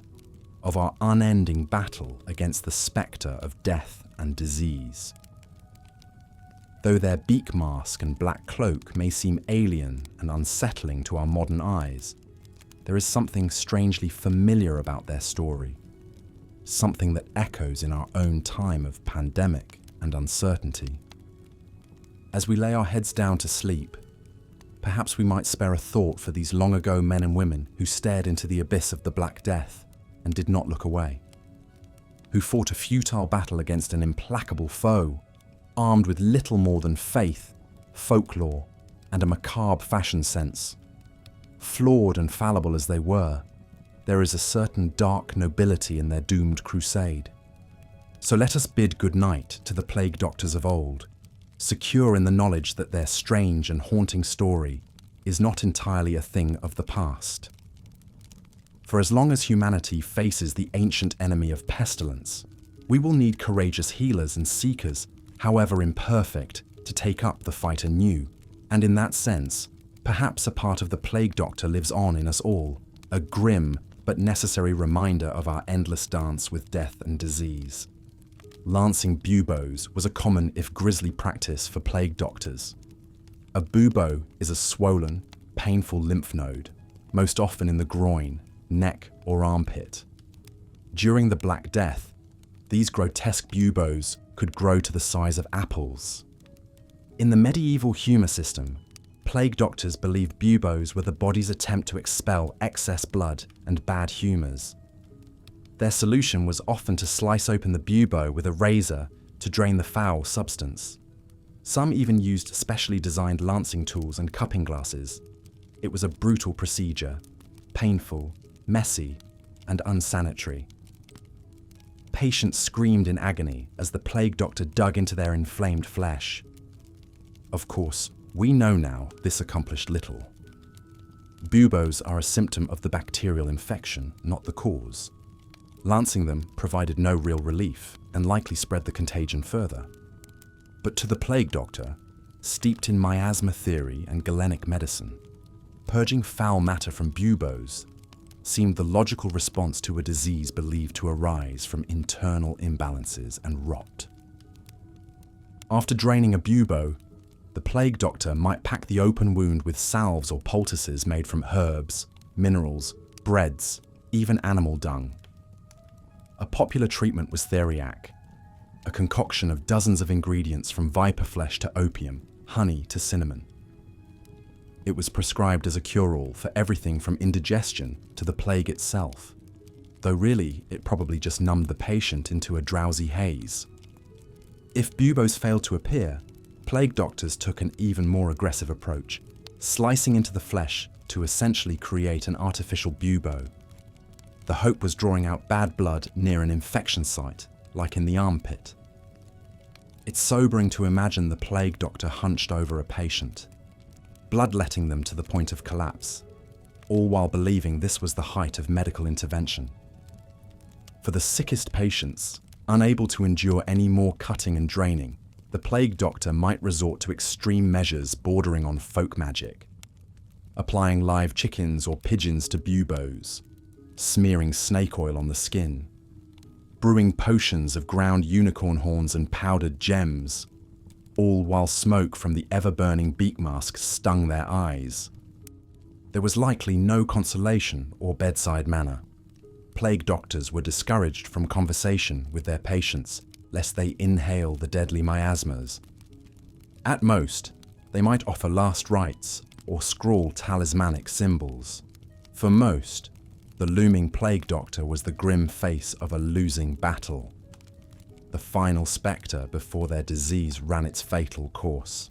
of our unending battle against the spectre of death and disease. Though their beak mask and black cloak may seem alien and unsettling to our modern eyes, there is something strangely familiar about their story, something that echoes in our own time of pandemic and uncertainty. As we lay our heads down to sleep, perhaps we might spare a thought for these long-ago men and women who stared into the abyss of the Black Death and did not look away, who fought a futile battle against an implacable foe, armed with little more than faith, folklore, and a macabre fashion sense. Flawed and fallible as they were, there is a certain dark nobility in their doomed crusade. So let us bid good night to the plague doctors of old, secure in the knowledge that their strange and haunting story is not entirely a thing of the past. For as long as humanity faces the ancient enemy of pestilence, we will need courageous healers and seekers, however imperfect, to take up the fight anew. And in that sense, perhaps a part of the plague doctor lives on in us all, a grim but necessary reminder of our endless dance with death and disease. Lancing buboes was a common if grisly practice for plague doctors. A bubo is a swollen, painful lymph node, most often in the groin, neck, or armpit. During the Black Death, these grotesque buboes could grow to the size of apples. In the medieval humour system, plague doctors believed buboes were the body's attempt to expel excess blood and bad humours. Their solution was often to slice open the bubo with a razor to drain the foul substance. Some even used specially designed lancing tools and cupping glasses. It was a brutal procedure, painful, messy, and unsanitary. Patients screamed in agony as the plague doctor dug into their inflamed flesh. Of course, we know now this accomplished little. Buboes are a symptom of the bacterial infection, not the cause. Lancing them provided no real relief and likely spread the contagion further. But to the plague doctor, steeped in miasma theory and Galenic medicine, purging foul matter from buboes seemed the logical response to a disease believed to arise from internal imbalances and rot. After draining a bubo, the plague doctor might pack the open wound with salves or poultices made from herbs, minerals, breads, even animal dung. A popular treatment was theriac, a concoction of dozens of ingredients from viper flesh to opium, honey to cinnamon. It was prescribed as a cure-all for everything from indigestion to the plague itself, though really it probably just numbed the patient into a drowsy haze. If buboes failed to appear, plague doctors took an even more aggressive approach, slicing into the flesh to essentially create an artificial bubo. The hope was drawing out bad blood near an infection site, like in the armpit. It's sobering to imagine the plague doctor hunched over a patient, bloodletting them to the point of collapse, all while believing this was the height of medical intervention. For the sickest patients, unable to endure any more cutting and draining, the plague doctor might resort to extreme measures bordering on folk magic, applying live chickens or pigeons to buboes, smearing snake oil on the skin, brewing potions of ground unicorn horns and powdered gems, all while smoke from the ever-burning beak mask stung their eyes. There was likely no consolation or bedside manner. Plague doctors were discouraged from conversation with their patients lest they inhale the deadly miasmas. At most, they might offer last rites or scrawl talismanic symbols. For most, the looming plague doctor was the grim face of a losing battle, the final spectre before their disease ran its fatal course.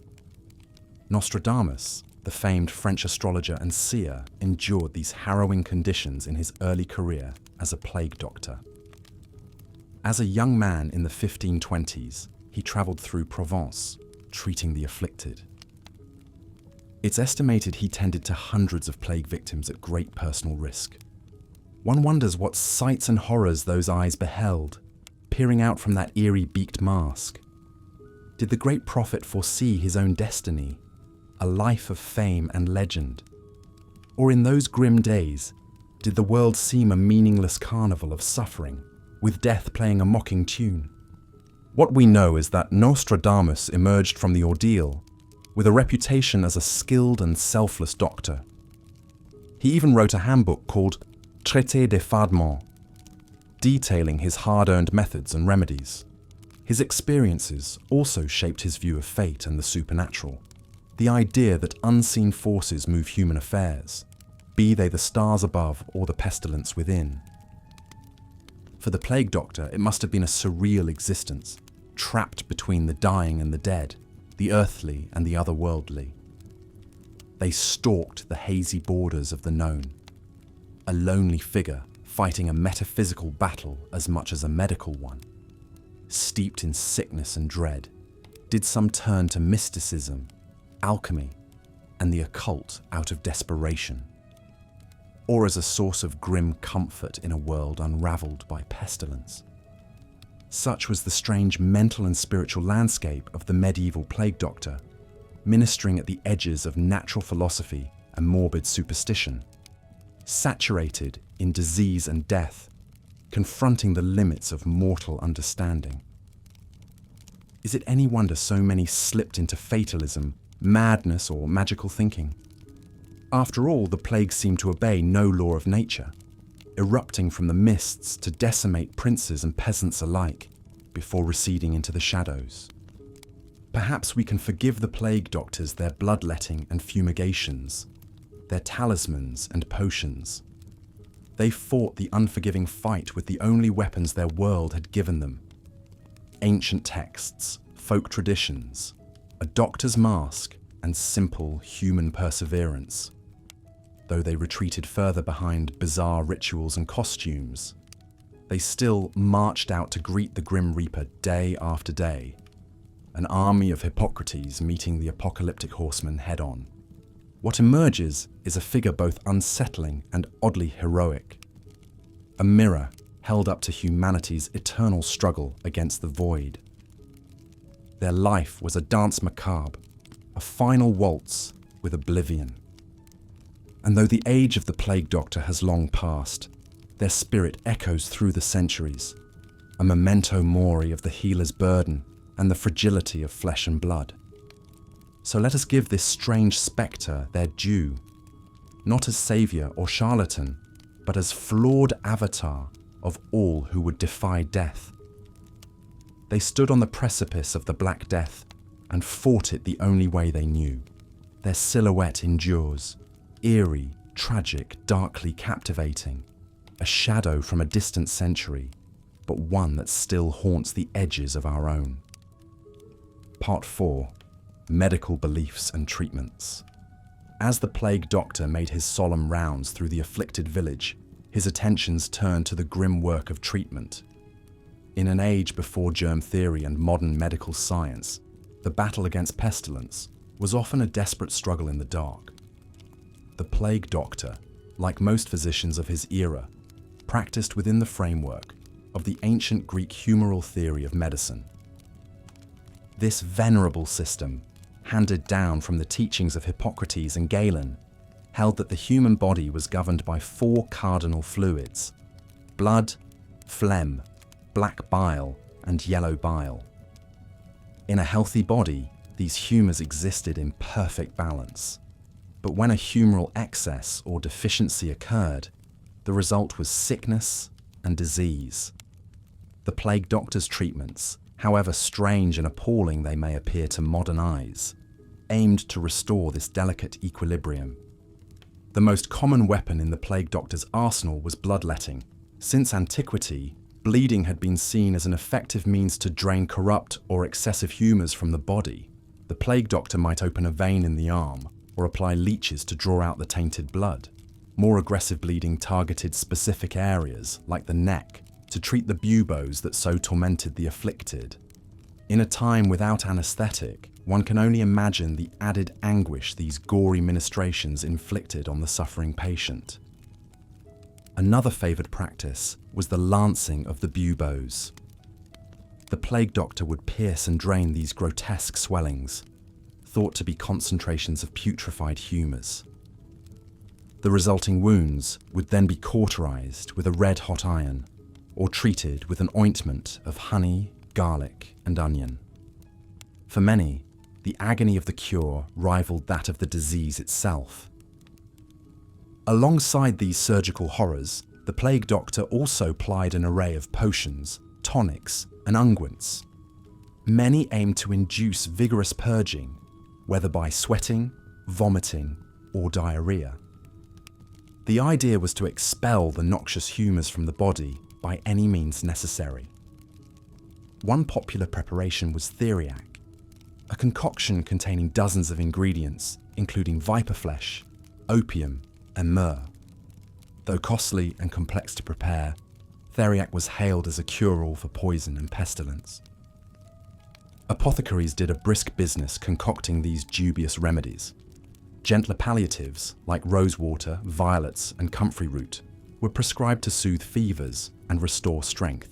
Nostradamus, the famed French astrologer and seer, endured these harrowing conditions in his early career as a plague doctor. As a young man in the 1520s, he travelled through Provence, treating the afflicted. It's estimated he tended to hundreds of plague victims at great personal risk. One wonders what sights and horrors those eyes beheld, peering out from that eerie beaked mask. Did the great prophet foresee his own destiny, a life of fame and legend? Or in those grim days, did the world seem a meaningless carnival of suffering, with death playing a mocking tune? What we know is that Nostradamus emerged from the ordeal with a reputation as a skilled and selfless doctor. He even wrote a handbook called Traité des Fardements, detailing his hard-earned methods and remedies. His experiences also shaped his view of fate and the supernatural, the idea that unseen forces move human affairs, be they the stars above or the pestilence within. For the plague doctor, it must have been a surreal existence, trapped between the dying and the dead, the earthly and the otherworldly. They stalked the hazy borders of the known, a lonely figure fighting a metaphysical battle as much as a medical one. Steeped in sickness and dread, did some turn to mysticism, alchemy, and the occult out of desperation? Or as a source of grim comfort in a world unraveled by pestilence? Such was the strange mental and spiritual landscape of the medieval plague doctor, ministering at the edges of natural philosophy and morbid superstition, saturated in disease and death, confronting the limits of mortal understanding. Is it any wonder so many slipped into fatalism, madness, or magical thinking? After all, the plague seemed to obey no law of nature, erupting from the mists to decimate princes and peasants alike before receding into the shadows. Perhaps we can forgive the plague doctors their bloodletting and fumigations, their talismans and potions. They fought the unforgiving fight with the only weapons their world had given them: ancient texts, folk traditions, a doctor's mask, and simple human perseverance. Though they retreated further behind bizarre rituals and costumes, they still marched out to greet the Grim Reaper day after day, an army of Hippocrates meeting the apocalyptic horseman head-on. What emerges is a figure both unsettling and oddly heroic, a mirror held up to humanity's eternal struggle against the void. Their life was a dance macabre, a final waltz with oblivion. And though the age of the plague doctor has long passed, their spirit echoes through the centuries, a memento mori of the healer's burden and the fragility of flesh and blood. So let us give this strange spectre their due, not as saviour or charlatan, but as flawed avatar of all who would defy death. They stood on the precipice of the Black Death and fought it the only way they knew. Their silhouette endures, eerie, tragic, darkly captivating, a shadow from a distant century, but one that still haunts the edges of our own. Part 4. Medical Beliefs and Treatments. As the plague doctor made his solemn rounds through the afflicted village, his attentions turned to the grim work of treatment. In an age before germ theory and modern medical science, the battle against pestilence was often a desperate struggle in the dark. The plague doctor, like most physicians of his era, practiced within the framework of the ancient Greek humoral theory of medicine. This venerable system, handed down from the teachings of Hippocrates and Galen, held that the human body was governed by 4 cardinal fluids: blood, phlegm, black bile, and yellow bile. In a healthy body, these humours existed in perfect balance. But when a humoral excess or deficiency occurred, the result was sickness and disease. The plague doctor's treatments, however strange and appalling they may appear to modern eyes, aimed to restore this delicate equilibrium. The most common weapon in the plague doctor's arsenal was bloodletting. Since antiquity, bleeding had been seen as an effective means to drain corrupt or excessive humours from the body. The plague doctor might open a vein in the arm or apply leeches to draw out the tainted blood. More aggressive bleeding targeted specific areas, like the neck, to treat the buboes that so tormented the afflicted. In a time without anaesthetic, one can only imagine the added anguish these gory ministrations inflicted on the suffering patient. Another favoured practice was the lancing of the buboes. The plague doctor would pierce and drain these grotesque swellings, thought to be concentrations of putrefied humours. The resulting wounds would then be cauterized with a red-hot iron or treated with an ointment of honey, garlic, and onion. For many, the agony of the cure rivaled that of the disease itself. Alongside these surgical horrors, the plague doctor also plied an array of potions, tonics, and unguents. Many aimed to induce vigorous purging, whether by sweating, vomiting, or diarrhea. The idea was to expel the noxious humours from the body by any means necessary. One popular preparation was theriac, a concoction containing dozens of ingredients, including viper flesh, opium, and myrrh. Though costly and complex to prepare, theriac was hailed as a cure-all for poison and pestilence. Apothecaries did a brisk business concocting these dubious remedies. Gentler palliatives, like rosewater, violets, and comfrey root, were prescribed to soothe fevers and restore strength.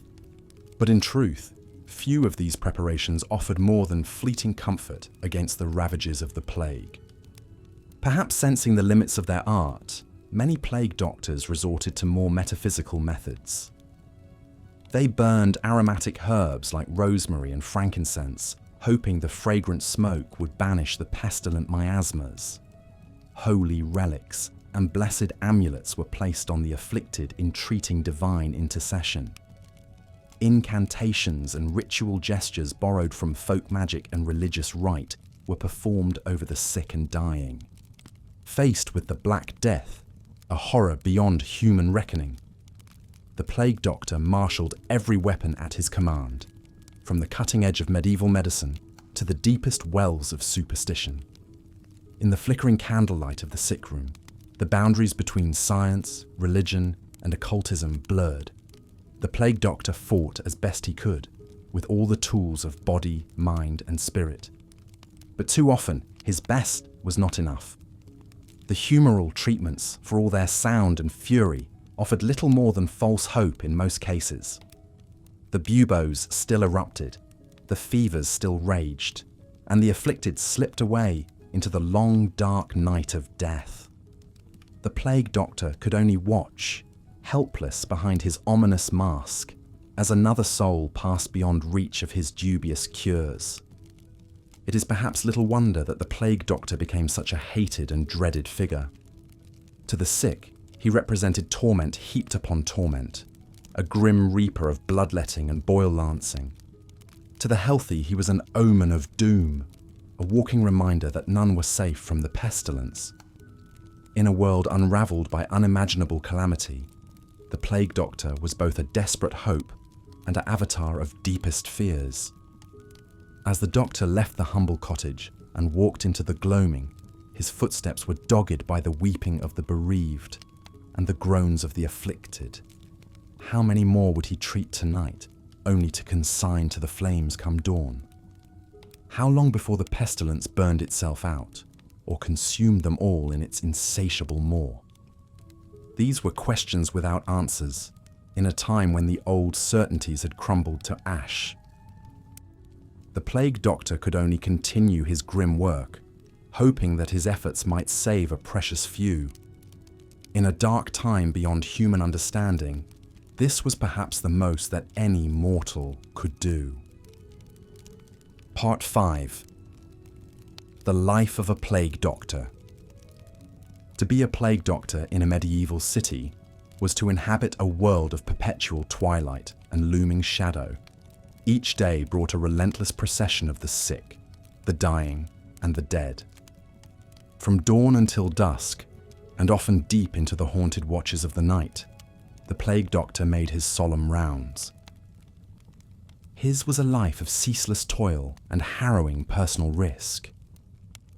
But in truth, few of these preparations offered more than fleeting comfort against the ravages of the plague. Perhaps sensing the limits of their art, many plague doctors resorted to more metaphysical methods. They burned aromatic herbs like rosemary and frankincense, hoping the fragrant smoke would banish the pestilent miasmas. Holy relics and blessed amulets were placed on the afflicted, entreating divine intercession. Incantations and ritual gestures borrowed from folk magic and religious rite were performed over the sick and dying. Faced with the Black Death, a horror beyond human reckoning, the plague doctor marshalled every weapon at his command, from the cutting edge of medieval medicine to the deepest wells of superstition. In the flickering candlelight of the sick room, the boundaries between science, religion, and occultism blurred. The plague doctor fought as best he could, with all the tools of body, mind, and spirit. But too often, his best was not enough. The humoral treatments, for all their sound and fury, offered little more than false hope in most cases. The buboes still erupted, the fevers still raged, and the afflicted slipped away into the long, dark night of death. The plague doctor could only watch, helpless behind his ominous mask, as another soul passed beyond reach of his dubious cures. It is perhaps little wonder that the plague doctor became such a hated and dreaded figure. To the sick, he represented torment heaped upon torment, a grim reaper of bloodletting and boil lancing. To the healthy, he was an omen of doom, a walking reminder that none were safe from the pestilence. In a world unravelled by unimaginable calamity, the plague doctor was both a desperate hope and an avatar of deepest fears. As the doctor left the humble cottage and walked into the gloaming, his footsteps were dogged by the weeping of the bereaved and the groans of the afflicted. How many more would he treat tonight, only to consign to the flames come dawn? How long before the pestilence burned itself out, or consumed them all in its insatiable maw? These were questions without answers, in a time when the old certainties had crumbled to ash. The plague doctor could only continue his grim work, hoping that his efforts might save a precious few. In a dark time beyond human understanding, this was perhaps the most that any mortal could do. Part 5. The life of a plague doctor. To be a plague doctor in a medieval city was to inhabit a world of perpetual twilight and looming shadow. Each day brought a relentless procession of the sick, the dying, and the dead. From dawn until dusk, and often deep into the haunted watches of the night, the plague doctor made his solemn rounds. His was a life of ceaseless toil and harrowing personal risk.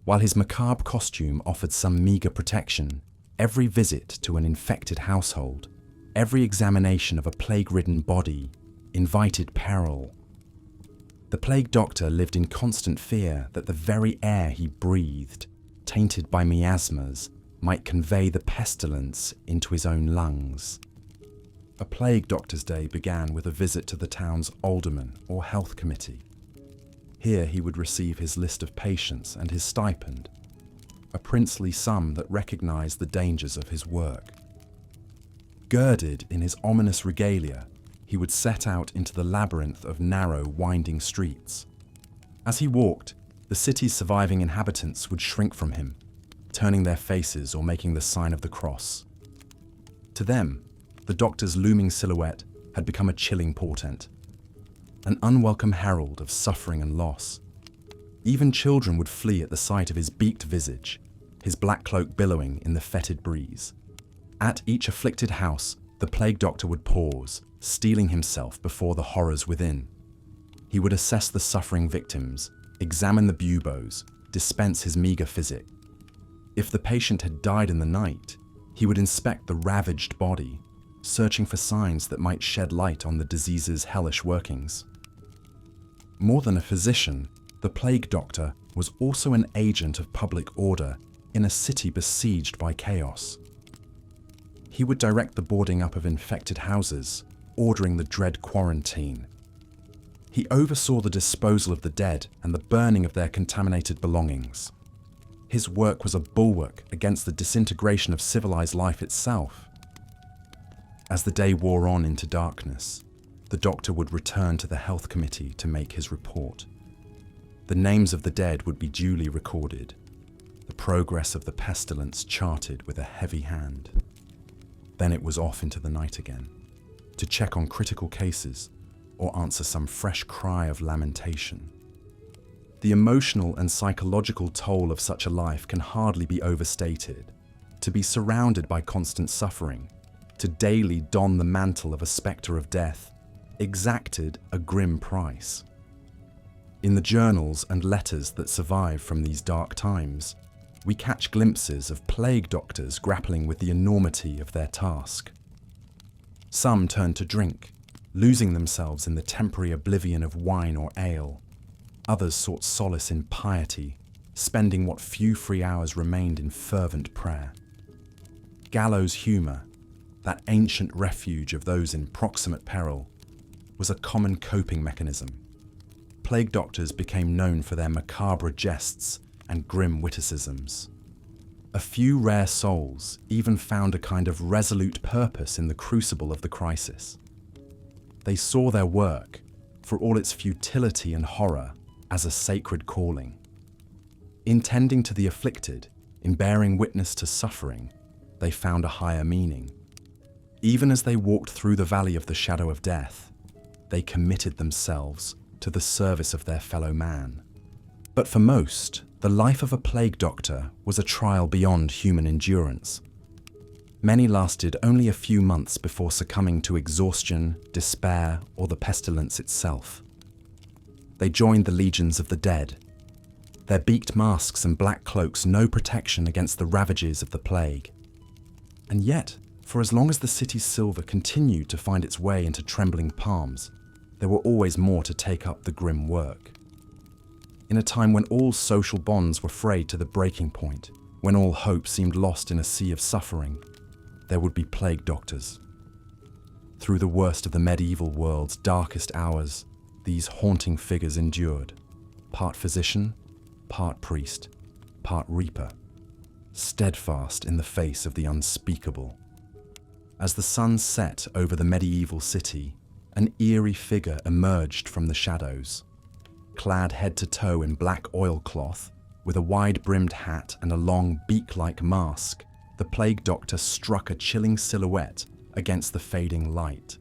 While his macabre costume offered some meagre protection, every visit to an infected household, every examination of a plague-ridden body, invited peril. The plague doctor lived in constant fear that the very air he breathed, tainted by miasmas, might convey the pestilence into his own lungs. A plague doctor's day began with a visit to the town's alderman or health committee. Here he would receive his list of patients and his stipend, a princely sum that recognized the dangers of his work. Girded in his ominous regalia, he would set out into the labyrinth of narrow, winding streets. As he walked, the city's surviving inhabitants would shrink from him, turning their faces or making the sign of the cross. To them, the doctor's looming silhouette had become a chilling portent, an unwelcome herald of suffering and loss. Even children would flee at the sight of his beaked visage, his black cloak billowing in the fetid breeze. At each afflicted house, the plague doctor would pause, steeling himself before the horrors within. He would assess the suffering victims, examine the buboes, dispense his meager physic. If the patient had died in the night, he would inspect the ravaged body, searching for signs that might shed light on the disease's hellish workings. More than a physician, the plague doctor was also an agent of public order in a city besieged by chaos. He would direct the boarding up of infected houses, ordering the dread quarantine. He oversaw the disposal of the dead and the burning of their contaminated belongings. His work was a bulwark against the disintegration of civilized life itself. As the day wore on into darkness, the doctor would return to the health committee to make his report. The names of the dead would be duly recorded, the progress of the pestilence charted with a heavy hand. Then it was off into the night again, to check on critical cases or answer some fresh cry of lamentation. The emotional and psychological toll of such a life can hardly be overstated. To be surrounded by constant suffering, to daily don the mantle of a spectre of death, exacted a grim price. In the journals and letters that survive from these dark times, we catch glimpses of plague doctors grappling with the enormity of their task. Some turned to drink, losing themselves in the temporary oblivion of wine or ale. Others sought solace in piety, spending what few free hours remained in fervent prayer. Gallows humour, that ancient refuge of those in proximate peril, was a common coping mechanism. Plague doctors became known for their macabre jests and grim witticisms. A few rare souls even found a kind of resolute purpose in the crucible of the crisis. They saw their work, for all its futility and horror, as a sacred calling. In tending to the afflicted, in bearing witness to suffering, they found a higher meaning. Even as they walked through the valley of the shadow of death, they committed themselves to the service of their fellow man. But for most, the life of a plague doctor was a trial beyond human endurance. Many lasted only a few months before succumbing to exhaustion, despair, or the pestilence itself. They joined the legions of the dead, their beaked masks and black cloaks no protection against the ravages of the plague. And yet, for as long as the city's silver continued to find its way into trembling palms, there were always more to take up the grim work. In a time when all social bonds were frayed to the breaking point, when all hope seemed lost in a sea of suffering, there would be plague doctors. Through the worst of the medieval world's darkest hours, these haunting figures endured, part physician, part priest, part reaper, steadfast in the face of the unspeakable. As the sun set over the medieval city, an eerie figure emerged from the shadows. Clad head to toe in black oilcloth, with a wide-brimmed hat and a long beak-like mask, the plague doctor struck a chilling silhouette against the fading light.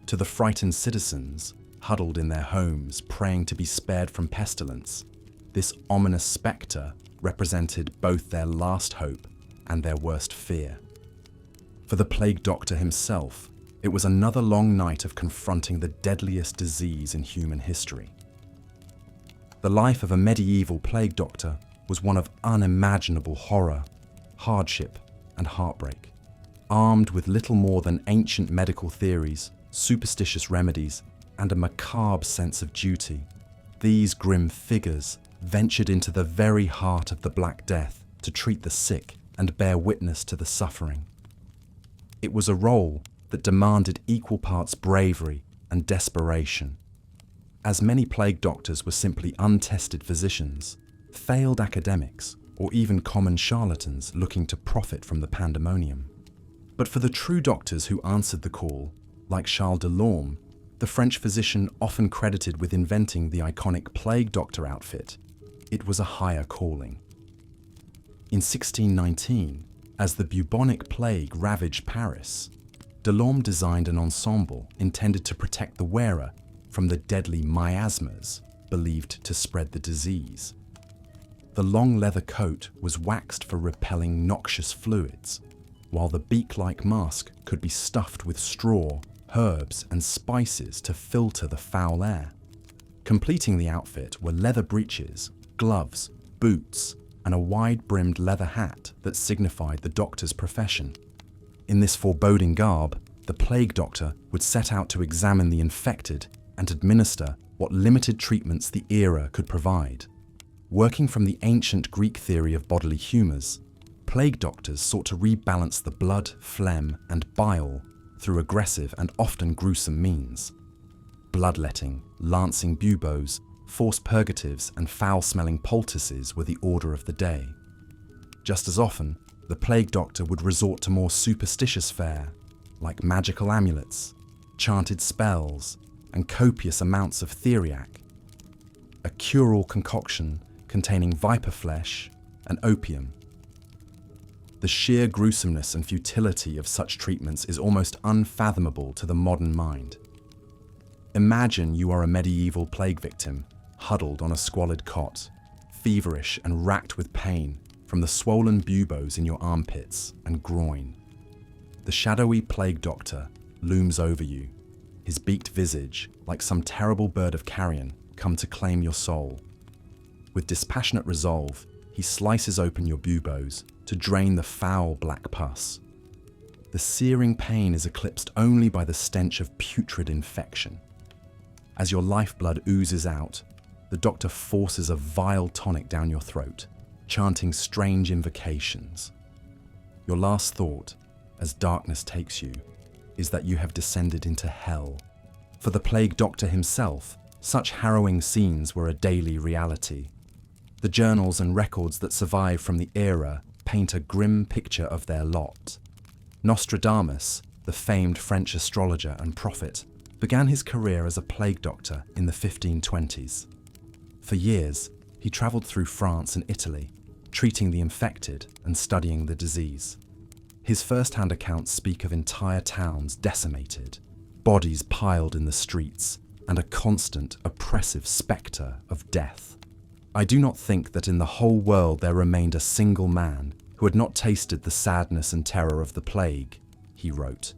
To the frightened citizens, huddled in their homes, praying to be spared from pestilence, this ominous spectre represented both their last hope and their worst fear. For the plague doctor himself, it was another long night of confronting the deadliest disease in human history. The life of a medieval plague doctor was one of unimaginable horror, hardship, and heartbreak. Armed with little more than ancient medical theories, superstitious remedies, and a macabre sense of duty, these grim figures ventured into the very heart of the Black Death to treat the sick and bear witness to the suffering. It was a role that demanded equal parts bravery and desperation. as many plague doctors were simply untested physicians, failed academics, or even common charlatans looking to profit from the pandemonium. But for the true doctors who answered the call, like Charles Delorme, the French physician often credited with inventing the iconic plague doctor outfit, it was a higher calling. In 1619, as the bubonic plague ravaged Paris, Delorme designed an ensemble intended to protect the wearer from the deadly miasmas believed to spread the disease. The long leather coat was waxed for repelling noxious fluids, while the beak-like mask could be stuffed with straw, herbs, and spices to filter the foul air. Completing the outfit were leather breeches, gloves, boots, and a wide-brimmed leather hat that signified the doctor's profession. In this foreboding garb, the plague doctor would set out to examine the infected and administer what limited treatments the era could provide. Working from the ancient Greek theory of bodily humours, plague doctors sought to rebalance the blood, phlegm, and bile through aggressive and often gruesome means. Bloodletting, lancing buboes, forced purgatives, and foul-smelling poultices were the order of the day. Just as often, the plague doctor would resort to more superstitious fare, like magical amulets, chanted spells, and copious amounts of theriac, a cure-all concoction containing viper flesh and opium. The sheer gruesomeness and futility of such treatments is almost unfathomable to the modern mind. Imagine you are a medieval plague victim, huddled on a squalid cot, feverish and racked with pain from the swollen buboes in your armpits and groin. The shadowy plague doctor looms over you, his beaked visage, like some terrible bird of carrion, come to claim your soul. With dispassionate resolve, he slices open your buboes to drain the foul black pus. The searing pain is eclipsed only by the stench of putrid infection. As your lifeblood oozes out, the doctor forces a vile tonic down your throat, chanting strange invocations. Your last thought, as darkness takes you, is that you have descended into hell. For the plague doctor himself, such harrowing scenes were a daily reality. The journals and records that survive from the era paint a grim picture of their lot. Nostradamus, the famed French astrologer and prophet, began his career as a plague doctor in the 1520s. For years, he travelled through France and Italy, treating the infected and studying the disease. His first-hand accounts speak of entire towns decimated, bodies piled in the streets, and a constant, oppressive spectre of death. I do not think that in the whole world there remained a single man who had not tasted the sadness and terror of the plague, he wrote.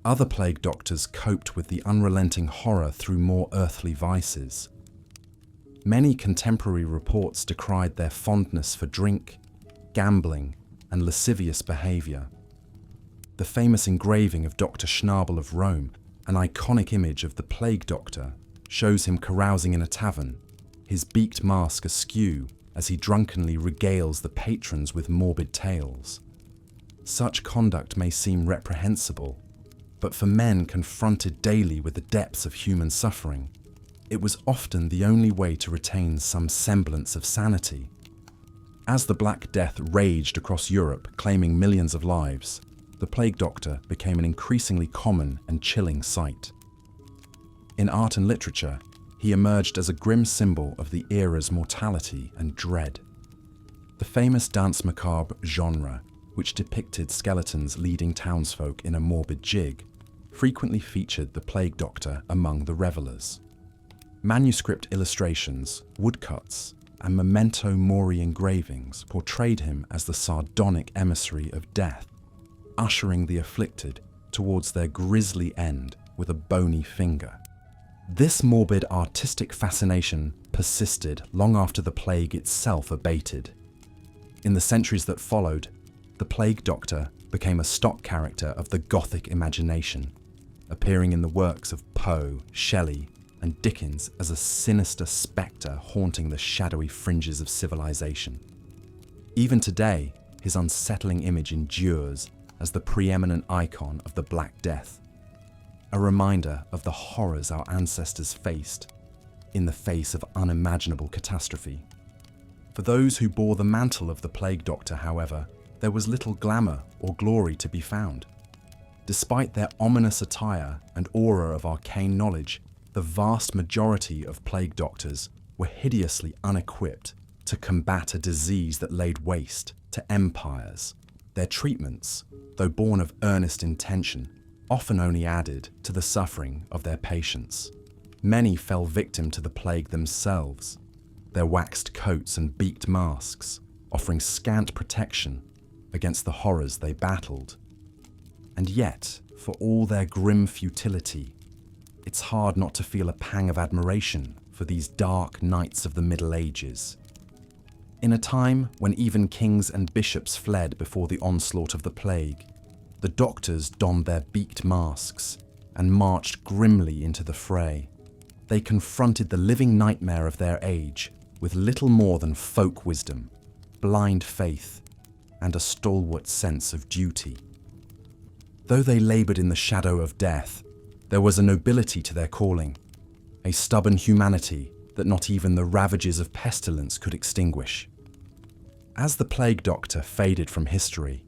Other plague doctors coped with the unrelenting horror through more earthly vices. Many contemporary reports decried their fondness for drink, gambling, and lascivious behaviour. The famous engraving of Dr. Schnabel of Rome, an iconic image of the plague doctor, shows him carousing in a tavern, his beaked mask askew as he drunkenly regales the patrons with morbid tales. Such conduct may seem reprehensible, but for men confronted daily with the depths of human suffering, it was often the only way to retain some semblance of sanity. As the Black Death raged across Europe, claiming millions of lives, the plague doctor became an increasingly common and chilling sight. In art and literature, he emerged as a grim symbol of the era's mortality and dread. The famous danse macabre genre, which depicted skeletons leading townsfolk in a morbid jig, frequently featured the plague doctor among the revelers. Manuscript illustrations, woodcuts, and memento mori engravings portrayed him as the sardonic emissary of death, ushering the afflicted towards their grisly end with a bony finger. This morbid artistic fascination persisted long after the plague itself abated. In the centuries that followed, the plague doctor became a stock character of the Gothic imagination, appearing in the works of Poe, Shelley, and Dickens as a sinister spectre haunting the shadowy fringes of civilization. Even today, his unsettling image endures as the preeminent icon of the Black Death, a reminder of the horrors our ancestors faced in the face of unimaginable catastrophe. For those who bore the mantle of the plague doctor, however, there was little glamour or glory to be found. Despite their ominous attire and aura of arcane knowledge, the vast majority of plague doctors were hideously unequipped to combat a disease that laid waste to empires. Their treatments, though born of earnest intention, often only added to the suffering of their patients. Many fell victim to the plague themselves, their waxed coats and beaked masks offering scant protection against the horrors they battled. And yet, for all their grim futility, it's hard not to feel a pang of admiration for these dark knights of the Middle Ages. In a time when even kings and bishops fled before the onslaught of the plague, the doctors donned their beaked masks and marched grimly into the fray. They confronted the living nightmare of their age with little more than folk wisdom, blind faith, and a stalwart sense of duty. Though they laboured in the shadow of death, there was a nobility to their calling, a stubborn humanity that not even the ravages of pestilence could extinguish. As the plague doctor faded from history,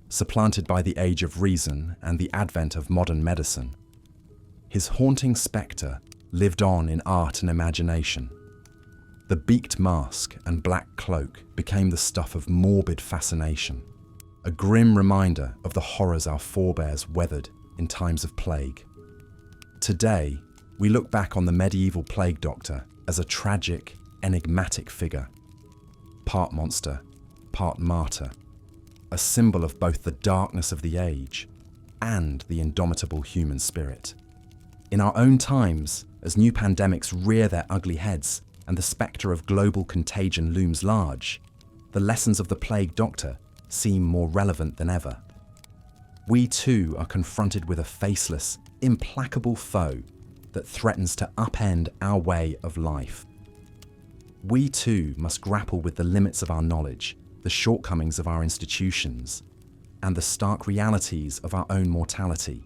supplanted by the age of reason and the advent of modern medicine, his haunting spectre lived on in art and imagination. The beaked mask and black cloak became the stuff of morbid fascination, a grim reminder of the horrors our forebears weathered in times of plague. Today, we look back on the medieval plague doctor as a tragic, enigmatic figure, part monster, part martyr, a symbol of both the darkness of the age and the indomitable human spirit. In our own times, as new pandemics rear their ugly heads and the spectre of global contagion looms large, the lessons of the plague doctor seem more relevant than ever. We too are confronted with a faceless, implacable foe that threatens to upend our way of life. We too must grapple with the limits of our knowledge, the shortcomings of our institutions, and the stark realities of our own mortality.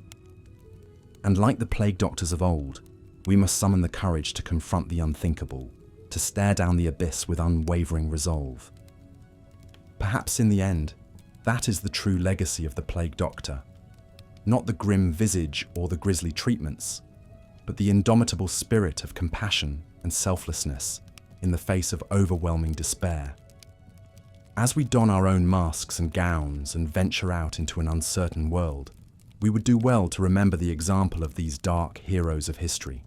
And like the plague doctors of old, we must summon the courage to confront the unthinkable, to stare down the abyss with unwavering resolve. Perhaps in the end, that is the true legacy of the plague doctor. Not the grim visage or the grisly treatments, but the indomitable spirit of compassion and selflessness in the face of overwhelming despair. As we don our own masks and gowns and venture out into an uncertain world, we would do well to remember the example of these dark heroes of history.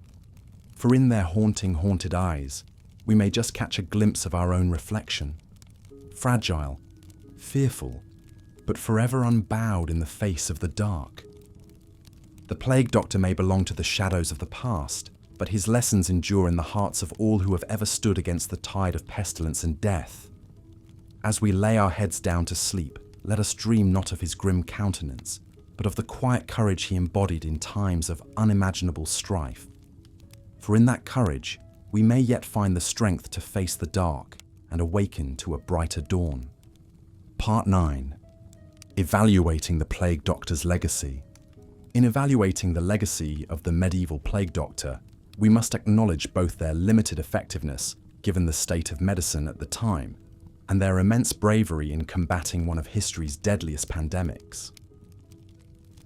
For in their haunted eyes, we may just catch a glimpse of our own reflection, fragile, fearful, but forever unbowed in the face of the dark. The plague doctor may belong to the shadows of the past, but his lessons endure in the hearts of all who have ever stood against the tide of pestilence and death. As we lay our heads down to sleep, let us dream not of his grim countenance, but of the quiet courage he embodied in times of unimaginable strife. For in that courage, we may yet find the strength to face the dark and awaken to a brighter dawn. Part 9. Evaluating the plague doctor's legacy. In evaluating the legacy of the medieval plague doctor, we must acknowledge both their limited effectiveness, given the state of medicine at the time, and their immense bravery in combating one of history's deadliest pandemics.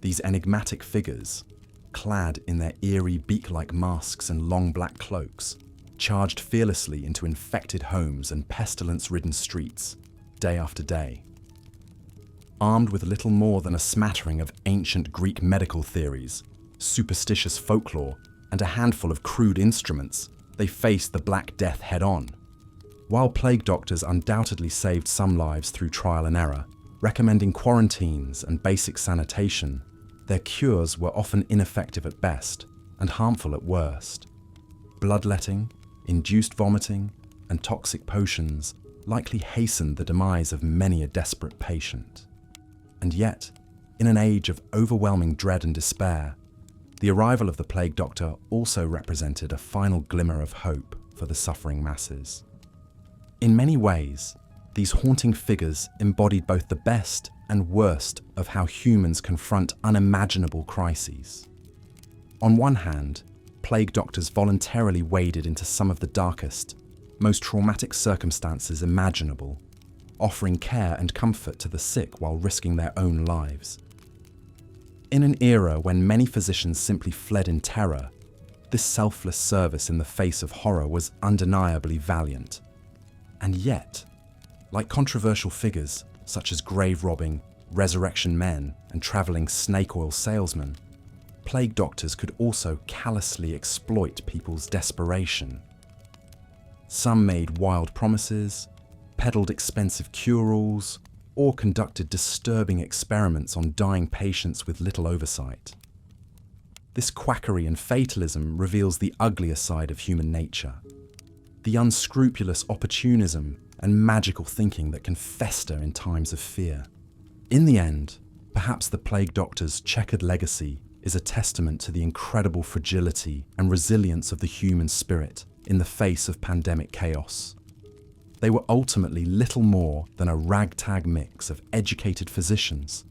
These enigmatic figures, clad in their eerie beak-like masks and long black cloaks, charged fearlessly into infected homes and pestilence-ridden streets, day after day. Armed with little more than a smattering of ancient Greek medical theories, superstitious folklore, and a handful of crude instruments, they faced the Black Death head-on. While plague doctors undoubtedly saved some lives through trial and error, recommending quarantines and basic sanitation, their cures were often ineffective at best and harmful at worst. Bloodletting, induced vomiting, and toxic potions likely hastened the demise of many a desperate patient. And yet, in an age of overwhelming dread and despair, the arrival of the plague doctor also represented a final glimmer of hope for the suffering masses. In many ways, these haunting figures embodied both the best and worst of how humans confront unimaginable crises. On one hand, plague doctors voluntarily waded into some of the darkest, most traumatic circumstances imaginable, offering care and comfort to the sick while risking their own lives. In an era when many physicians simply fled in terror, this selfless service in the face of horror was undeniably valiant. And yet, like controversial figures such as grave robbing, resurrection men, and traveling snake oil salesmen, plague doctors could also callously exploit people's desperation. Some made wild promises, peddled expensive cure-alls, or conducted disturbing experiments on dying patients with little oversight. This quackery and fatalism reveals the uglier side of human nature, the unscrupulous opportunism and magical thinking that can fester in times of fear. In the end, perhaps the plague doctor's checkered legacy is a testament to the incredible fragility and resilience of the human spirit in the face of pandemic chaos. They were ultimately little more than a ragtag mix of educated physicians,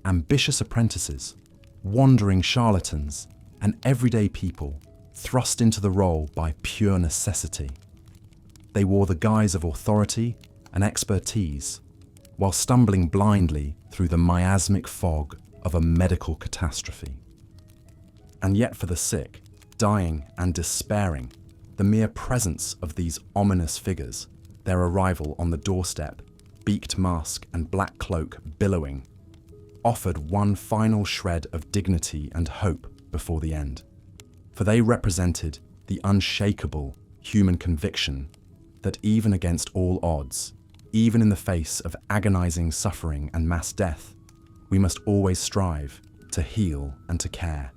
ambitious apprentices, wandering charlatans, and everyday people thrust into the role by pure necessity. They wore the guise of authority and expertise, while stumbling blindly through the miasmic fog of a medical catastrophe. And yet for the sick, dying and despairing, the mere presence of these ominous figures, their arrival on the doorstep, beaked mask and black cloak billowing, offered one final shred of dignity and hope before the end. For they represented the unshakable human conviction that even against all odds, even in the face of agonizing suffering and mass death, we must always strive to heal and to care.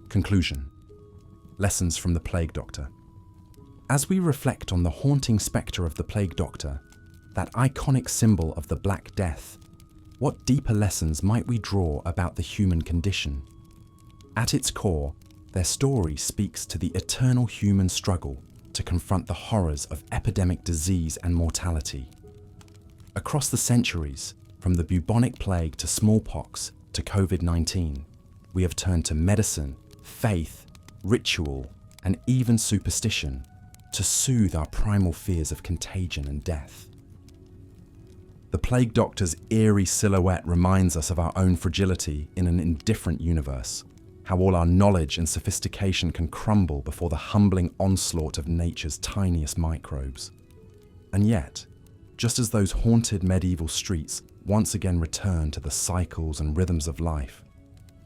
Conclusion. Lessons from the Plague Doctor. As we reflect on the haunting spectre of the Plague Doctor, that iconic symbol of the Black Death, what deeper lessons might we draw about the human condition? At its core, their story speaks to the eternal human struggle to confront the horrors of epidemic disease and mortality. Across the centuries, from the bubonic plague to smallpox to COVID-19, we have turned to medicine, faith, ritual, and even superstition to soothe our primal fears of contagion and death. The Plague Doctor's eerie silhouette reminds us of our own fragility in an indifferent universe, how all our knowledge and sophistication can crumble before the humbling onslaught of nature's tiniest microbes. And yet, just as those haunted medieval streets once again return to the cycles and rhythms of life,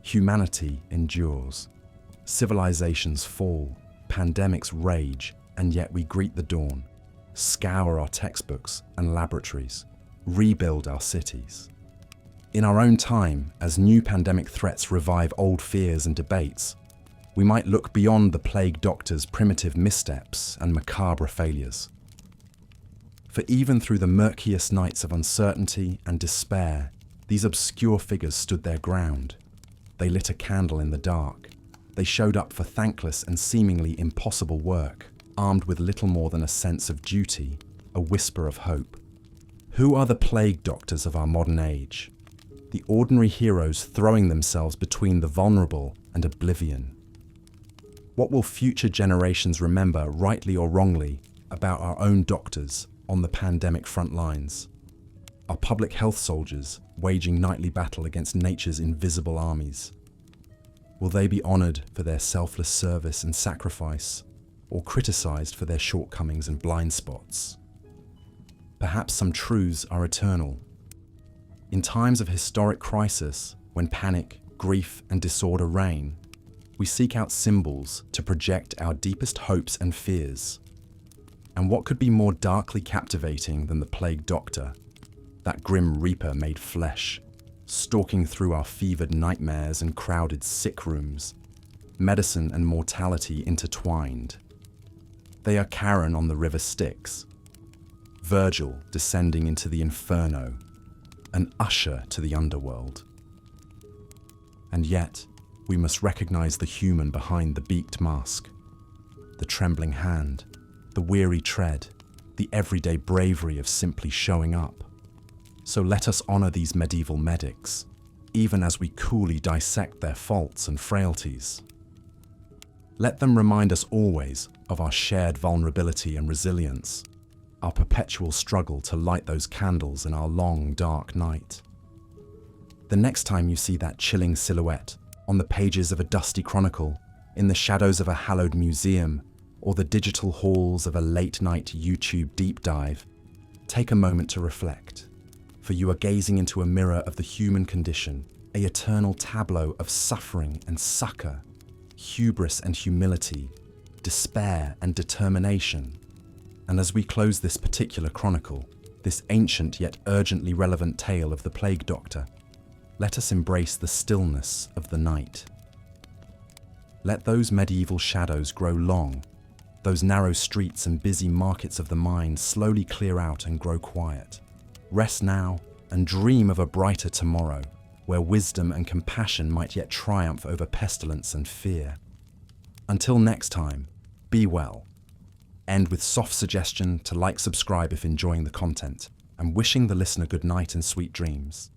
humanity endures. Civilizations fall, pandemics rage, and yet we greet the dawn, scour our textbooks and laboratories, rebuild our cities. In our own time, as new pandemic threats revive old fears and debates, we might look beyond the Plague Doctor's primitive missteps and macabre failures. For even through the murkiest nights of uncertainty and despair, these obscure figures stood their ground. They lit a candle in the dark. They showed up for thankless and seemingly impossible work, armed with little more than a sense of duty, a whisper of hope. Who are the Plague Doctors of our modern age? The ordinary heroes throwing themselves between the vulnerable and oblivion. What will future generations remember, rightly or wrongly, about our own doctors on the pandemic front lines? Our public health soldiers waging nightly battle against nature's invisible armies. Will they be honoured for their selfless service and sacrifice, or criticised for their shortcomings and blind spots? Perhaps some truths are eternal. In times of historic crisis, when panic, grief, and disorder reign, we seek out symbols to project our deepest hopes and fears. And what could be more darkly captivating than the Plague Doctor, that grim reaper made flesh, stalking through our fevered nightmares and crowded sick rooms, medicine and mortality intertwined. They are Charon on the river Styx, Virgil descending into the inferno, an usher to the underworld. And yet, we must recognize the human behind the beaked mask, the trembling hand, the weary tread, the everyday bravery of simply showing up. So let us honor these medieval medics, even as we coolly dissect their faults and frailties. Let them remind us always of our shared vulnerability and resilience, our perpetual struggle to light those candles in our long, dark night. The next time you see that chilling silhouette on the pages of a dusty chronicle, in the shadows of a hallowed museum, or the digital halls of a late-night YouTube deep dive, take a moment to reflect, for you are gazing into a mirror of the human condition, an eternal tableau of suffering and succor, hubris and humility, despair and determination. And as we close this particular chronicle, this ancient yet urgently relevant tale of the plague doctor, let us embrace the stillness of the night. Let those medieval shadows grow long, those narrow streets and busy markets of the mind slowly clear out and grow quiet. Rest now and dream of a brighter tomorrow, where wisdom and compassion might yet triumph over pestilence and fear. Until next time, be well. End with soft suggestion to like, subscribe if enjoying the content, and wishing the listener good night and sweet dreams.